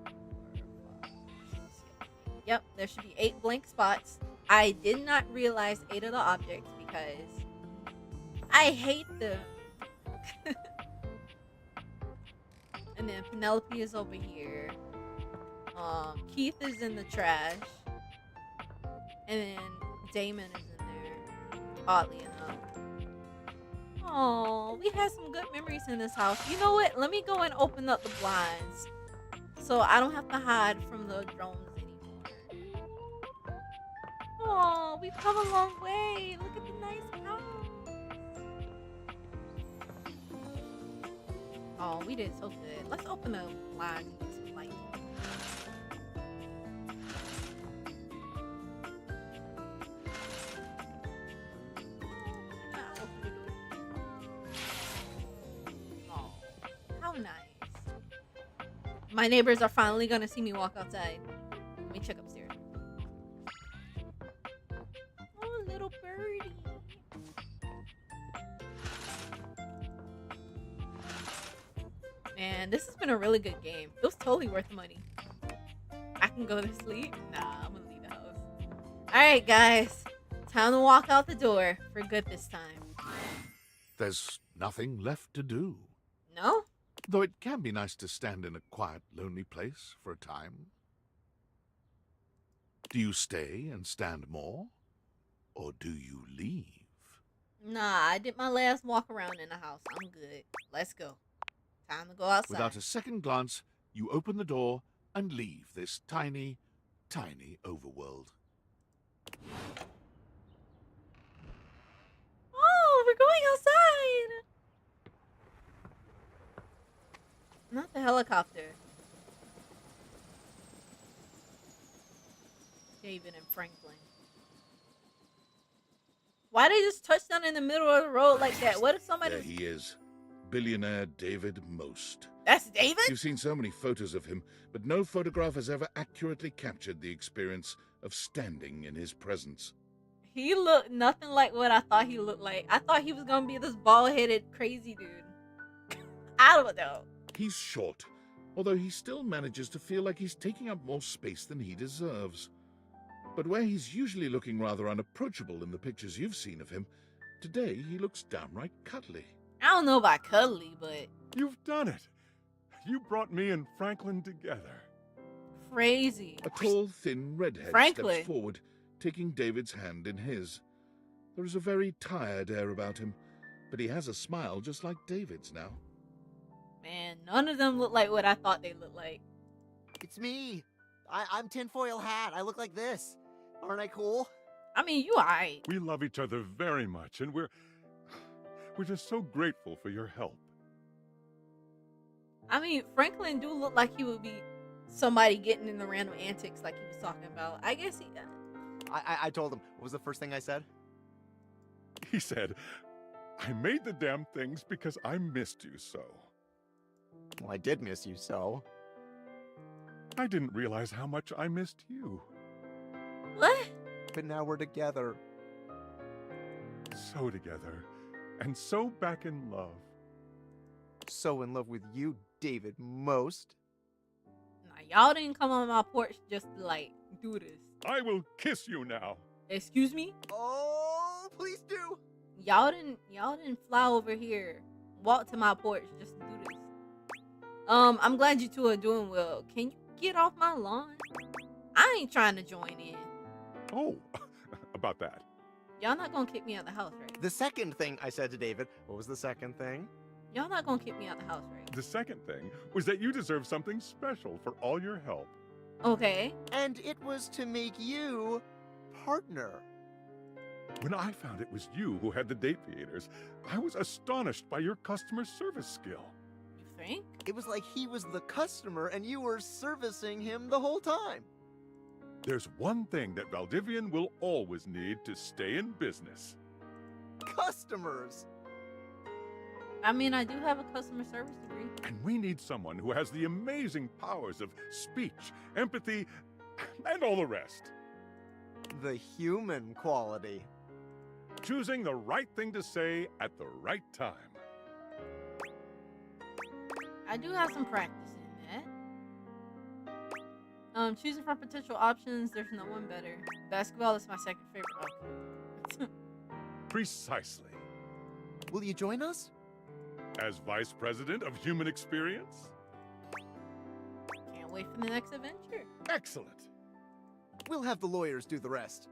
S1: 1, 2, 3, 4, 5, 6, 7, 8. Yep, there should be 8 blank spots. I did not realize 8 of the objects because I hate them. And then Penelope is over here. Keith is in the trash. And then Damon is in there, oddly enough. Oh, we had some good memories in this house. You know what? Let me go and open up the blinds so I don't have to hide from the drones anymore. Oh, we've come a long way. Look at the nice house. Oh, we did so good. Let's open the blinds and get some light. Nice. My neighbors are finally gonna see me walk outside. Let me check upstairs. Oh, little birdie. Man, this has been a really good game. It was totally worth the money. I can go to sleep. Nah, I'm gonna leave the house. Alright, guys. Time to walk out the door for good this time.
S5: There's nothing left to do.
S1: No?
S5: Though it can be nice to stand in a quiet, lonely place for a time. Do you stay and stand more? Or do you leave?
S1: Nah, I did my last walk around in the house. I'm good. Let's go. Time to go outside.
S5: Without a second glance, you open the door and leave this tiny, tiny overworld.
S1: Oh, we're going outside! Not the helicopter. David and Franklin. Why they just touch down in the middle of the road like that? What if somebody...
S5: There he is. Billionaire David Most.
S1: That's David?
S5: You've seen so many photos of him, but no photograph has ever accurately captured the experience of standing in his presence.
S1: He looked nothing like what I thought he looked like. I thought he was gonna be this bald-headed crazy dude. I don't know.
S5: He's short, although he still manages to feel like he's taking up more space than he deserves. But where he's usually looking rather unapproachable in the pictures you've seen of him, today he looks downright cuddly.
S1: I don't know about cuddly, but...
S19: You've done it! You brought me and Franklin together.
S1: Crazy.
S5: A tall, thin redhead
S1: Franklin
S5: steps forward, taking David's hand in his. There is a very tired air about him, but he has a smile just like David's now.
S1: Man, none of them look like what I thought they looked like.
S12: It's me. I'm Tinfoil Hat. I look like this. Aren't I cool?
S1: I mean, you alright.
S19: We love each other very much, and we're just so grateful for your help.
S1: I mean, Franklin do look like he would be somebody getting in the random antics like he was talking about. I guess he...
S12: I told him. What was the first thing I said?
S19: He said, I made the damn things because I missed you so.
S12: Well, I did miss you so.
S19: I didn't realize how much I missed you.
S1: What?
S12: But now we're together.
S19: So together. And so back in love.
S12: So in love with you, David Most.
S1: Nah, y'all didn't come on my porch just to, like, do this.
S19: I will kiss you now.
S1: Excuse me?
S12: Oh, please do.
S1: Y'all didn't fly over here, walk to my porch just to do this. I'm glad you two are doing well. Can you get off my lawn? I ain't trying to join in.
S19: Oh, about that.
S1: Y'all not gonna kick me out the house, right?
S12: The second thing I said to David, what was the second thing?
S1: Y'all not gonna kick me out the house, right?
S19: The second thing was that you deserve something special for all your help.
S1: Okay.
S12: And it was to make you partner.
S19: When I found it was you who had the date theaters, I was astonished by your customer service skill.
S1: You think?
S12: It was like he was the customer and you were servicing him the whole time.
S19: There's one thing that Valdivian will always need to stay in business.
S12: Customers!
S1: I mean, I do have a customer service degree.
S19: And we need someone who has the amazing powers of speech, empathy, and all the rest.
S12: The human quality.
S19: Choosing the right thing to say at the right time.
S1: I do have some practice in that. Choosing from potential options, there's no one better. Basketball is my second favorite option.
S19: Precisely.
S12: Will you join us?
S19: As Vice President of Human Experience?
S1: wait for the next adventure.
S12: Excellent. We'll have the lawyers do the rest.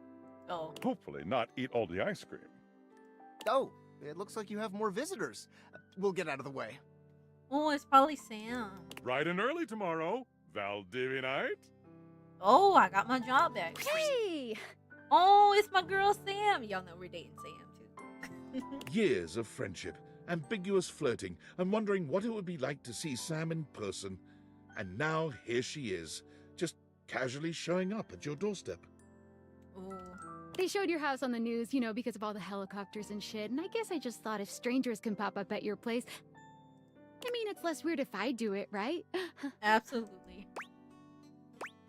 S1: Oh.
S19: Hopefully not eat all the ice cream.
S12: Oh, it looks like you have more visitors. We'll get out of the way.
S1: Oh, it's probably Sam.
S19: Bright and early tomorrow, Valdivianite.
S1: Oh, I got my job back.
S13: Hey!
S1: Oh, it's my girl Sam. Y'all know we're dating Sam too.
S5: Years of friendship, ambiguous flirting, and wondering what it would be like to see Sam in person. And now here she is, just casually showing up at your doorstep.
S1: Ooh.
S6: They showed your house on the news, you know, because of all the helicopters and shit, and I guess I just thought if strangers can pop up at your place, I mean, it's less weird if I do it, right?
S1: Absolutely.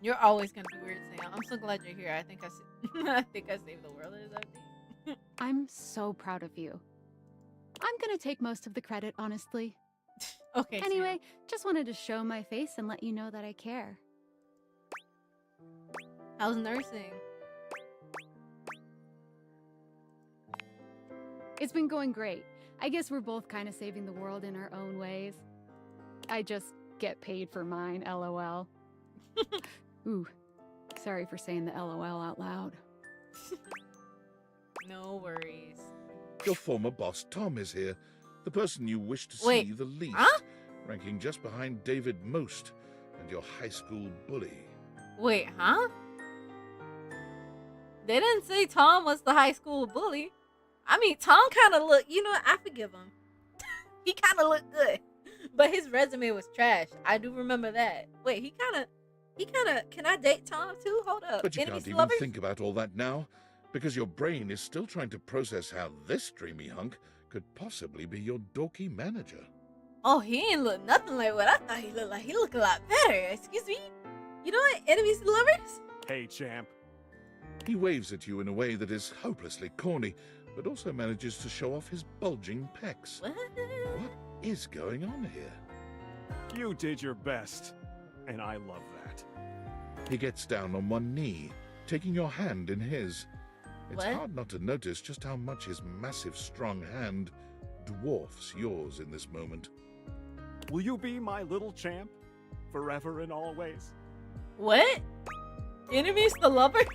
S1: You're always gonna be weird, Sam. I'm so glad you're here. I think I think I saved the world or something.
S6: I'm so proud of you. I'm gonna take most of the credit, honestly.
S1: Okay.
S6: Anyway, just wanted to show my face and let you know that I care.
S1: How's nursing?
S6: It's been going great. I guess we're both kind of saving the world in our own ways. I just get paid for mine, LOL. Ooh, sorry for saying the LOL out loud.
S1: No worries.
S5: Your former boss, Tom, is here. The person you wish to
S1: Wait,
S5: see the least.
S1: huh?
S5: Ranking just behind David most and your high school bully.
S1: Wait, huh? They didn't say Tom was the high school bully. I mean, Tom kind of looked, you know, I forgive him. He kind of looked good. But his resume was trash. I do remember that. Wait, he kind of, can I date Tom too? Hold up.
S5: But you
S1: Enemies
S5: can't
S1: to
S5: even
S1: lovers?
S5: think about all that now, because your brain is still trying to process how this dreamy hunk could possibly be your dorky manager.
S1: Oh, he ain't look nothing like what I thought he looked like. He looked a lot better. Excuse me? You know what? Enemies to lovers?
S9: Hey, champ.
S5: He waves at you in a way that is hopelessly corny, but also manages to show off his bulging pecs.
S1: What?
S5: What is going on here?
S9: You did your best, and I love that.
S5: He gets down on one knee, taking your hand in his. It's
S1: What?
S5: hard not to notice just how much his massive, strong hand dwarfs yours in this moment.
S9: Will you be my little champ? Forever and always?
S1: What? Enemies to lovers?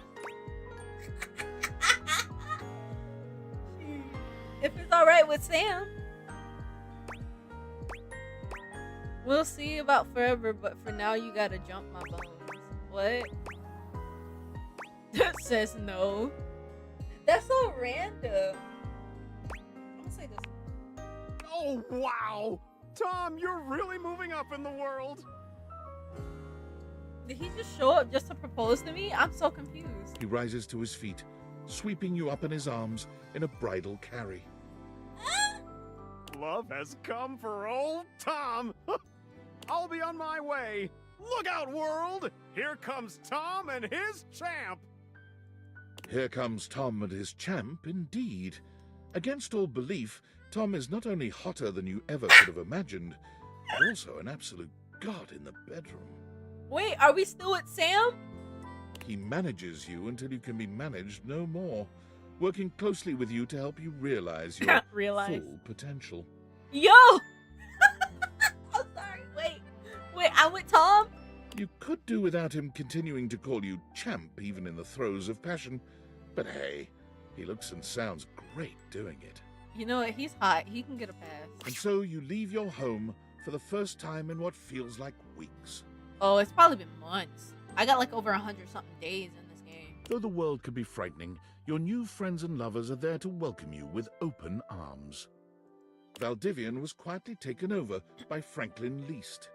S1: If it's alright with Sam. We'll see about forever, but for now you gotta jump my bones. What? That says no. That's so random. I'm gonna say this.
S9: Oh, wow! Tom, you're really moving up in the world!
S1: Did he just show up just to propose to me? I'm so confused.
S5: He rises to his feet, sweeping you up in his arms in a bridal carry.
S9: Love has come for old Tom! I'll be on my way! Look out, world! Here comes Tom and his champ!
S5: Here comes Tom and his champ, indeed. Against all belief, Tom is not only hotter than you ever could have imagined, but also an absolute god in the bedroom.
S1: Wait, are we still with Sam?
S5: He manages you until you can be managed no more, working closely with you to help you realize your full potential.
S1: Yo! I'm sorry. Wait, I'm with Tom?
S5: You could do without him continuing to call you champ even in the throes of passion, but hey, he looks and sounds great doing it.
S1: You know what? He's hot. He can get a pass.
S5: And so you leave your home for the first time in what feels like weeks.
S1: Oh, it's probably been months. I got like over 100-something days in this game.
S5: Though the world can be frightening, your new friends and lovers are there to welcome you with open arms. Valdivian was quietly taken over by Franklin Least.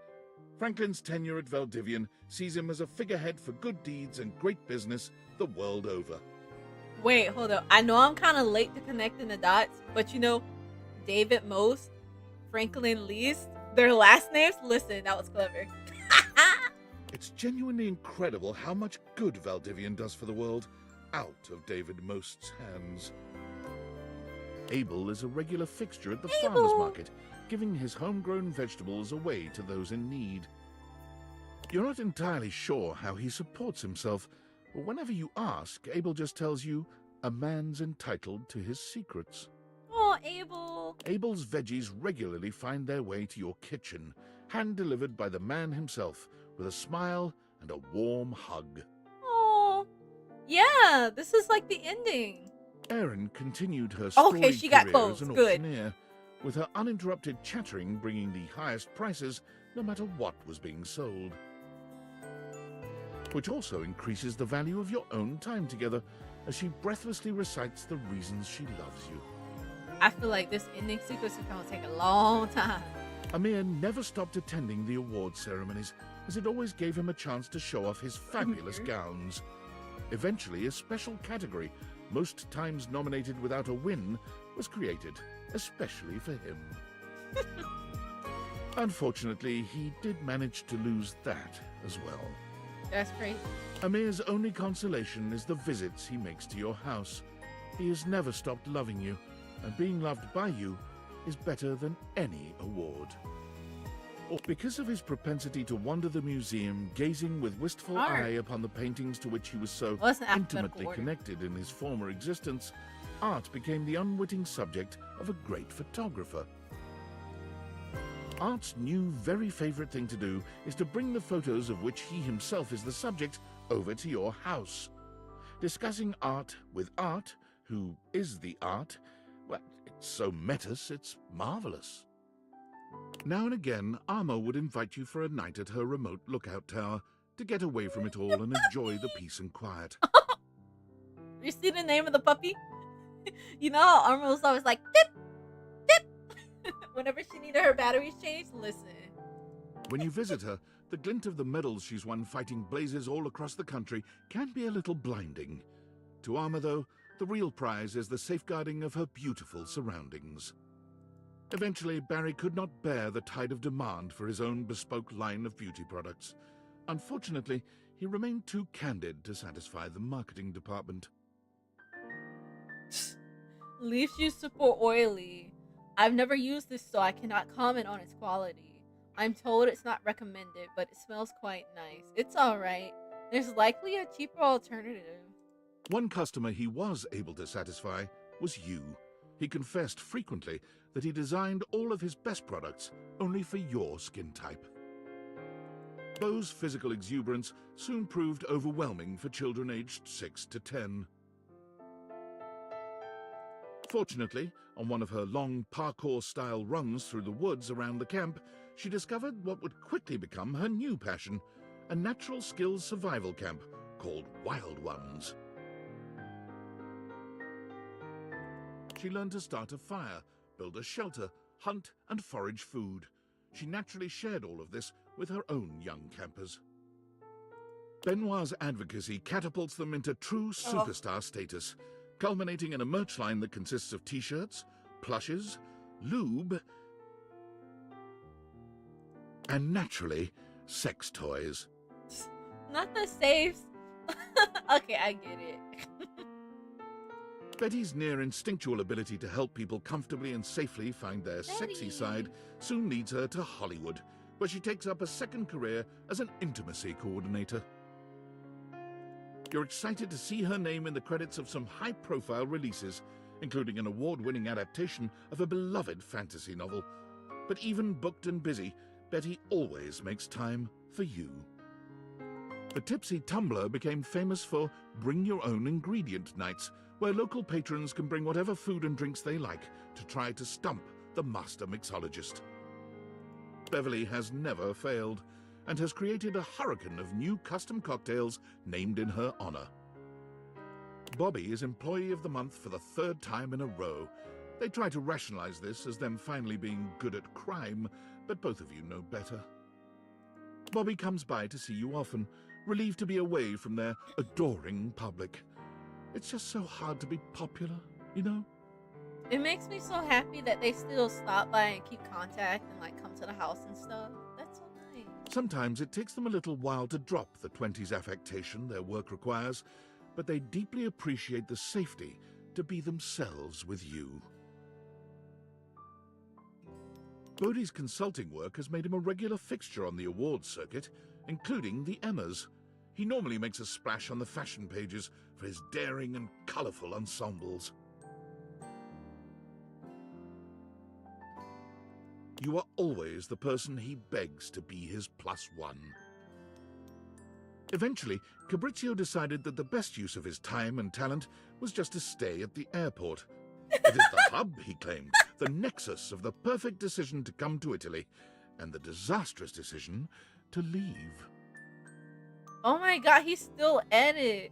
S5: Franklin's tenure at Valdivian sees him as a figurehead for good deeds and great business the world over.
S1: Wait, hold up. I know I'm kind of late to connecting the dots, but you know, David Most, Franklin Least, their last names? Listen, that was clever.
S5: It's genuinely incredible how much good Valdivian does for the world out of David Most's hands. Abel is a regular fixture at the farmer's market, giving his homegrown vegetables away to those in need. You're not entirely sure how he supports himself, but whenever you ask, Abel just tells you a man's entitled to his secrets.
S1: Oh, Abel.
S5: Abel's veggies regularly find their way to your kitchen, hand-delivered by the man himself, with a smile and a warm hug.
S1: Oh, yeah, this is like the ending.
S5: Erin continued her
S1: Okay,
S5: storied
S1: she got
S5: career
S1: clothes.
S5: as an
S1: Good.
S5: auctioneer, with her uninterrupted chattering bringing the highest prices no matter what was being sold. Which also increases the value of your own time together, as she breathlessly recites the reasons she loves you.
S1: I feel like this ending sequence is gonna take a long time.
S5: Amir never stopped attending the award ceremonies, as it always gave him a chance to show off his fabulous gowns. Eventually, a special category, most times nominated without a win, was created, especially for him. Unfortunately, he did manage to lose that as well.
S1: That's crazy.
S5: Amir's only consolation is the visits he makes to your house. He has never stopped loving you, and being loved by you is better than any award. Because of his propensity to wander the museum, gazing with wistful
S1: Art.
S5: eye upon the paintings to which he was so
S1: Well, it's an alphabetical
S5: intimately
S1: order.
S5: connected in his former existence, Art became the unwitting subject of a great photographer. Art's new very favorite thing to do is to bring the photos of which he himself is the subject over to your house. Discussing art with Art, who is the art, well, it's so metas, it's marvelous. Now and again, Arma would invite you for a night at her remote lookout tower to get away from it all and enjoy the peace and quiet.
S1: You see the name of the puppy? You know how Arma was always like, dip, dip. Whenever she needed her batteries changed, listen.
S5: When you visit her, the glint of the medals she's won fighting blazes all across the country can be a little blinding. To Arma, though, the real prize is the safeguarding of her beautiful surroundings. Eventually, Barry could not bear the tide of demand for his own bespoke line of beauty products. Unfortunately, he remained too candid to satisfy the marketing department.
S1: Leaf juice super oily. I've never used this, so I cannot comment on its quality. I'm told it's not recommended, but it smells quite nice. It's alright. There's likely a cheaper alternative.
S5: One customer he was able to satisfy was you. He confessed frequently that he designed all of his best products only for your skin type. Beau's physical exuberance soon proved overwhelming for children aged 6 to 10. Fortunately, on one of her long parkour-style runs through the woods around the camp, she discovered what would quickly become her new passion, a natural skills survival camp called Wild Ones. She learned to start a fire, build a shelter, hunt and forage food. She naturally shared all of this with her own young campers. Benoit's advocacy catapults them into true superstar status, culminating in a merch line that consists of t-shirts, plushes, lube, and naturally, sex toys.
S1: Not the safes. Okay, I get it.
S5: Betty's near instinctual ability to help people comfortably and safely find their sexy side soon leads her to Hollywood, where she takes up a second career as an intimacy coordinator. You're excited to see her name in the credits of some high-profile releases, including an award-winning adaptation of a beloved fantasy novel. But even booked and busy, Betty always makes time for you. The Tipsy Tumbler became famous for Bring Your Own Ingredient nights, where local patrons can bring whatever food and drinks they like to try to stump the master mixologist. Beverly has never failed, and has created a hurricane of new custom cocktails named in her honor. Bobby is Employee of the Month for the 3rd time in a row. They try to rationalize this as them finally being good at crime, but both of you know better. Bobby comes by to see you often, relieved to be away from their adoring public. It's just so hard to be popular, you know?
S1: It makes me so happy that they still stop by and keep contact and like come to the house and stuff. That's so nice.
S5: Sometimes it takes them a little while to drop the 20s affectation their work requires, but they deeply appreciate the safety to be themselves with you. Bodhi's consulting work has made him a regular fixture on the awards circuit, including the Emmas. He normally makes a splash on the fashion pages for his daring and colourful ensembles. You are always the person he begs to be his +1. Eventually, Cabrizio decided that the best use of his time and talent was just to stay at the airport. It is the hub, he claimed, the nexus of the perfect decision to come to Italy, and the disastrous decision to leave.
S1: Oh my god, he's still at it.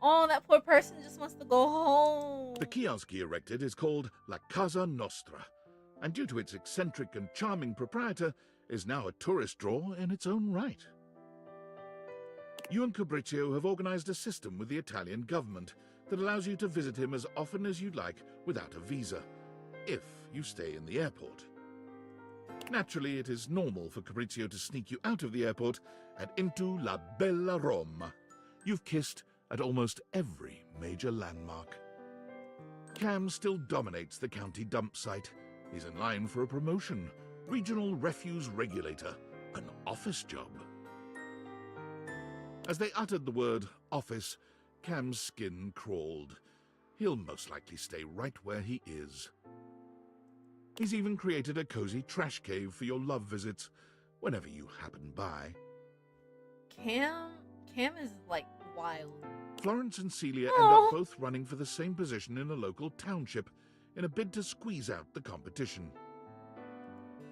S1: Oh, that poor person just wants to go home.
S5: The kiosk he erected is called La Casa Nostra, and due to its eccentric and charming proprietor, is now a tourist draw in its own right. You and Cabrizio have organized a system with the Italian government that allows you to visit him as often as you'd like without a visa, if you stay in the airport. Naturally, it is normal for Cabrizio to sneak you out of the airport and into La Bella Roma. You've kissed at almost every major landmark. Cam still dominates the county dump site. He's in line for a promotion, regional refuse regulator, an office job. As they uttered the word office, Cam's skin crawled. He'll most likely stay right where he is. He's even created a cozy trash cave for your love visits whenever you happen by.
S1: Cam is like wild.
S5: Florence and Celia end up both running for the same position in a local township in a bid to squeeze out the competition.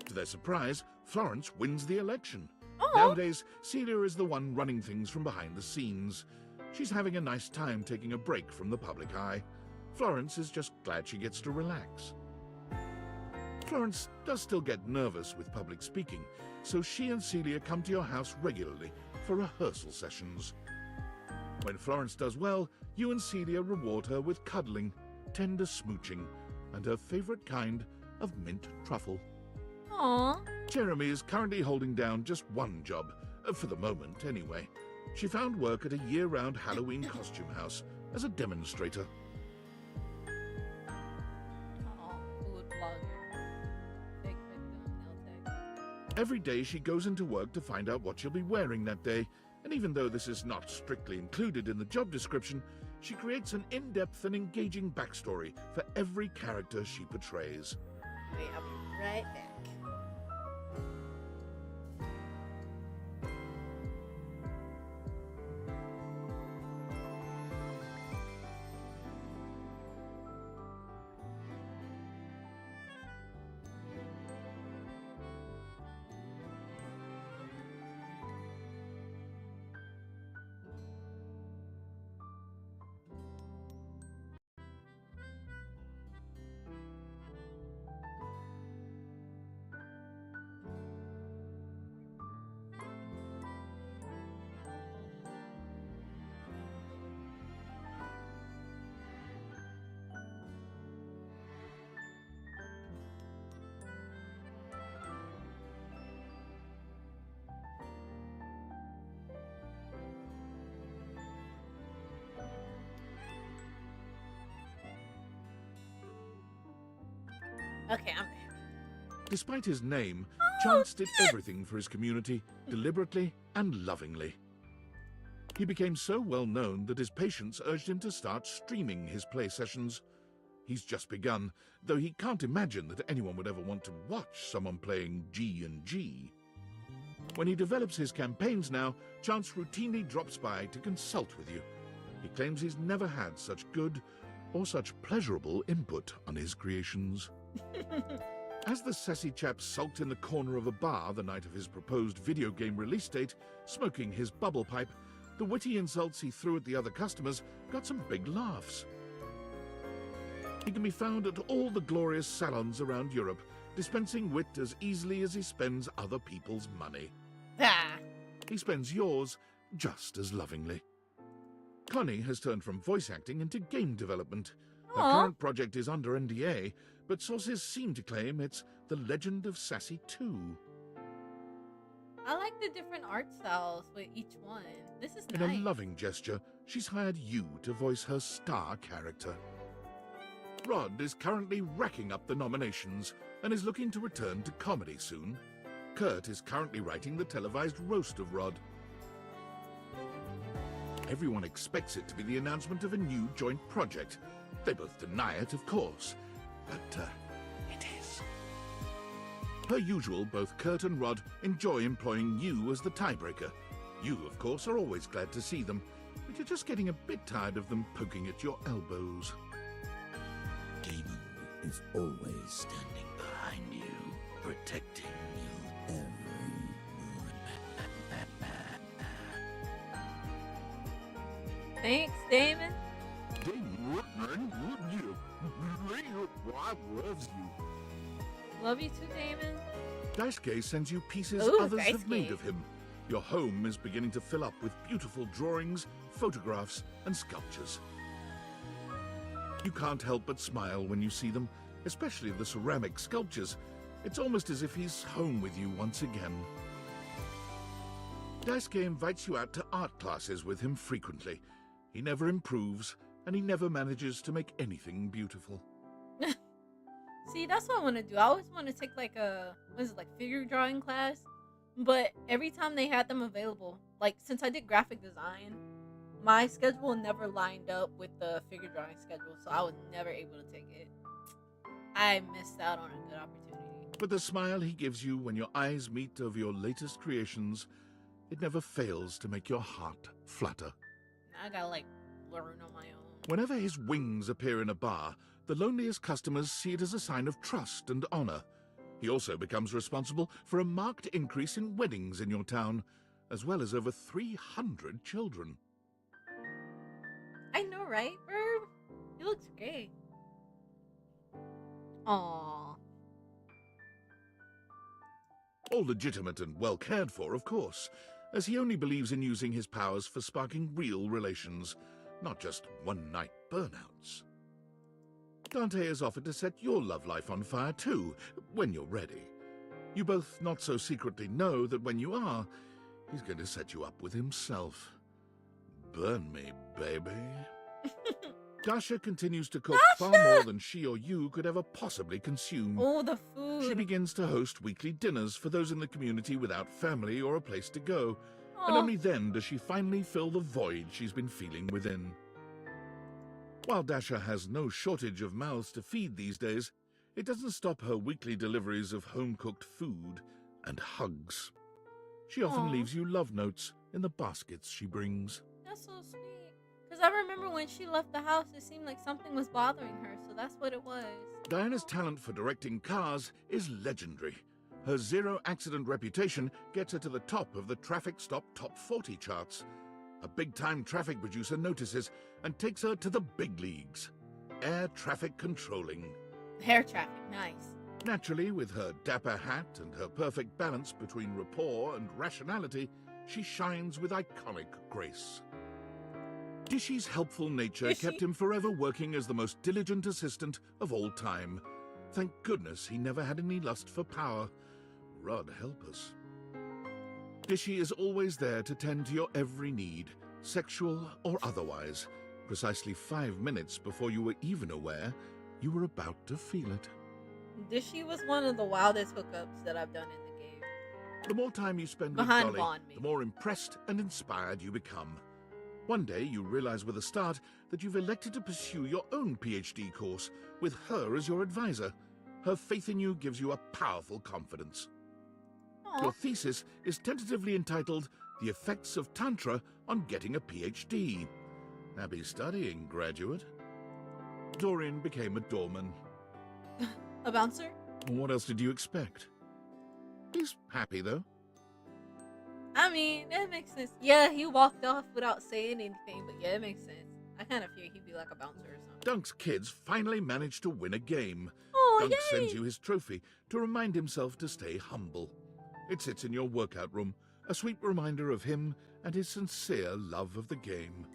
S5: To their surprise, Florence wins the election. Nowadays, Celia is the one running things from behind the scenes. She's having a nice time taking a break from the public eye. Florence is just glad she gets to relax. Florence does still get nervous with public speaking, so she and Celia come to your house regularly for rehearsal sessions. When Florence does well, you and Celia reward her with cuddling, tender smooching, and her favorite kind of mint truffle.
S1: Aww.
S5: Jeremy is currently holding down just one job, for the moment anyway. She found work at a year-round Halloween costume house as a demonstrator.
S1: Food blogger. Fake victim, nail tag.
S5: Every day she goes into work to find out what she'll be wearing that day, and even though this is not strictly included in the job description, she creates an in-depth and engaging backstory for every character she portrays.
S1: Wait, I'll be right back. Okay, I'm back.
S5: Despite his name, Chance did everything for his community, deliberately and lovingly. He became so well known that his patients urged him to start streaming his play sessions. He's just begun, though he can't imagine that anyone would ever want to watch someone playing G&G. When he develops his campaigns now, Chance routinely drops by to consult with you. He claims he's never had such good or such pleasurable input on his creations. As the sassy chap sulked in the corner of a bar the night of his proposed video game release date, smoking his bubble pipe, the witty insults he threw at the other customers got some big laughs. He can be found at all the glorious salons around Europe, dispensing wit as easily as he spends other people's money. He spends yours just as lovingly. Connie has turned from voice acting into game development. Her current project is under NDA, but sources seem to claim it's The Legend of Sassy 2.
S1: I like the different art styles with each one. This is
S5: In
S1: nice.
S5: a loving gesture, she's hired you to voice her star character. Rod is currently racking up the nominations and is looking to return to comedy soon. Kurt is currently writing the televised roast of Rod. Everyone expects it to be the announcement of a new joint project. They both deny it, of course, but it is. Per usual, both Kurt and Rod enjoy employing you as the tiebreaker. You, of course, are always glad to see them, but you're just getting a bit tired of them poking at your elbows.
S20: Damon is always standing behind you, protecting you every
S1: Thanks, Damon. Love you too, Damon.
S5: Daisuke sends you pieces
S1: Ooh,
S5: others have
S1: Daisuke.
S5: made of him. Your home is beginning to fill up with beautiful drawings, photographs, and sculptures. You can't help but smile when you see them, especially the ceramic sculptures. It's almost as if he's home with you once again. Daisuke invites you out to art classes with him frequently. He never improves, and he never manages to make anything beautiful.
S1: See, that's what I want to do. I always want to take like a, what is it, like figure drawing class? But every time they had them available, like since I did graphic design, my schedule never lined up with the figure drawing schedule, so I was never able to take it. I missed out on a good opportunity.
S5: But the smile he gives you when your eyes meet over your latest creations, it never fails to make your heart flutter.
S1: I gotta like learn on my own.
S5: Whenever his wings appear in a bar, the loneliest customers see it as a sign of trust and honor. He also becomes responsible for a marked increase in weddings in your town, as well as over 300 children.
S1: I know, right, Verb? He looks great. Aww.
S5: All legitimate and well cared for, of course, as he only believes in using his powers for sparking real relations, not just one-night burnouts. Dante has offered to set your love life on fire too, when you're ready. You both not so secretly know that when you are, he's going to set you up with himself. Burn me, baby. Dasha continues to cook far more than she or you could ever possibly consume.
S1: Oh, the food.
S5: She begins to host weekly dinners for those in the community without family or a place to go.
S1: Aw.
S5: And only then does she finally fill the void she's been feeling within. While Dasha has no shortage of mouths to feed these days, it doesn't stop her weekly deliveries of home-cooked food and hugs. She often
S1: Aw.
S5: leaves you love notes in the baskets she brings.
S1: That's so sweet. Because I remember when she left the house, it seemed like something was bothering her, so that's what it was.
S5: Diana's talent for directing cars is legendary. Her zero-accident reputation gets her to the top of the Traffic Stop Top 40 charts. A big-time traffic producer notices and takes her to the big leagues. Air traffic controlling.
S1: Air traffic, nice.
S5: Naturally, with her dapper hat and her perfect balance between rapport and rationality, she shines with iconic grace. Dishy's helpful nature kept him forever working as the most diligent assistant of all time. Thank goodness he never had any lust for power. Rod help us. Dishy is always there to tend to your every need, sexual or otherwise, precisely 5 minutes before you were even aware you were about to feel it.
S1: Dishy was one of the wildest hookups that I've done in the game.
S5: The more time you spend
S1: Behind
S5: with Dolly,
S1: Vaughn,
S5: the more impressed and inspired you become. One day you realize with a start that you've elected to pursue your own PhD course with her as your advisor. Her faith in you gives you a powerful confidence. Your thesis is tentatively entitled The Effects of Tantra on Getting a PhD. Happy studying, graduate. Dorian became a doorman.
S1: A bouncer?
S5: What else did you expect? He's happy, though.
S1: I mean, that makes sense. Yeah, he walked off without saying anything, but yeah, it makes sense. I kind of fear he'd be like a bouncer or something.
S5: Dunk's kids finally managed to win a game.
S1: Oh,
S5: Dunk
S1: yay!
S5: sends you his trophy to remind himself to stay humble. It sits in your workout room, a sweet reminder of him and his sincere love of the game.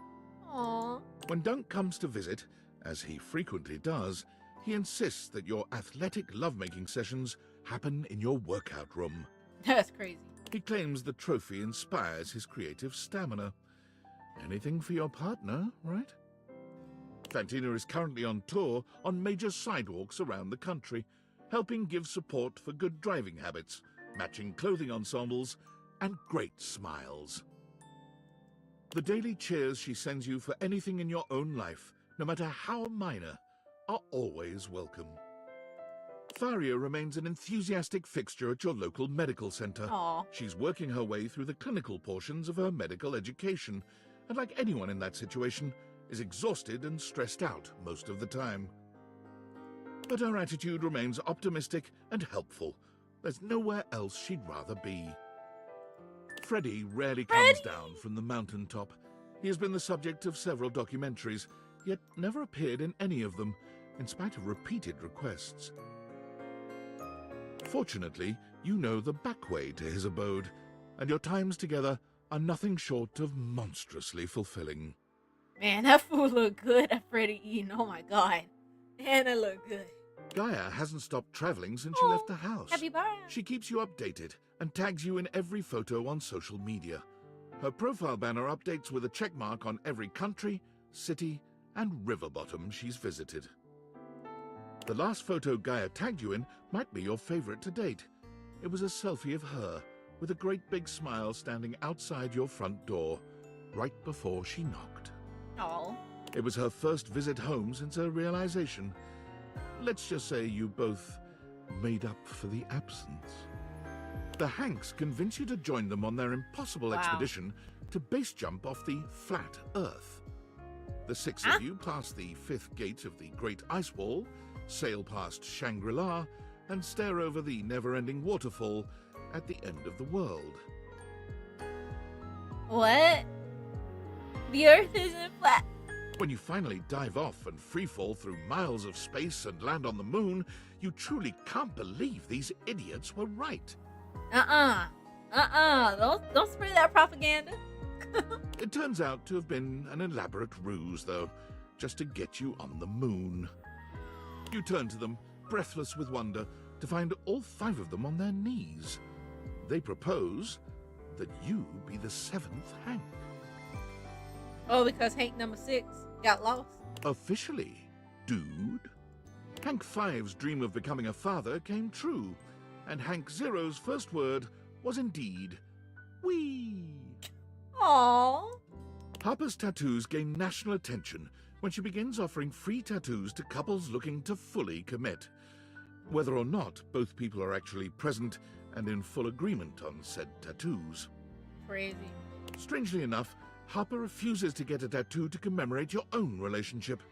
S1: Aww.
S5: When Dunk comes to visit, as he frequently does, he insists that your athletic lovemaking sessions happen in your workout room.
S1: That's crazy.
S5: He claims the trophy inspires his creative stamina. Anything for your partner, right? Fantina is currently on tour on major sidewalks around the country, helping give support for good driving habits, matching clothing ensembles, and great smiles. The daily cheers she sends you for anything in your own life, no matter how minor, are always welcome. Faria remains an enthusiastic fixture at your local medical center.
S1: Aw.
S5: She's working her way through the clinical portions of her medical education, and like anyone in that situation, is exhausted and stressed out most of the time. But her attitude remains optimistic and helpful. There's nowhere else she'd rather be. Freddy rarely comes down from the mountaintop. He has been the subject of several documentaries, yet never appeared in any of them, in spite of repeated requests. Fortunately, you know the back way to his abode, and your times together are nothing short of monstrously fulfilling.
S1: Man, that food looked good at Freddy eating. Oh my god. Man, it looked good.
S5: Gaia hasn't stopped traveling since she left the house.
S1: Happy birthday.
S5: She keeps you updated and tags you in every photo on social media. Her profile banner updates with a checkmark on every country, city, and river bottom she's visited. The last photo Gaia tagged you in might be your favorite to date. It was a selfie of her, with a great big smile standing outside your front door, right before she knocked.
S1: Oh.
S5: It was her first visit home since her realization. Let's just say you both made up for the absence. The Hanks convince you to join them on their impossible expedition to base jump off the flat Earth. The six of you pass the fifth gate of the Great Ice Wall, sail past Shangri-La, and stare over the never-ending waterfall at the end of the world.
S1: What? The Earth isn't flat.
S5: When you finally dive off and freefall through miles of space and land on the moon, you truly can't believe these idiots were right.
S1: Don't spread that propaganda.
S5: It turns out to have been an elaborate ruse, though, just to get you on the moon. You turn to them, breathless with wonder, to find all five of them on their knees. They propose that you be the seventh Hank.
S1: Oh, because Hank number 6 got lost.
S5: Officially, dude. Hank 5's dream of becoming a father came true, and Hank 0's first word was indeed, wee.
S1: Aww.
S5: Harper's tattoos gain national attention when she begins offering free tattoos to couples looking to fully commit, whether or not both people are actually present and in full agreement on said tattoos.
S1: Crazy.
S5: Strangely enough, Harper refuses to get a tattoo to commemorate your own relationship,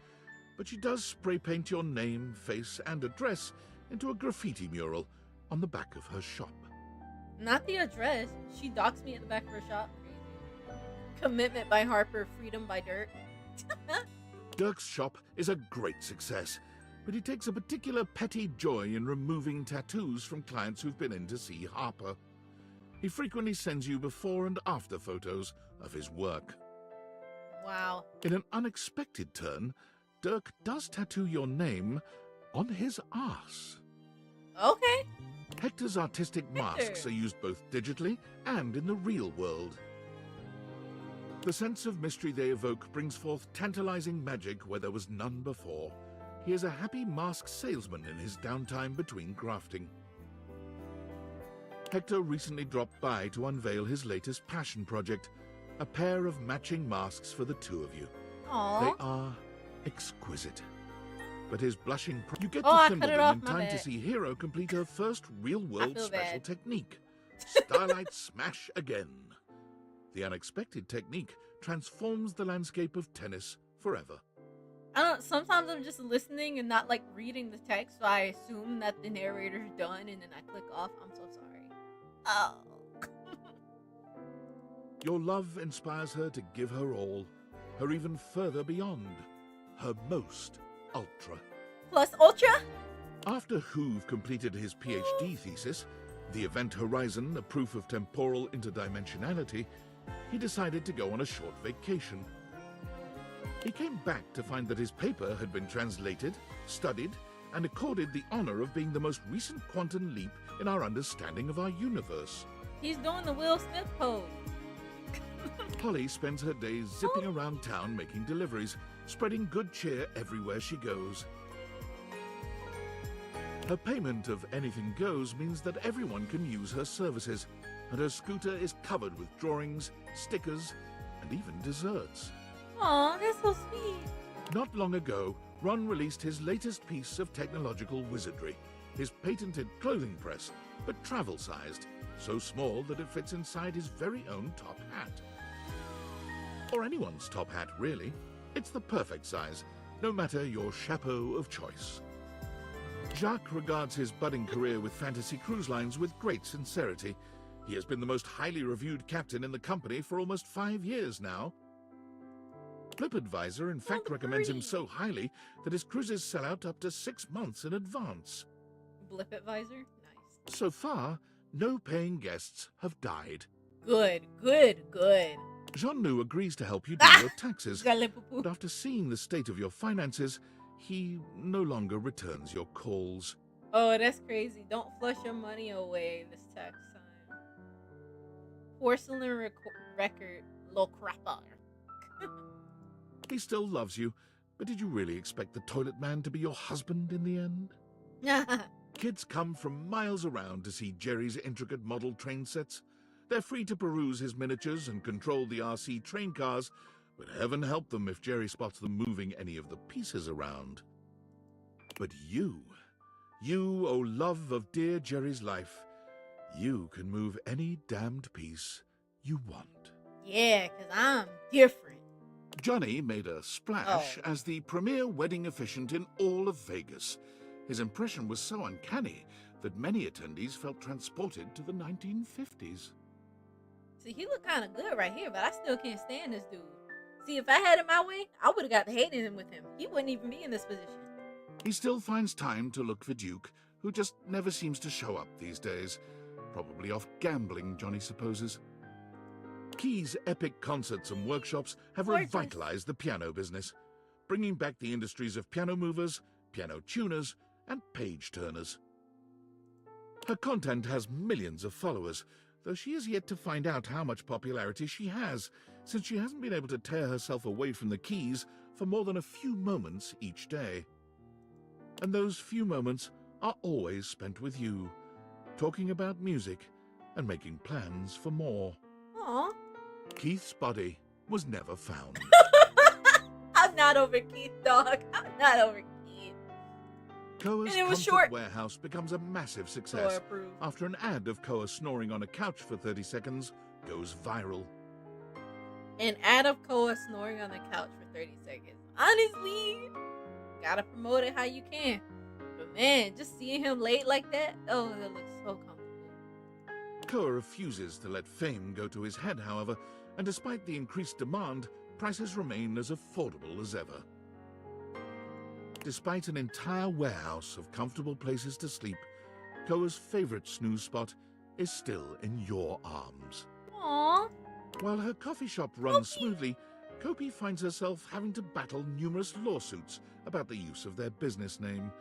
S5: but she does spray paint your name, face, and address into a graffiti mural on the back of her shop.
S1: Not the address. She docks me at the back of her shop. Crazy. Commitment by Harper, freedom by Dirk.
S5: Dirk's shop is a great success, but he takes a particular petty joy in removing tattoos from clients who've been in to see Harper. He frequently sends you before and after photos of his work.
S1: Wow.
S5: In an unexpected turn, Dirk does tattoo your name on his arse.
S1: Okay.
S5: Hector's artistic masks are used both digitally and in the real world. The sense of mystery they evoke brings forth tantalizing magic where there was none before. He is a happy mask salesman in his downtime between grafting. Hector recently dropped by to unveil his latest passion project, a pair of matching masks for the two of you.
S1: Aww.
S5: They are exquisite. But his blushing... You get
S1: I
S5: to
S1: cut it
S5: Thimbledon
S1: off,
S5: in
S1: my
S5: time to
S1: bad.
S5: see Hero complete her first real-world
S1: feel
S5: special
S1: bad.
S5: technique. Starlight Smash again. The unexpected technique transforms the landscape of tennis forever.
S1: Sometimes I'm just listening and not like reading the text, so I assume that the narrator's done and then I click off. I'm so sorry. Oh.
S5: Your love inspires her to give her all, her even further beyond, her most ultra.
S1: Plus ultra?
S5: After Hoove completed his PhD thesis, The Event Horizon, a proof of temporal interdimensionality, he decided to go on a short vacation. He came back to find that his paper had been translated, studied, and accorded the honor of being the most recent quantum leap in our understanding of our universe.
S1: He's doing the Will Smith pose.
S5: Holly spends her days zipping around town making deliveries, spreading good cheer everywhere she goes. Her payment of anything goes means that everyone can use her services, and her scooter is covered with drawings, stickers, and even desserts.
S1: Aw, that's so sweet.
S5: Not long ago, Ron released his latest piece of technological wizardry, his patented clothing press, but travel-sized, so small that it fits inside his very own top hat. Or anyone's top hat, really. It's the perfect size, no matter your chapeau of choice. Jacques regards his budding career with Fantasy Cruise Lines with great sincerity. He has been the most highly reviewed captain in the company for almost 5 years now. TripAdvisor, in fact, recommends him so highly that his cruises sell out up to 6 months in advance.
S1: BlipAdvisor? Nice.
S5: So far, no paying guests have died.
S1: Good, good, good.
S5: Jean-Loup agrees to help you do your taxes, but after seeing the state of your finances, he no longer returns your calls.
S1: Oh, that's crazy. Don't flush your money away this tax time. Porcelain record, low crapper.
S5: He still loves you, but did you really expect the toilet man to be your husband in the end? Kids come from miles around to see Jerry's intricate model train sets. They're free to peruse his miniatures and control the RC train cars, but heaven help them if Jerry spots them moving any of the pieces around. But you, oh love of dear Jerry's life, you can move any damned piece you want.
S1: Yeah, 'cause I'm different.
S5: Johnny made a splash as the premier wedding officiant in all of Vegas. His impression was so uncanny that many attendees felt transported to the 1950s.
S1: See, he looked kind of good right here, but I still can't stand this dude. See, if I had it my way, I would have got to hating him with him. He wouldn't even be in this position.
S5: He still finds time to look for Duke, who just never seems to show up these days. Probably off gambling, Johnny supposes. Key's epic concerts and workshops have revitalized the piano business, bringing back the industries of piano movers, piano tuners, and page turners. Her content has millions of followers, though she is yet to find out how much popularity she has, since she hasn't been able to tear herself away from the keys for more than a few moments each day. And those few moments are always spent with you, talking about music and making plans for more.
S1: Aww.
S5: Keith's body was never found.
S1: I'm not over Keith, dog. I'm not over Keith.
S5: Koa's
S1: And it was
S5: Comfort
S1: short.
S5: Warehouse becomes a massive success
S1: Koa approved.
S5: after an ad of Koa snoring on a couch for 30 seconds goes viral.
S1: An ad of Koa snoring on the couch for 30 seconds. Honestly, gotta promote it how you can. But man, just seeing him laid like that, oh, that looks so comfortable.
S5: Koa refuses to let fame go to his head, however, and despite the increased demand, prices remain as affordable as ever. Despite an entire warehouse of comfortable places to sleep, Koa's favorite snooze spot is still in your arms.
S1: Aww.
S5: While her coffee shop runs smoothly, Kopi finds herself having to battle numerous lawsuits about the use of their business name.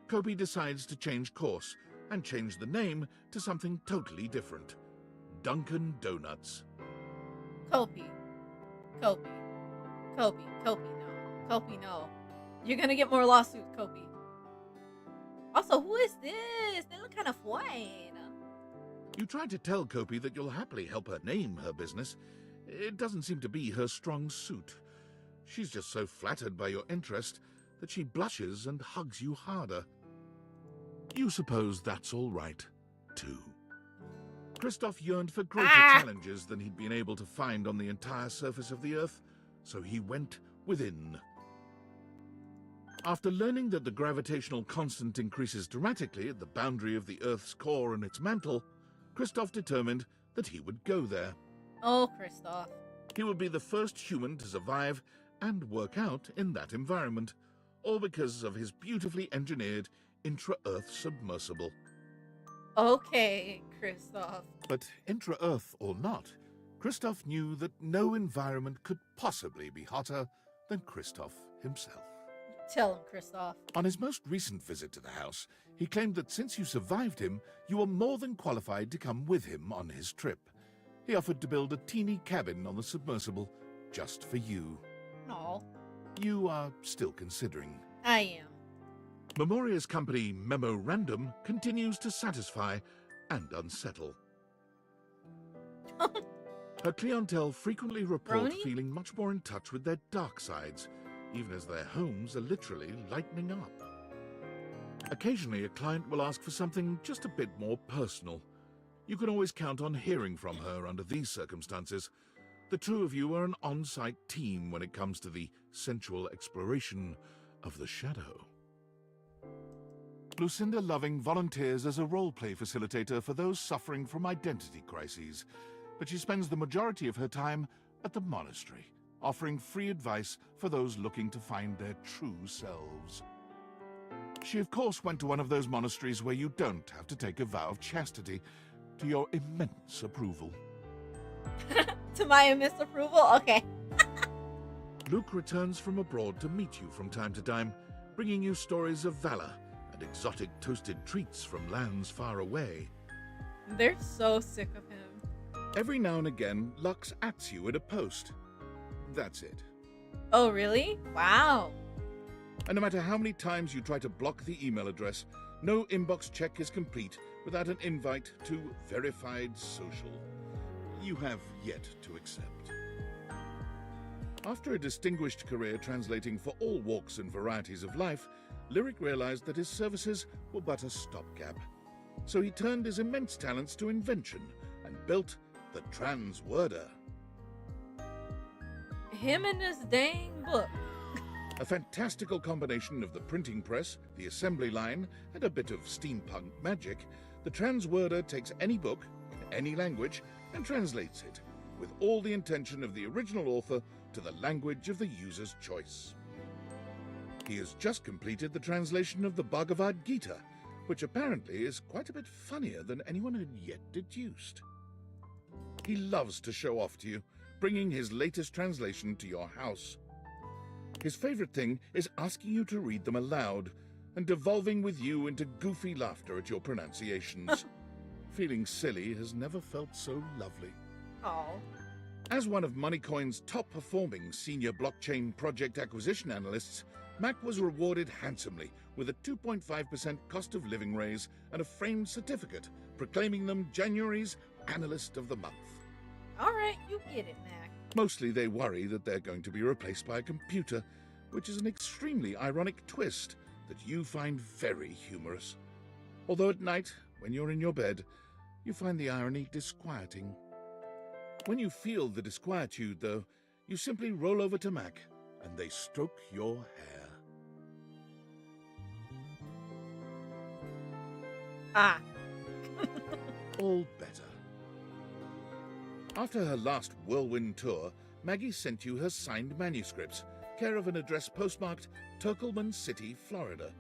S5: Kopi decides to change course and change the name to something totally different. Dunkin' Donuts.
S1: Kopi. Kopi. Kopi. Kopi, no. Kopi, no. You're gonna get more lawsuits, Kopi. Also, who is this? They look kind of white.
S5: You try to tell Kopi that you'll happily help her name her business. It doesn't seem to be her strong suit. She's just so flattered by your interest that she blushes and hugs you harder. You suppose that's all right, too. Christoph yearned for greater challenges than he'd been able to find on the entire surface of the Earth, so he went within. After learning that the gravitational constant increases dramatically at the boundary of the Earth's core and its mantle, Christoph determined that he would go there.
S1: Oh, Christoph.
S5: He would be the first human to survive and work out in that environment, all because of his beautifully engineered intra-Earth submersible.
S1: Okay, Christoph.
S5: But intra-Earth or not, Christoph knew that no environment could possibly be hotter than Christoph himself.
S1: Tell him, Christoph.
S5: On his most recent visit to the house, he claimed that since you survived him, you were more than qualified to come with him on his trip. He offered to build a teeny cabin on the submersible just for you.
S1: No.
S5: You are still considering.
S1: I am.
S5: Memoria's company Memorandum continues to satisfy and unsettle. Her clientele frequently report
S1: Brony?
S5: feeling much more in touch with their dark sides, even as their homes are literally lightening up. Occasionally, a client will ask for something just a bit more personal. You can always count on hearing from her under these circumstances. The two of you are an on-site team when it comes to the sensual exploration of the shadow. Lucinda Loving volunteers as a role-play facilitator for those suffering from identity crises, but she spends the majority of her time at the monastery, offering free advice for those looking to find their true selves. She, of course, went to one of those monasteries where you don't have to take a vow of chastity, to your immense approval.
S1: To my immense approval? Okay.
S5: Luke returns from abroad to meet you from time to time, bringing you stories of valor and exotic toasted treats from lands far away.
S1: They're so sick of him.
S5: Every now and again, Lux ats you at a post. That's it.
S1: Oh, really? Wow.
S5: And no matter how many times you try to block the email address, no inbox check is complete without an invite to verified social. You have yet to accept. After a distinguished career translating for all walks and varieties of life, Lyric realized that his services were but a stopgap. So he turned his immense talents to invention and built the Transworder.
S1: Him and this dang book.
S5: A fantastical combination of the printing press, the assembly line, and a bit of steampunk magic, the Transworder takes any book, in any language, and translates it, with all the intention of the original author to the language of the user's choice. He has just completed the translation of the Bhagavad Gita, which apparently is quite a bit funnier than anyone had yet deduced. He loves to show off to you, bringing his latest translation to your house. His favorite thing is asking you to read them aloud and devolving with you into goofy laughter at your pronunciations. Feeling silly has never felt so lovely.
S1: Oh.
S5: As one of Moneycoin's top-performing senior blockchain project acquisition analysts, Mac was rewarded handsomely with a 2.5% cost of living raise and a framed certificate proclaiming them January's Analyst of the Month.
S1: All right, you get it, Mac.
S5: Mostly they worry that they're going to be replaced by a computer, which is an extremely ironic twist that you find very humorous. Although at night, when you're in your bed, you find the irony disquieting. When you feel the disquietude, though, you simply roll over to Mac and they stroke your hair.
S1: Ah.
S5: All better. After her last whirlwind tour, Maggie sent you her signed manuscripts, care of an address postmarked Turkleman City, Florida.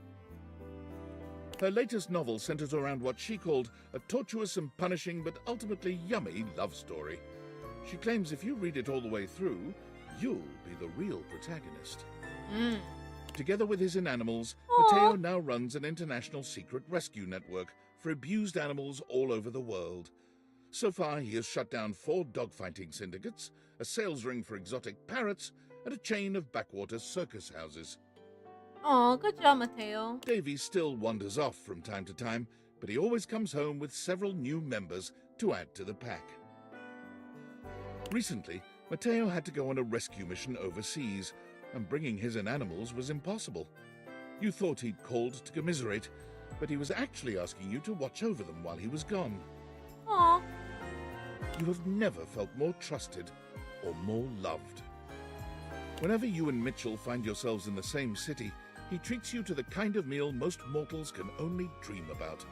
S5: Her latest novel centers around what she called a tortuous and punishing but ultimately yummy love story. She claims if you read it all the way through, you'll be the real protagonist. Together with his inanimals, Mateo now runs an international secret rescue network for abused animals all over the world. So far, he has shut down 4 dogfighting syndicates, a sales ring for exotic parrots, and a chain of backwater circus houses.
S1: Oh, good job, Mateo.
S5: Davy still wanders off from time to time, but he always comes home with several new members to add to the pack. Recently, Mateo had to go on a rescue mission overseas, and bringing his inanimals was impossible. You thought he'd called to commiserate, but he was actually asking you to watch over them while he was gone.
S1: Aww.
S5: You have never felt more trusted or more loved. Whenever you and Mitchell find yourselves in the same city, he treats you to the kind of meal most mortals can only dream about.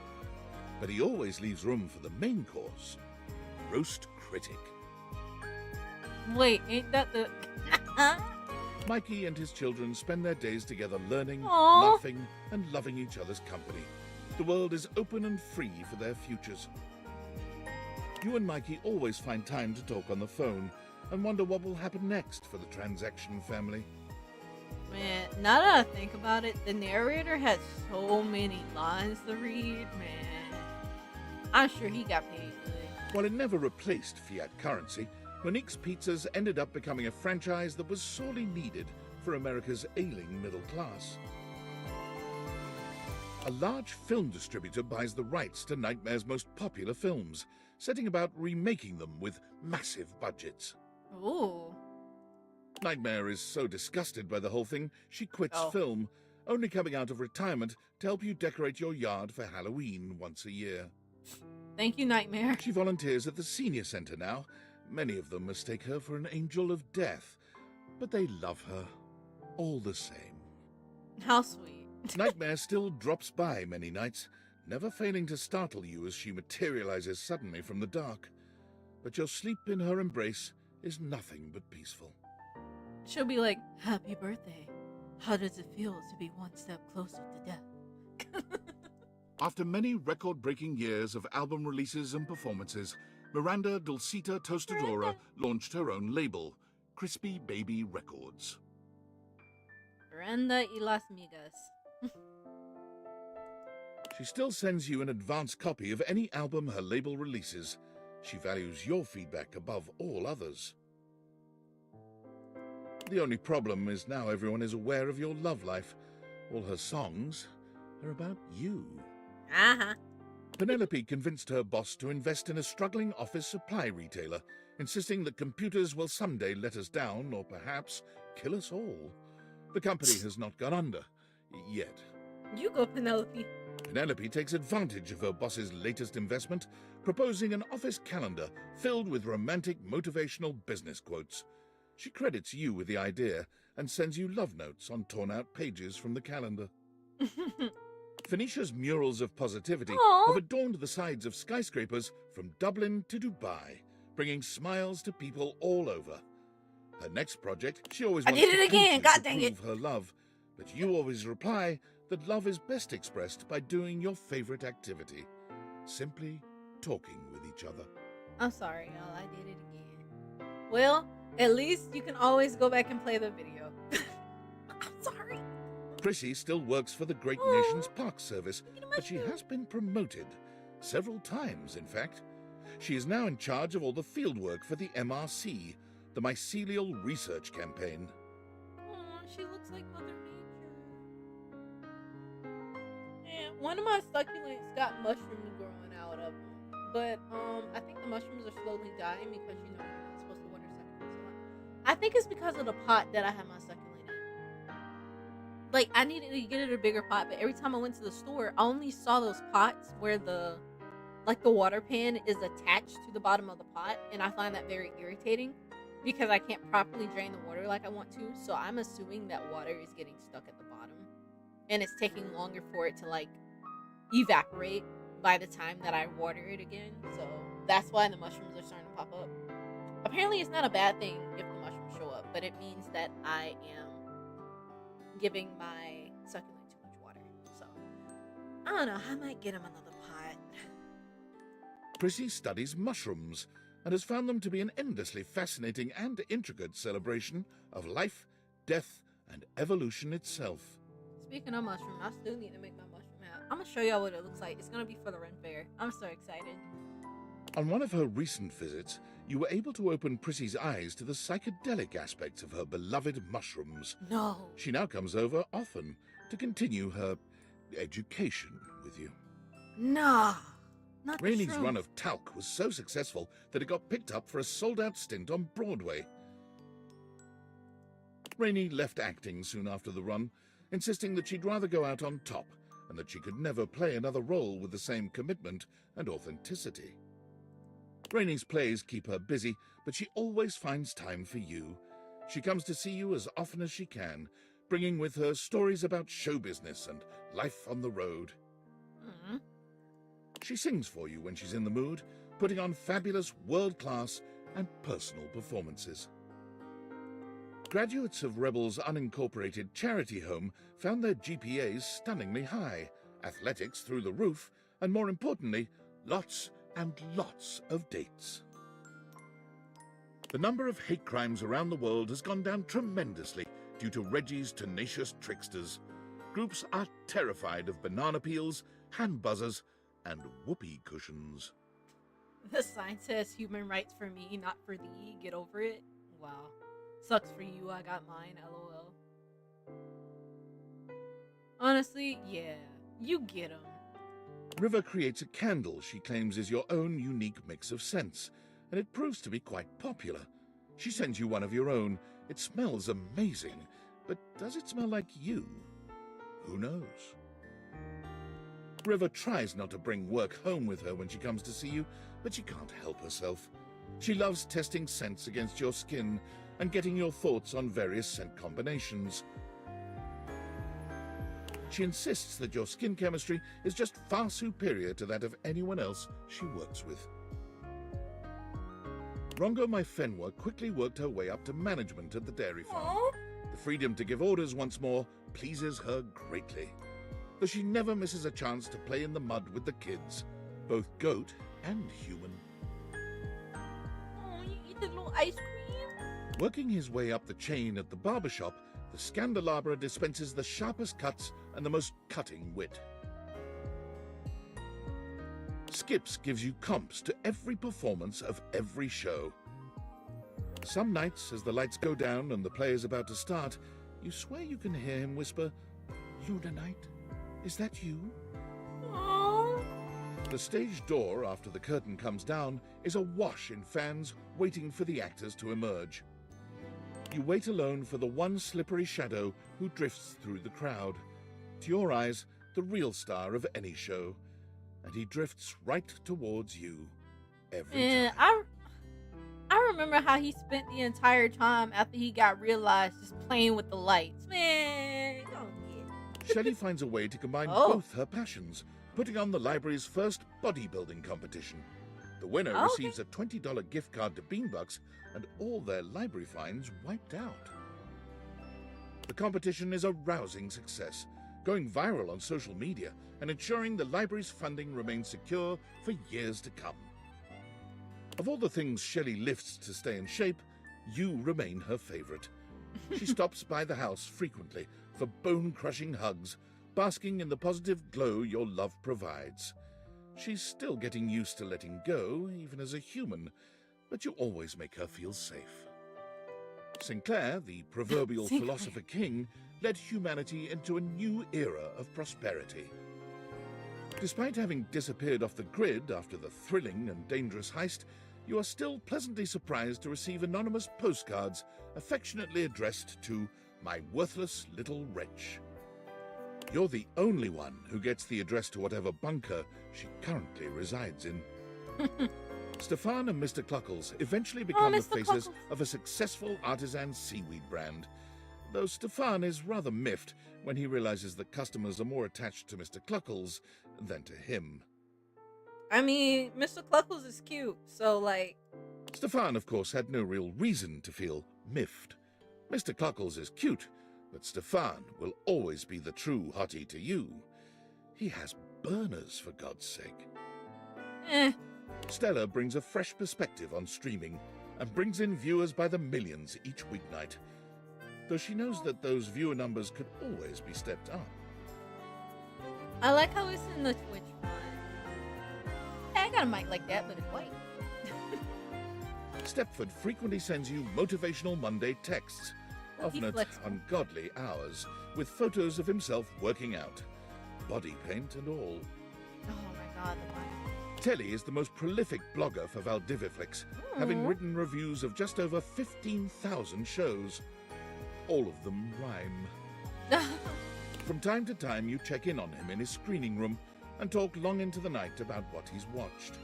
S5: But he always leaves room for the main course, Roast Critic.
S1: Wait, ain't that the...
S5: Mikey and his children spend their days together learning,
S1: Aww.
S5: laughing, and loving each other's company. The world is open and free for their futures. You and Mikey always find time to talk on the phone and wonder what will happen next for the Transaction family.
S1: Man, now that I think about it, the narrator had so many lines to read, man. I'm sure he got paid good.
S5: While it never replaced fiat currency, Monique's Pizzas ended up becoming a franchise that was sorely needed for America's ailing middle class. A large film distributor buys the rights to Nightmare's most popular films, setting about remaking them with massive budgets.
S1: Ooh.
S5: Nightmare is so disgusted by the whole thing, she quits film only coming out of retirement to help you decorate your yard for Halloween once a year.
S1: Thank you, Nightmare.
S5: She volunteers at the senior center now. Many of them mistake her for an angel of death, but they love her all the same.
S1: How sweet.
S5: Nightmare still drops by many nights, never failing to startle you as she materializes suddenly from the dark. But your sleep in her embrace is nothing but peaceful.
S1: She'll be like, "Happy birthday. How does it feel to be one step closer to death?"
S5: After many record-breaking years of album releases and performances, Miranda Dulcita Tostadora launched her own label, Crispy Baby Records.
S1: Miranda y las migas.
S5: She still sends you an advance copy of any album her label releases. She values your feedback above all others. The only problem is now everyone is aware of your love life. All her songs are about you.
S1: Uh-huh.
S5: Penelope convinced her boss to invest in a struggling office supply retailer, insisting that computers will someday let us down or perhaps kill us all. The company has not gone under, yet.
S1: You go, Penelope.
S5: Penelope takes advantage of her boss's latest investment, proposing an office calendar filled with romantic motivational business quotes. She credits you with the idea and sends you love notes on torn-out pages from the calendar. Phoenicia's murals of positivity have adorned the sides of skyscrapers from Dublin to Dubai, bringing smiles to people all over. Her next project, she always wants
S1: I did
S5: to
S1: it again,
S5: paint you
S1: god
S5: to
S1: dang it.
S5: prove her love, but you always reply that love is best expressed by doing your favorite activity, simply talking with each other.
S1: I'm sorry, y'all. I did it again. Well, at least you can always go back and play the video. I'm sorry.
S5: Prissy still works for the Great Nations Park Service, but she has been promoted. Several times, in fact. She is now in charge of all the fieldwork for the MRC, the Mycelial Research Campaign.
S1: Aw, she looks like Mother Nature. Yeah, one of my succulents got mushrooms growing out of them. But, I think the mushrooms are slowly dying because, you know, you're not supposed to water succulents a lot. I think it's because of the pot that I have my succulent in. Like, I needed to get it a bigger pot, but every time I went to the store, I only saw those pots where the water pan is attached to the bottom of the pot, and I find that very irritating because I can't properly drain the water like I want to, so I'm assuming that water is getting stuck at the bottom, and it's taking longer for it to, like, evaporate by the time that I water it again, so that's why the mushrooms are starting to pop up. Apparently, it's not a bad thing if the mushrooms show up, but it means that I am giving my succulent too much water. So, I don't know. I might get him another pot.
S5: Prissy studies mushrooms and has found them to be an endlessly fascinating and intricate celebration of life, death, and evolution itself.
S1: Speaking of mushroom, I still need to make my mushroom hat. I'm going to show y'all what it looks like. It's going to be for the Ren Fair. I'm so excited.
S5: On one of her recent visits, you were able to open Prissy's eyes to the psychedelic aspects of her beloved mushrooms.
S1: No.
S5: She now comes over often to continue her education with you.
S1: Nah. Not
S5: Rainey's
S1: the
S5: run
S1: shrooms.
S5: of talc was so successful that it got picked up for a sold-out stint on Broadway. Rainey left acting soon after the run, insisting that she'd rather go out on top and that she could never play another role with the same commitment and authenticity. Rainey's plays keep her busy, but she always finds time for you. She comes to see you as often as she can, bringing with her stories about show business and life on the road.
S1: Mm-hmm.
S5: She sings for you when she's in the mood, putting on fabulous world-class and personal performances. Graduates of Rebel's unincorporated charity home found their GPAs stunningly high, athletics through the roof, and more importantly, lots and lots of dates. The number of hate crimes around the world has gone down tremendously due to Reggie's tenacious tricksters. Groups are terrified of banana peels, hand buzzers, and whoopee cushions.
S1: The sign says human rights for me, not for thee. Get over it. Wow. Sucks for you, I got mine, lol. Honestly, yeah. You get 'em.
S5: River creates a candle she claims is your own unique mix of scents, and it proves to be quite popular. She sends you one of your own. It smells amazing, but does it smell like you? Who knows? River tries not to bring work home with her when she comes to see you, but she can't help herself. She loves testing scents against your skin and getting your thoughts on various scent combinations. She insists that your skin chemistry is just far superior to that of anyone else she works with. Rongo Maifenwa quickly worked her way up to management at the dairy farm. The freedom to give orders once more pleases her greatly, though she never misses a chance to play in the mud with the kids, both goat and human.
S1: Oh, you eat the little ice cream?
S5: Working his way up the chain at the barber shop, the Scandelabra dispenses the sharpest cuts and the most cutting wit. Skips gives you comps to every performance of every show. Some nights, as the lights go down and the play is about to start, you swear you can hear him whisper, "Luna Knight, is that you?"
S1: Aww.
S5: The stage door, after the curtain comes down, is awash in fans waiting for the actors to emerge. You wait alone for the one slippery shadow who drifts through the crowd. To your eyes, the real star of any show. And he drifts right towards you every time.
S1: I remember how he spent the entire time after he got realized just playing with the lights. Man, oh yeah.
S5: Shelley finds a way to combine both her passions, putting on the library's first bodybuilding competition. The winner receives a $20 gift card to Beanbucks and all their library fines wiped out. The competition is a rousing success, going viral on social media and ensuring the library's funding remains secure for years to come. Of all the things Shelley lifts to stay in shape, you remain her favorite. She stops by the house frequently for bone-crushing hugs, basking in the positive glow your love provides. She's still getting used to letting go, even as a human, but you always make her feel safe. Sinclair, the proverbial philosopher king, led humanity into a new era of prosperity. Despite having disappeared off the grid after the thrilling and dangerous heist, you are still pleasantly surprised to receive anonymous postcards affectionately addressed to "My worthless little wretch." You're the only one who gets the address to whatever bunker she currently resides in. Stefan and Mr. Cluckles eventually become the faces of a successful artisan seaweed brand, though Stefan is rather miffed when he realizes that customers are more attached to Mr. Cluckles than to him.
S1: I mean, Mr. Cluckles is cute, so like...
S5: Stefan, of course, had no real reason to feel miffed. Mr. Cluckles is cute, but Stefan will always be the true hottie to you. He has burners, for God's sake. Stella brings a fresh perspective on streaming and brings in viewers by the millions each weeknight, though she knows that those viewer numbers could always be stepped up.
S1: I like how it's in the Twitch one. Hey, I got a mic like that, but it's white.
S5: Stepford frequently sends you motivational Monday texts, often at ungodly hours, with photos of himself working out, body paint and all.
S1: Oh my god, the mic.
S5: Telly is the most prolific blogger for Valdiviflix, having written reviews of just over 15,000 shows. All of them rhyme. From time to time, you check in on him in his screening room and talk long into the night about what he's watched.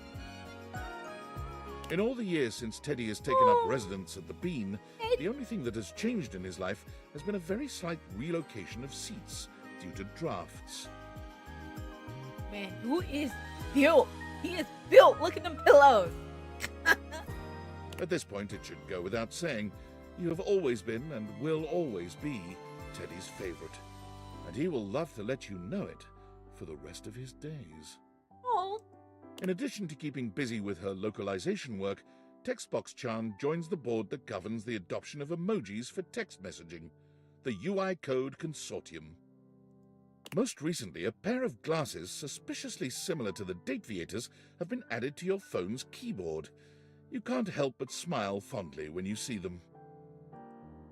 S5: In all the years since Teddy has taken up residence at the Bean, the only thing that has changed in his life has been a very slight relocation of seats due to drafts.
S1: Man, who is built? He is built! Look at them pillows!
S5: At this point, it should go without saying, you have always been and will always be Teddy's favorite. And he will love to let you know it for the rest of his days.
S1: Oh.
S5: In addition to keeping busy with her localization work, Textbox-chan joins the board that governs the adoption of emojis for text messaging, the UI Code Consortium. Most recently, a pair of glasses suspiciously similar to the Dateviators have been added to your phone's keyboard. You can't help but smile fondly when you see them.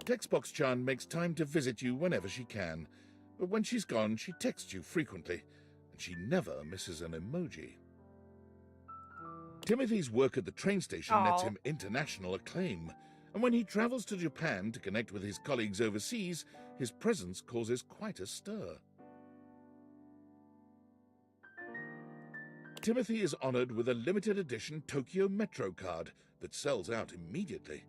S5: Textbox-chan makes time to visit you whenever she can, but when she's gone, she texts you frequently, and she never misses an emoji. Timothy's work at the train station nets him international acclaim, and when he travels to Japan to connect with his colleagues overseas, his presence causes quite a stir. Timothy is honored with a limited edition Tokyo Metro card that sells out immediately.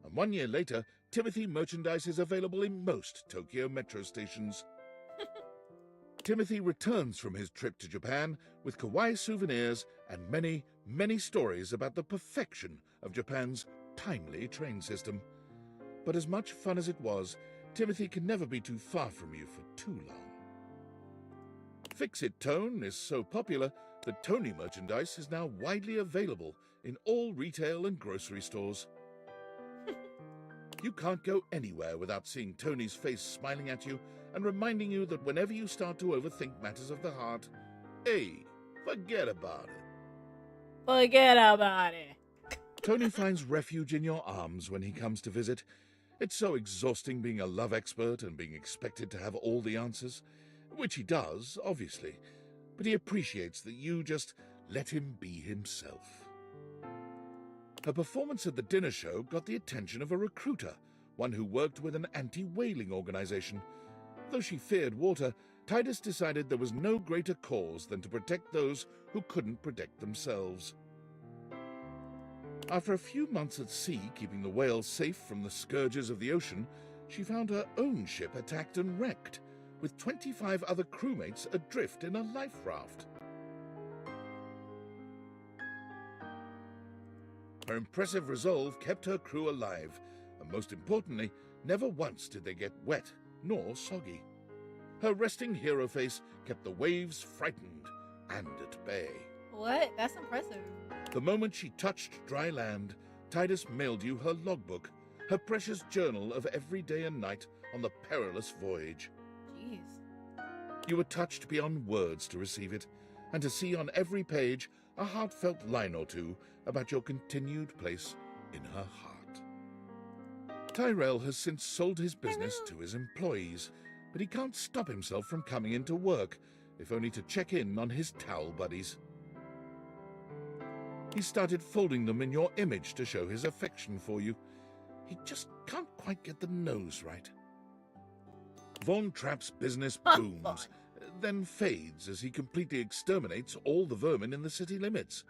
S5: And 1 year later, Timothy merchandise is available in most Tokyo Metro stations. Timothy returns from his trip to Japan with kawaii souvenirs and many, many stories about the perfection of Japan's timely train system. But as much fun as it was, Timothy can never be too far from you for too long. Fix-It Tone is so popular that Tony merchandise is now widely available in all retail and grocery stores. You can't go anywhere without seeing Tony's face smiling at you and reminding you that whenever you start to overthink matters of the heart, hey, forget about it.
S1: Forget about it.
S5: Tony finds refuge in your arms when he comes to visit. It's so exhausting being a love expert and being expected to have all the answers, which he does, obviously, but he appreciates that you just let him be himself. Her performance at the dinner show got the attention of a recruiter, one who worked with an anti-whaling organization. Though she feared water, Titus decided there was no greater cause than to protect those who couldn't protect themselves. After a few months at sea keeping the whales safe from the scourges of the ocean, she found her own ship attacked and wrecked, with 25 other crewmates adrift in a life raft. Her impressive resolve kept her crew alive, and most importantly, never once did they get wet nor soggy. Her resting hero face kept the waves frightened and at bay.
S1: What? That's impressive.
S5: The moment she touched dry land, Titus mailed you her logbook, her precious journal of every day and night on the perilous voyage.
S1: Jeez.
S5: You were touched beyond words to receive it, and to see on every page a heartfelt line or two about your continued place in her heart. Tyrell has since sold his business to his employees, but he can't stop himself from coming into work, if only to check in on his towel buddies. He started folding them in your image to show his affection for you. He just can't quite get the nose right. Von Trapp's business booms, then fades as he completely exterminates all the vermin in the city limits.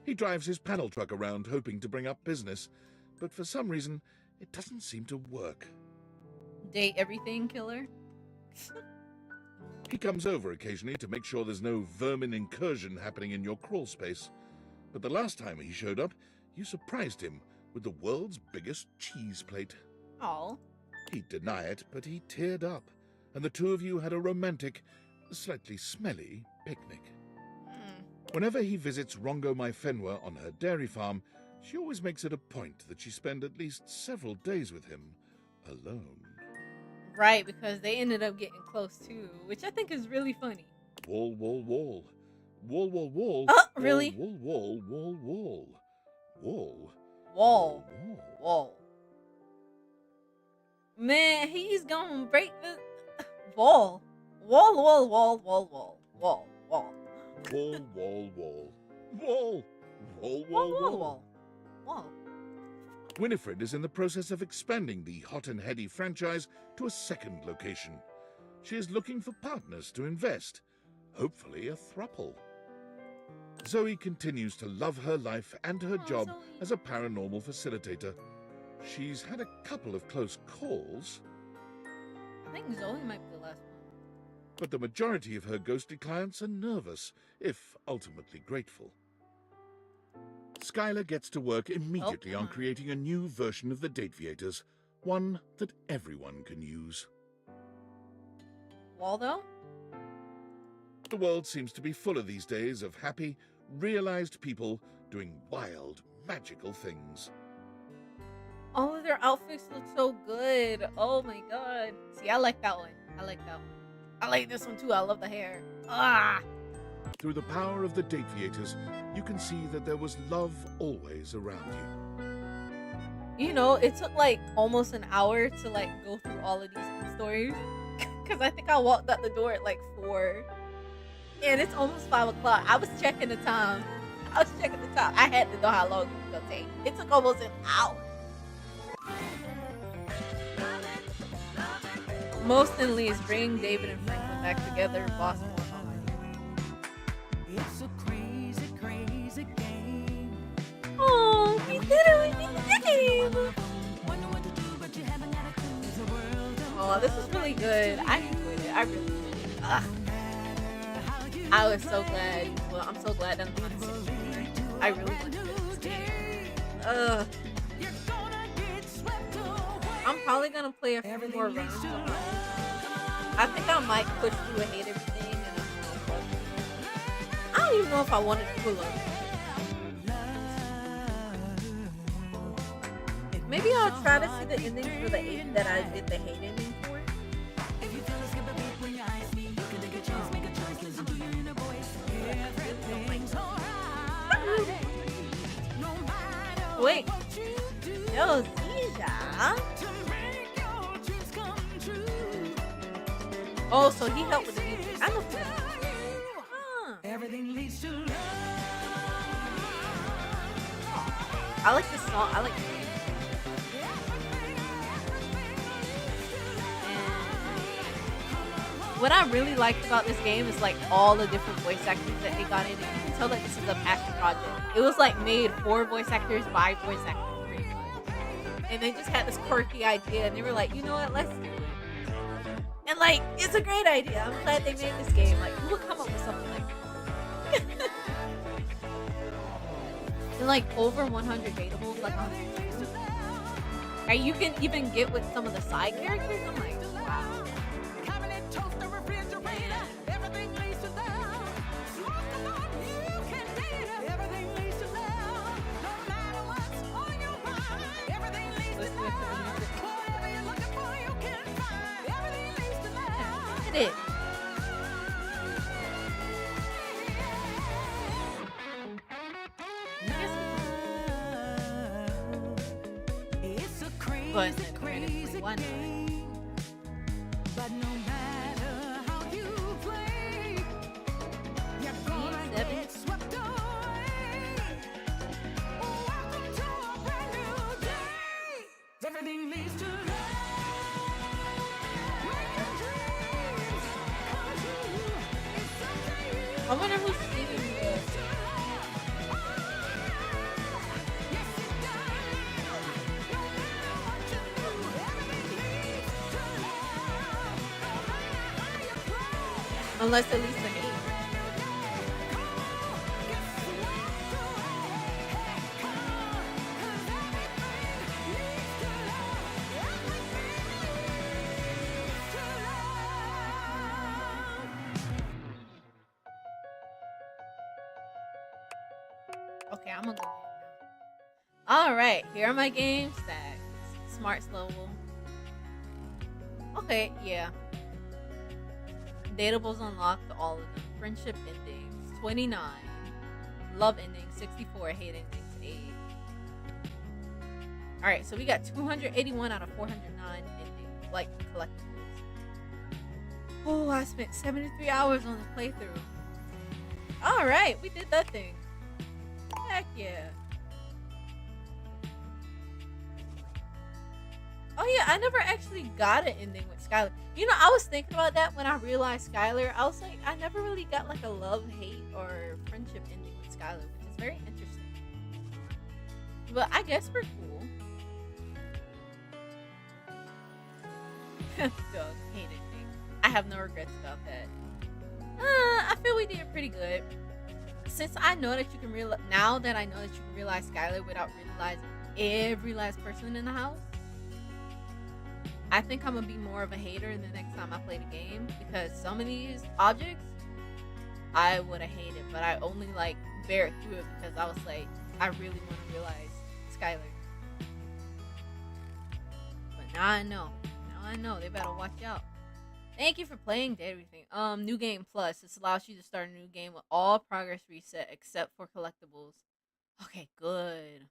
S5: He drives his panel truck around hoping to bring up business, but for some reason, it doesn't seem to work.
S1: Date everything killer?
S5: He comes over occasionally to make sure there's no vermin incursion happening in your crawl space. But the last time he showed up, you surprised him with the world's biggest cheese plate.
S1: Oh.
S5: He'd deny it, but he teared up, and the two of you had a romantic, slightly smelly picnic. Whenever he visits Rongo Mai Fenwa on her dairy farm, she always makes it a point that she spend at least several days with him alone.
S1: Right, because they ended up getting close too, which I think is really funny.
S5: Wall, wall, wall. Wall, wall, wall.
S1: Really?
S5: Wall, wall, wall, wall. Wall.
S1: Wall. Wall. Man, he's gonna break the wall. Wall, wall, wall, wall, wall, wall, wall.
S5: Wall, wall, wall. Wall. Wall, wall,
S1: Wall,
S5: wall.
S1: wall. Wall.
S5: Winifred is in the process of expanding the Hot and Heady franchise to a second location. She is looking for partners to invest, hopefully a throuple. Zoe continues to love her life and her job
S1: Zoe.
S5: as a paranormal facilitator. She's had a couple of close calls,
S1: I think Zoe might be the last one.
S5: but the majority of her ghostly clients are nervous, if ultimately grateful. Skylar gets to work immediately on creating a new version of the Dateviators, one that everyone can use.
S1: Waldo?
S5: The world seems to be full of these days of happy, realized people doing wild, magical things.
S1: All of their outfits look so good. Oh my god. See, I like that one. I like that one. I like this one too. I love the hair. Ah!
S5: Through the power of the Dateviators, you can see that there was love always around you.
S1: You know, it took like almost an hour to like go through all of these stories. Because I think I walked out the door at like 4. And it's almost 5 o'clock. I was checking the time. I had to know how long it was going to take. It took almost an hour. Most thinly is bringing David and Franklin back together. Boss
S21: It's a crazy
S1: Oh, this was really good. I enjoyed it. I really did. Ugh. I was so glad. Well, I'm so glad I'm on this. I really want to do this game. I'm probably gonna play a few more rounds. I think I might push through and hate everything. And I don't even know if I want to do a load. Maybe I'll try to see the endings for the 8 that I did the hate ending for. Wait. Yo, Zija. Oh, so he helped with the music. I know that. Huh. Everything leads to love. I like this song. I like the music. What I really liked about this game is like all the different voice actors that they got in. And you can tell that this is a passion project. It was like made for voice actors by voice actors, pretty much. And they just had this quirky idea, and they were like, you know what, let's do it. And like, it's a great idea. I'm glad they made this game. Like, who would come up with something like this? And like over 100 dateables, like on YouTube. And you can even get with some of the side characters. I'm like, wow. It. But crazy one. But no matter how you play, you're gonna get swept away. Welcome to a brand new day. Everything leads to love. I wonder who's singing this. Unless at least the name. Okay, I'm gonna go ahead now. Alright, here are my game stats. Smarts level. Okay, yeah. Dateables unlocked, all of them. Friendship endings, 29. Love endings, 64. Hate endings, 8. Alright, so we got 281 out of 409 endings, like collectibles. Oh, I spent 73 hours on the playthrough. Alright, we did that thing. Heck yeah. Oh yeah, I never actually got an ending with Skylar. You know, I was thinking about that when I realized Skylar. I was like, I never really got like a love, hate, or friendship ending with Skylar, which is very interesting. But I guess we're cool. Doug, hate ending. I have no regrets about that. I feel we did pretty good. Since I know that you can realize, now that I know that you can realize Skylar without realizing every last person in the house, I think I'm gonna be more of a hater the next time I play the game, because some of these objects I would have hated, but I only like bear it through it because I was like, I really want to realize Skylar. But now I know. Now I know. They better watch out. Thank you for playing everything. New game plus. This allows you to start a new game with all progress reset except for collectibles. Okay, good.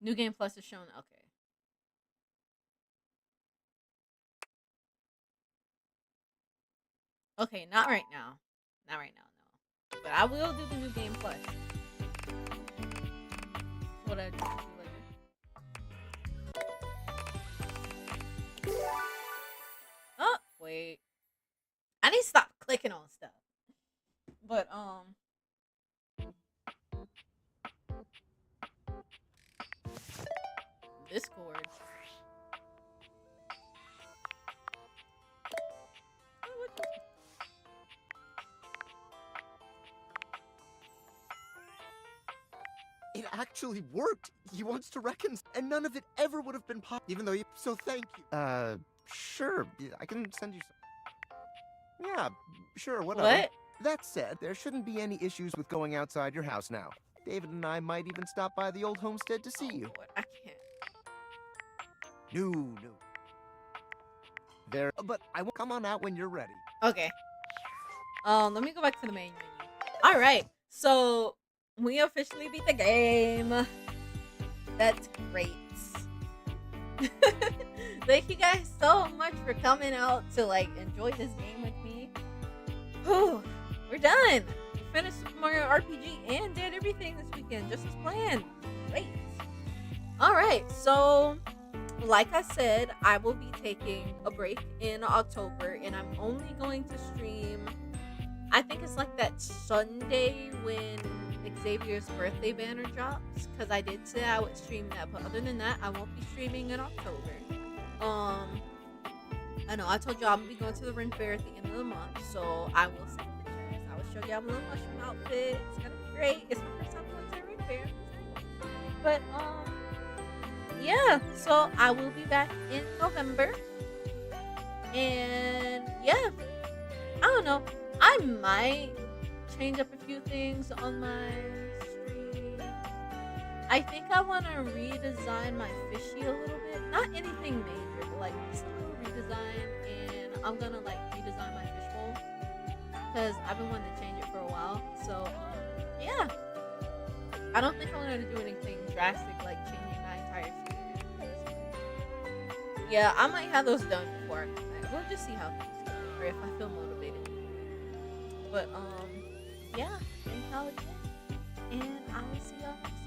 S1: New game plus is shown. Okay. Okay, not right now. Not right now, no. But I will do the new game plus. That's what I do later. Oh, wait. I need to stop clicking on stuff. But,
S12: It actually worked. He wants to reconcile, and none of it ever would have been possible, even though you. So thank you. Sure. I can send you some. Yeah, sure, whatever.
S1: What?
S12: That said, there shouldn't be any issues with going outside your house now. David and I might even stop by the old homestead to see you.
S1: Lord, I can't.
S12: No. There, but I will come on out when you're ready.
S1: Okay. Let me go back to the main menu. All right. So we officially beat the game. That's great. Thank you guys so much for coming out to like enjoy this game with me. Whew, we're done. We finished Super Mario RPG and did everything this weekend just as planned. Great. All right. So like I said, I will be taking a break in October, and I'm only going to stream, I think it's like that Sunday when Xavier's birthday banner drops, because I did say I would stream that, but other than that, I won't be streaming in October. I know I told y'all I'm gonna be going to the Ren Fair at the end of the month, so I will send pictures. I will show y'all my little mushroom outfit. It's gonna be great. It's my first time going to the Ren Fair, but yeah, so I will be back in November. And yeah, I don't know. I might change up a few things on my stream. I think I want to redesign my fishy a little bit. Not anything major, but like just a little redesign. And I'm gonna like redesign my fishbowl because I've been wanting to change it for a while. So yeah, I don't think I'm gonna do anything drastic like changing my entire stream. Yeah, I might have those done before I come back. We'll just see how things go, or if I feel motivated. But yeah, thank y'all again, and I will see y'all next time.